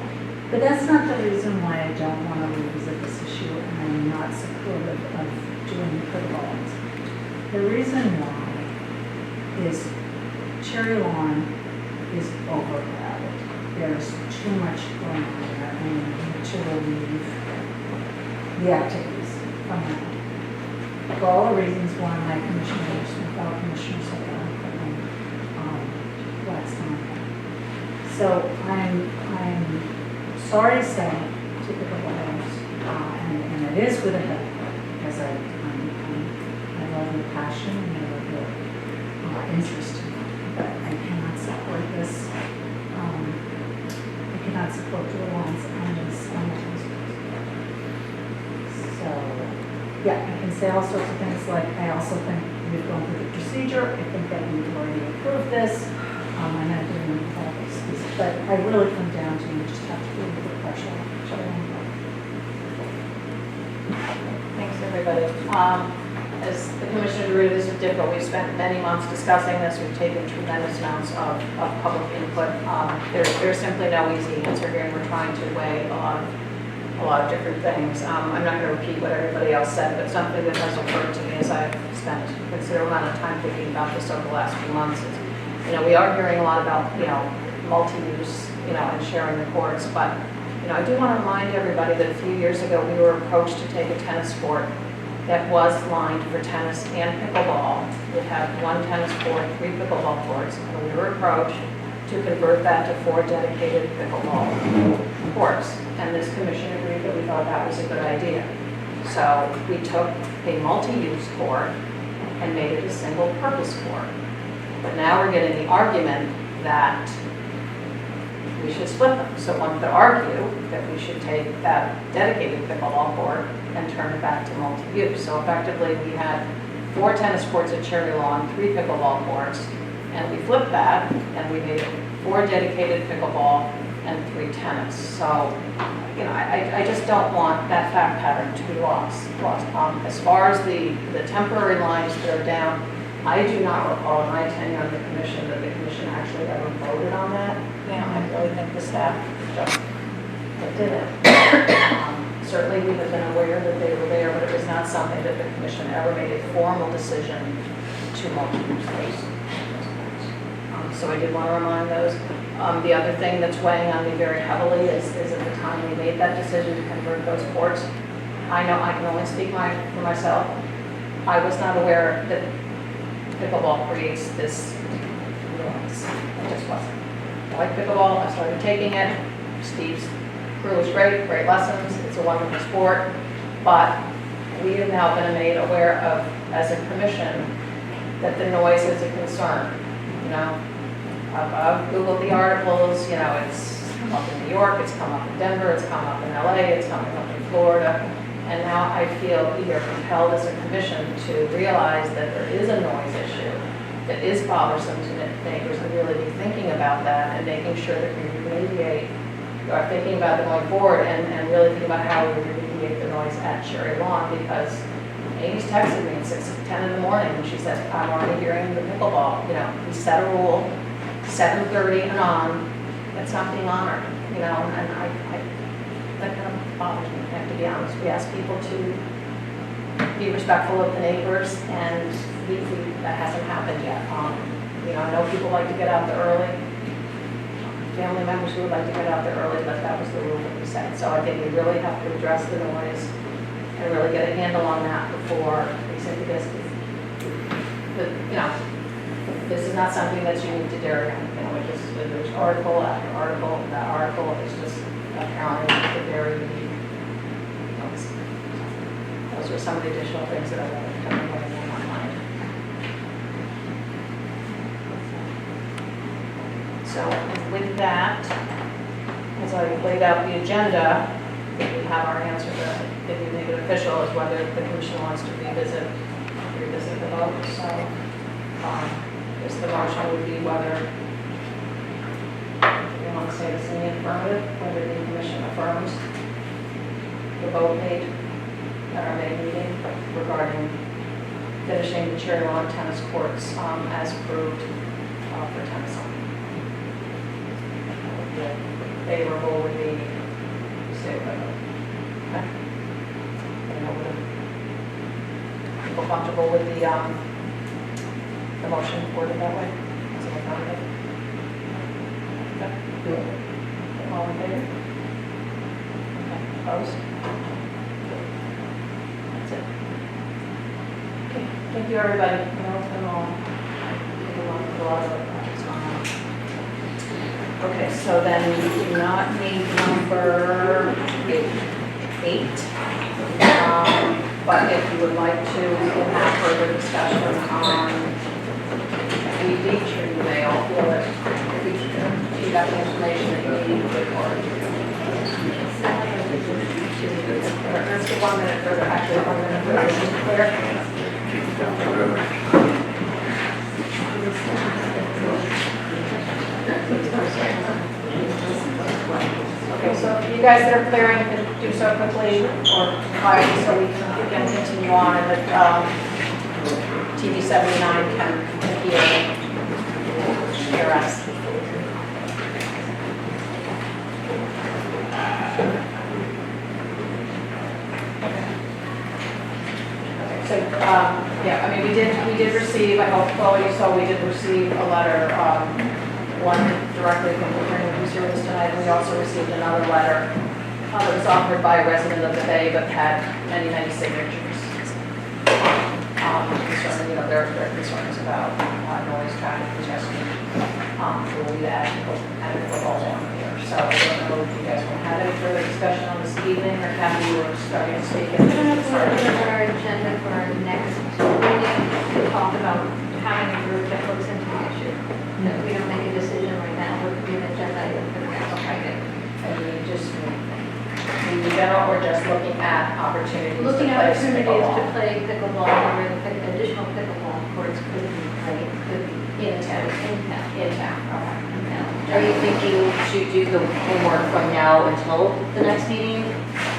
Speaker 7: But that's not the reason why I don't want to revisit this issue and I'm not supportive of doing pickleballs. The reason why is Cherry Lawn is overcrowded. There's too much going on there and we need to relieve the activities from that. For all the reasons why my commissioners, my fellow commissioners have done, waxed on. So I'm sorry to say, typical Wales, and it is with a help, because I love your passion and I love your interest in it, but I cannot support this. I cannot support the lawns on this. So, yeah, I can say all sorts of things, like I also think we've gone through the procedure, I think that we've already approved this, I'm not doing with all this, but I really come down to you just have to deal with the pressure.
Speaker 1: Thanks, everybody. As the commissioners agree, this is difficult. We've spent many months discussing this. We've taken tremendous amounts of public input. There's simply no easy answer here, and we're trying to weigh a lot of different things. I'm not going to repeat what everybody else said, but something that has occurred to me as I've spent a considerable amount of time thinking about this over the last few months is, we are hearing a lot about, multi-use, and sharing the courts, but, I do want to remind everybody that a few years ago, we were approached to take a tennis court that was lined for tennis and pickleball. It had 1 tennis court, 3 pickleball courts, and we were approached to convert that to 4 dedicated pickleball courts. And this commission agreed that we thought that was a good idea. So we took a multi-use court and made it a single-purpose court. But now we're getting the argument that we should split them. So one could argue that we should take that dedicated pickleball court and turn it back to multi-use. So effectively, we had 4 tennis courts at Cherry Lawn, 3 pickleball courts, and we flipped that, and we made it 4 dedicated pickleball and 3 tennis. So, I just don't want that fact pattern to be lost. As far as the temporary lines that are down, I do not recall in my tenure on the commission that the commission actually ever voted on that. I really think the staff just did it. Certainly we have been aware that they were there, but it was not something that the commission ever made a formal decision to multi-use those. So I did want to remind those. The other thing that's weighing on me very heavily is at the time we made that decision to convert those courts, I know I can only speak for myself. I was not aware that pickleball creates this nuance. I just wasn't. I like pickleball, I started taking it. Steve's crew was great lessons, it's a wonderful sport, but we have now been made aware of, as a commission, that the noise is a concern. I've Googled the articles, it's come up in New York, it's come up in Denver, it's come up in LA, it's coming up in Florida, and now I feel we are compelled as a commission to realize that there is a noise issue that is bothersome to neighbors, and really be thinking about that and making sure that we remediate, or thinking about it going forward, and really think about how we remediate the noise at Cherry Lawn, because Amy's texted me at 6:10 in the morning, and she said, I'm already hearing the pickleball. We set a rule, 7:30 and on, it's not being honored, and that kind of bothers me, I have to be honest. We ask people to be respectful of the neighbors, and that hasn't happened yet. I know people like to get out there early, family members who would like to get out there early, but that was the rule that we set. So I think we really have to address the noise and really get a handle on that before we simply get this is not something that's unique to Darien. There's article after article, that article is just apparently the very unique. Those are some of the additional things that I wanted to come away in my mind. So with that, as I laid out the agenda, we have our answer to, if you make it official, is whether the commission wants to revisit the vote. So I guess the motion would be whether you want to say this in the affirmative, whether the commission affirms the vote made at our May meeting regarding finishing the Cherry Lawn tennis courts as approved for tennis on. Favorable would be, say, okay. People comfortable with the motion worded that way? Is it okay? Okay. All in favor? Okay. Opposed? That's it. Okay, thank you, everybody. I know it's been long. A lot of other projects going on. Okay, so then we do not need number 8. But if you would like to, we can have further discussion on the beach, or you may all feel that you got the information that you need for Let's get 1 minute further, actually 1 minute further, Okay, so if you guys that are clearing can do so quickly or quietly so we can continue on and that TV 79 can hear us. So, yeah, I mean, we did receive, I hope all of you saw, we did receive a letter, one directly from the attorney who's here with us tonight, and we also received another letter that was offered by a resident of the Bay, but had many, many signatures. Concerning, their concerns about noise, traffic, congestion, we'll leave that and we'll all down here. So I don't know if you guys want to have any further discussion on this evening, or Kathy, you were starting to speak.
Speaker 5: We're going to put our agenda for our next meeting to talk about having a group that looks into the issue. That we don't make a decision right now, what could be an agenda item for the next Friday.
Speaker 1: And you just, in general, or just looking at opportunities to
Speaker 5: Looking
Speaker 1: play
Speaker 5: at opportunities to
Speaker 1: pickleball?
Speaker 5: play pickleball, or the additional pickleball courts could be played, could be
Speaker 1: In town.
Speaker 5: in town.
Speaker 12: Are you thinking to do the homework from now until the next meeting?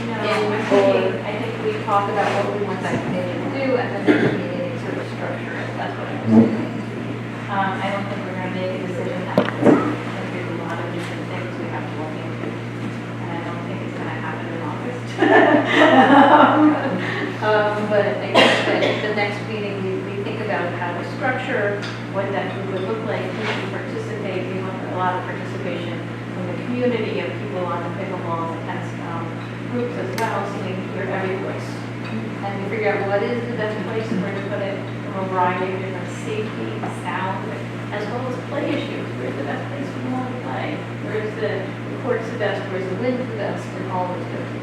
Speaker 5: No, I think we talk about what we want that committee to do, and then the meeting sort of structure it, that's what I was thinking. I don't think we're gonna make a decision now. I think there's a lot of different things we have to look into, and I don't think it's gonna happen in August. But I guess that the next meeting, we think about how to structure, what that would look like, who can participate. We want a lot of participation from the community of people on the pickleball and tennis groups as well, so we can hear every voice. And we figure out what is the best place where to put it from a variety of different safety, sound, as well as play issues. Where's the best place for them all to play? Where's the courts the best? Where's the wind the best? And all those good things.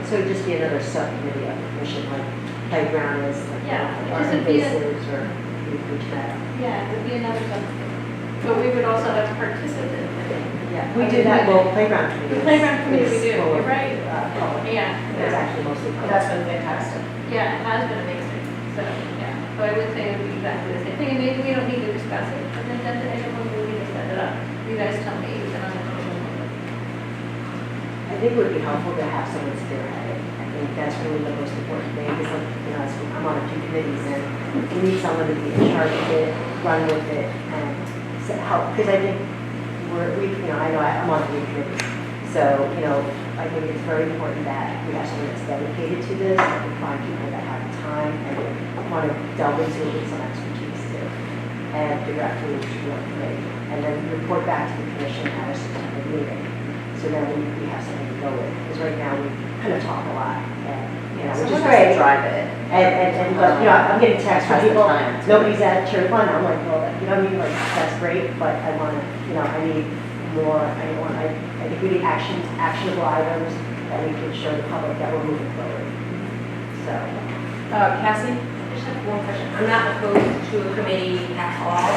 Speaker 6: So it'd just be another subcommittee of the commission, like playground is, like,
Speaker 5: Yeah,
Speaker 6: or
Speaker 5: just a bit.
Speaker 6: invasives, or which that.
Speaker 5: Yeah, it would be another something. But we would also have to participate.
Speaker 6: Yeah, we do that, well, playground committee.
Speaker 5: The playground committee we
Speaker 6: is
Speaker 5: do,
Speaker 6: full of,
Speaker 5: you're right.
Speaker 6: public.
Speaker 5: Yeah.
Speaker 6: It's actually mostly public.
Speaker 1: That's been fantastic.
Speaker 5: Yeah, it has been amazing. So, yeah. So I would say it would be exactly the same thing. And maybe we don't need to discuss it. But then that's the item when we need to set it up. You guys tell me, and I'm going to.
Speaker 6: I think it would be helpful to have someone spearhead it. I think that's really the most important thing, because I'm on a few committees, and we need someone to be in charge of it, run with it, and help, because I think I'm on 3 committees. So, I think it's very important that we have someone that's dedicated to this, and we find people that have time and want to delve into it with some expertise too, and figure out who should be on the committee, and then report back to the commission at a September meeting. So then we have something to go with, because right now we kind of talk a lot, and, which is great.
Speaker 12: Drive it.
Speaker 6: But, I'm getting texts from
Speaker 12: Has the
Speaker 6: people,
Speaker 12: time.
Speaker 6: nobody's at Cherry Fun, I'm like, well, you know what I mean, like, that's great, but I want to, I need more, I think we need actionable items that we can show the public that we're moving forward. So.
Speaker 1: Cassie?
Speaker 11: I just have one question. I'm not opposed to a committee at all,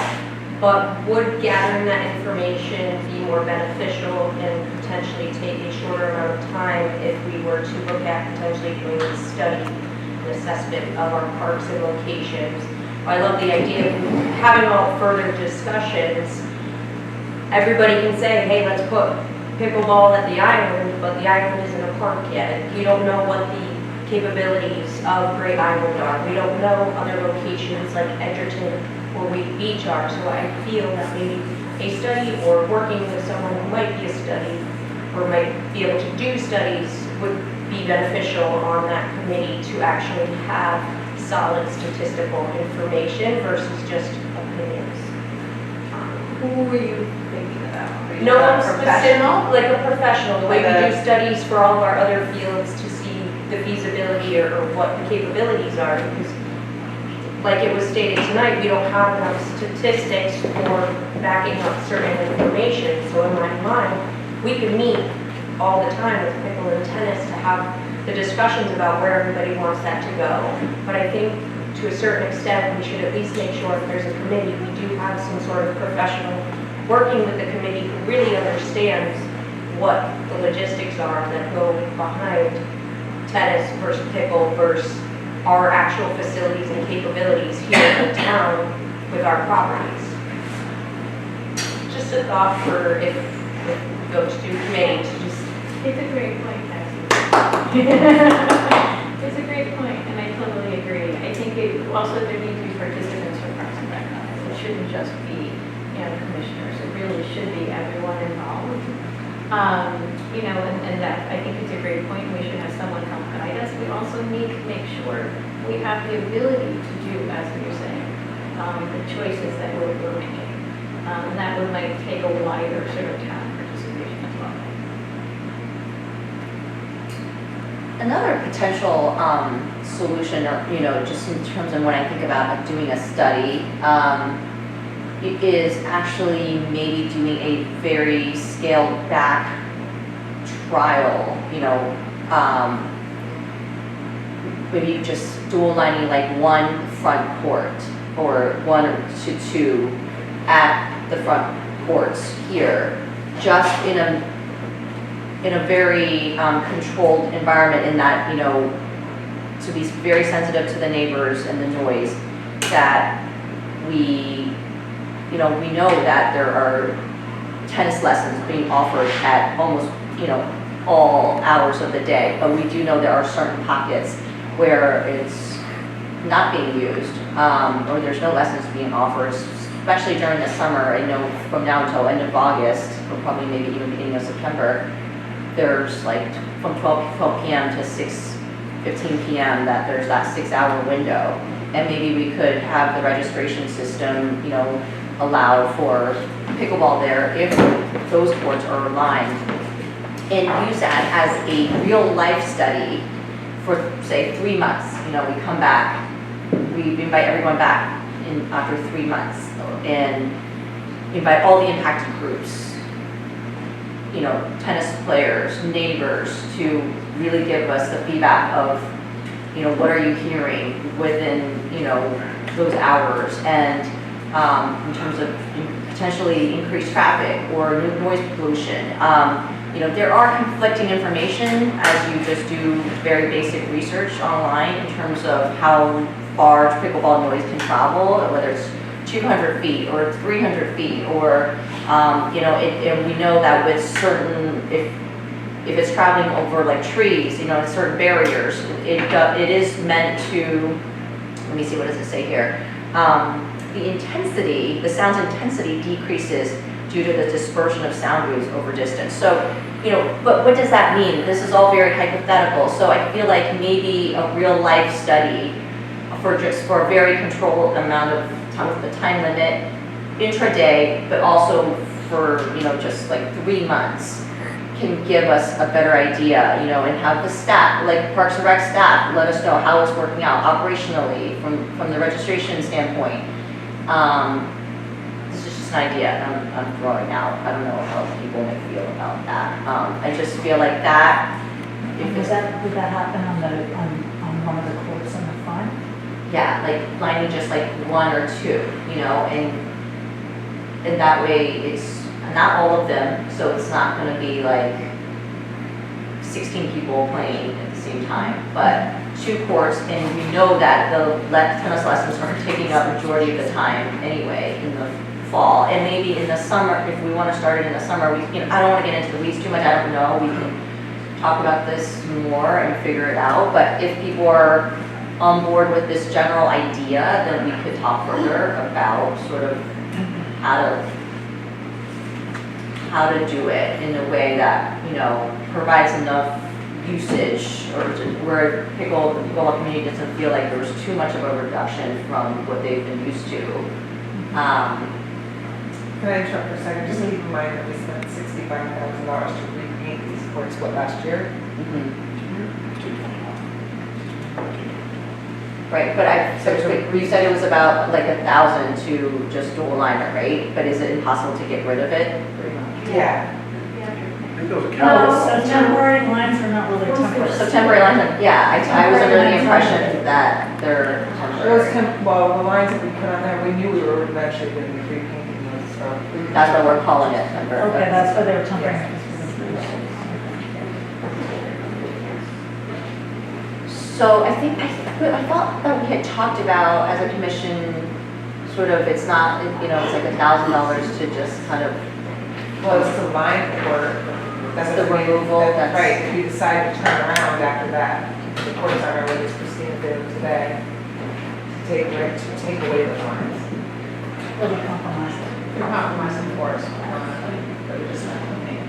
Speaker 11: but would gathering that information be more beneficial and potentially take a shorter amount of time if we were to look at potentially doing a study, an assessment of our parks and locations? I love the idea of having all further discussions. Everybody can say, hey, let's put pickleball at the island, but the island isn't a park yet. You don't know what the capabilities of Great Island are. We don't know other locations like Edgerton or Wheat Beach are, so I feel that maybe a study or working with someone who might be a study or might be able to do studies would be beneficial on that committee to actually have solid statistical information versus just opinions.
Speaker 1: Who were you thinking about? Are you
Speaker 11: No
Speaker 1: a
Speaker 11: one
Speaker 1: professional?
Speaker 11: like a professional, the way
Speaker 1: Like
Speaker 11: we
Speaker 1: a-
Speaker 11: do studies for all of our other fields to see the feasibility or what the capabilities are. Because like it was stated tonight, we don't have enough statistics for backing up certain information. So in my mind, we could meet all the time with pickle and tennis to have the discussions about where everybody wants that to go. But I think to a certain extent, we should at least make sure if there's a committee, we do have some sort of professional working with the committee who really understands what the logistics are that go behind tennis versus pickle versus our actual facilities and capabilities here in the town with our properties. Just a thought for if it goes to committee to just.
Speaker 20: It's a great point, Cassie. It's a great point, and I totally agree. I think it also there need to be participants from Parks and Rec. It shouldn't just be, commissioners. It really should be everyone involved. And that I think it's a great point. We should have someone help guide us. We also need to make sure we have the ability to do, as you're saying, the choices that we're making. And that might take a wider sort of town participation as well.
Speaker 12: Another potential solution, just in terms of when I think about doing a study, is actually maybe doing a very scaled back trial, maybe just dual lining like one front court or one to two at the front courts here, just in a very controlled environment in that, to be very sensitive to the neighbors and the noise, that we know that there are tennis lessons being offered at almost, all hours of the day, but we do know there are certain pockets where it's not being used, or there's no lessons being offered, especially during the summer. I know from now until end of August, or probably maybe even beginning of September, there's like from 12 p.m. to 6:15 p.m. that there's that 6-hour window. And maybe we could have the registration system, allow for pickleball there if those courts are lined, and use that as a real life study for, say, 3 months. We come back, we invite everyone back after 3 months, and invite all the impacted groups, tennis players, neighbors, to really give us the feedback of, what are you hearing within, those hours, and in terms of potentially increased traffic or noise pollution. There are conflicting information as you just do very basic research online in terms of how far pickleball noise can travel, whether it's 200 feet or 300 feet, or, and we know that with certain, if it's traveling over like trees, certain barriers, it is meant to, let me see, what does it say here? The sound's intensity decreases due to the dispersion of sound waves over distance. So, but what does that mean? This is all very hypothetical. So I feel like maybe a real life study for a very controlled amount of time, with the time limit, intraday, but also for, just like 3 months, can give us a better idea, and have the staff, like Parks and Rec staff, let us know how it's working out operationally from the registration standpoint. This is just an idea I'm throwing out. I don't know how people may feel about that. I just feel like that.
Speaker 7: Would that happen on one of the courts in the front?
Speaker 12: Yeah, like lining just like 1 or 2, and that way it's not all of them, so it's not going to be like 16 people playing at the same time, but 2 courts, and we know that the tennis lessons are taking up majority of the time anyway in the fall, and maybe in the summer, if we want to start it in the summer, I don't want to get into the weeds too much, I don't know, we can talk about this more and figure it out, but if people are on board with this general idea, then we could talk further about sort of how to do it in a way that, you know, provides enough usage or where the pickleball community doesn't feel like there was too much of a reduction from what they've been used to.
Speaker 9: Can I interrupt for a second? Just keep in mind that we spent $65,000 to repaint these courts, what, last year?
Speaker 12: Right, but you said it was about like 1,000 to just dual liner, right? But is it impossible to get rid of it?
Speaker 9: Yeah.
Speaker 13: I think those are
Speaker 7: No, so temporary lines are not really temporary.
Speaker 12: So temporary lines, yeah, I was under the impression that they're
Speaker 9: Those
Speaker 12: temporary.
Speaker 9: well, the lines that we put on there, we knew we were eventually going to be repainting those, so.
Speaker 12: That's why we're calling it temporary.
Speaker 7: Okay, that's why they were temporary.
Speaker 12: So I thought that we had talked about as a commission, sort of, it's not, you know, it's like $1,000 to just kind of.
Speaker 9: Well, it's the line work.
Speaker 12: That's the removal, that's.
Speaker 9: Right, if you decide to turn around after that, the courts aren't really as Christina did today, to take away the lines.
Speaker 7: Little compromise.
Speaker 1: You're compromising for us, but we're just not looking.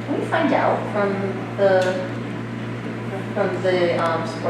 Speaker 12: Can we find out from the sport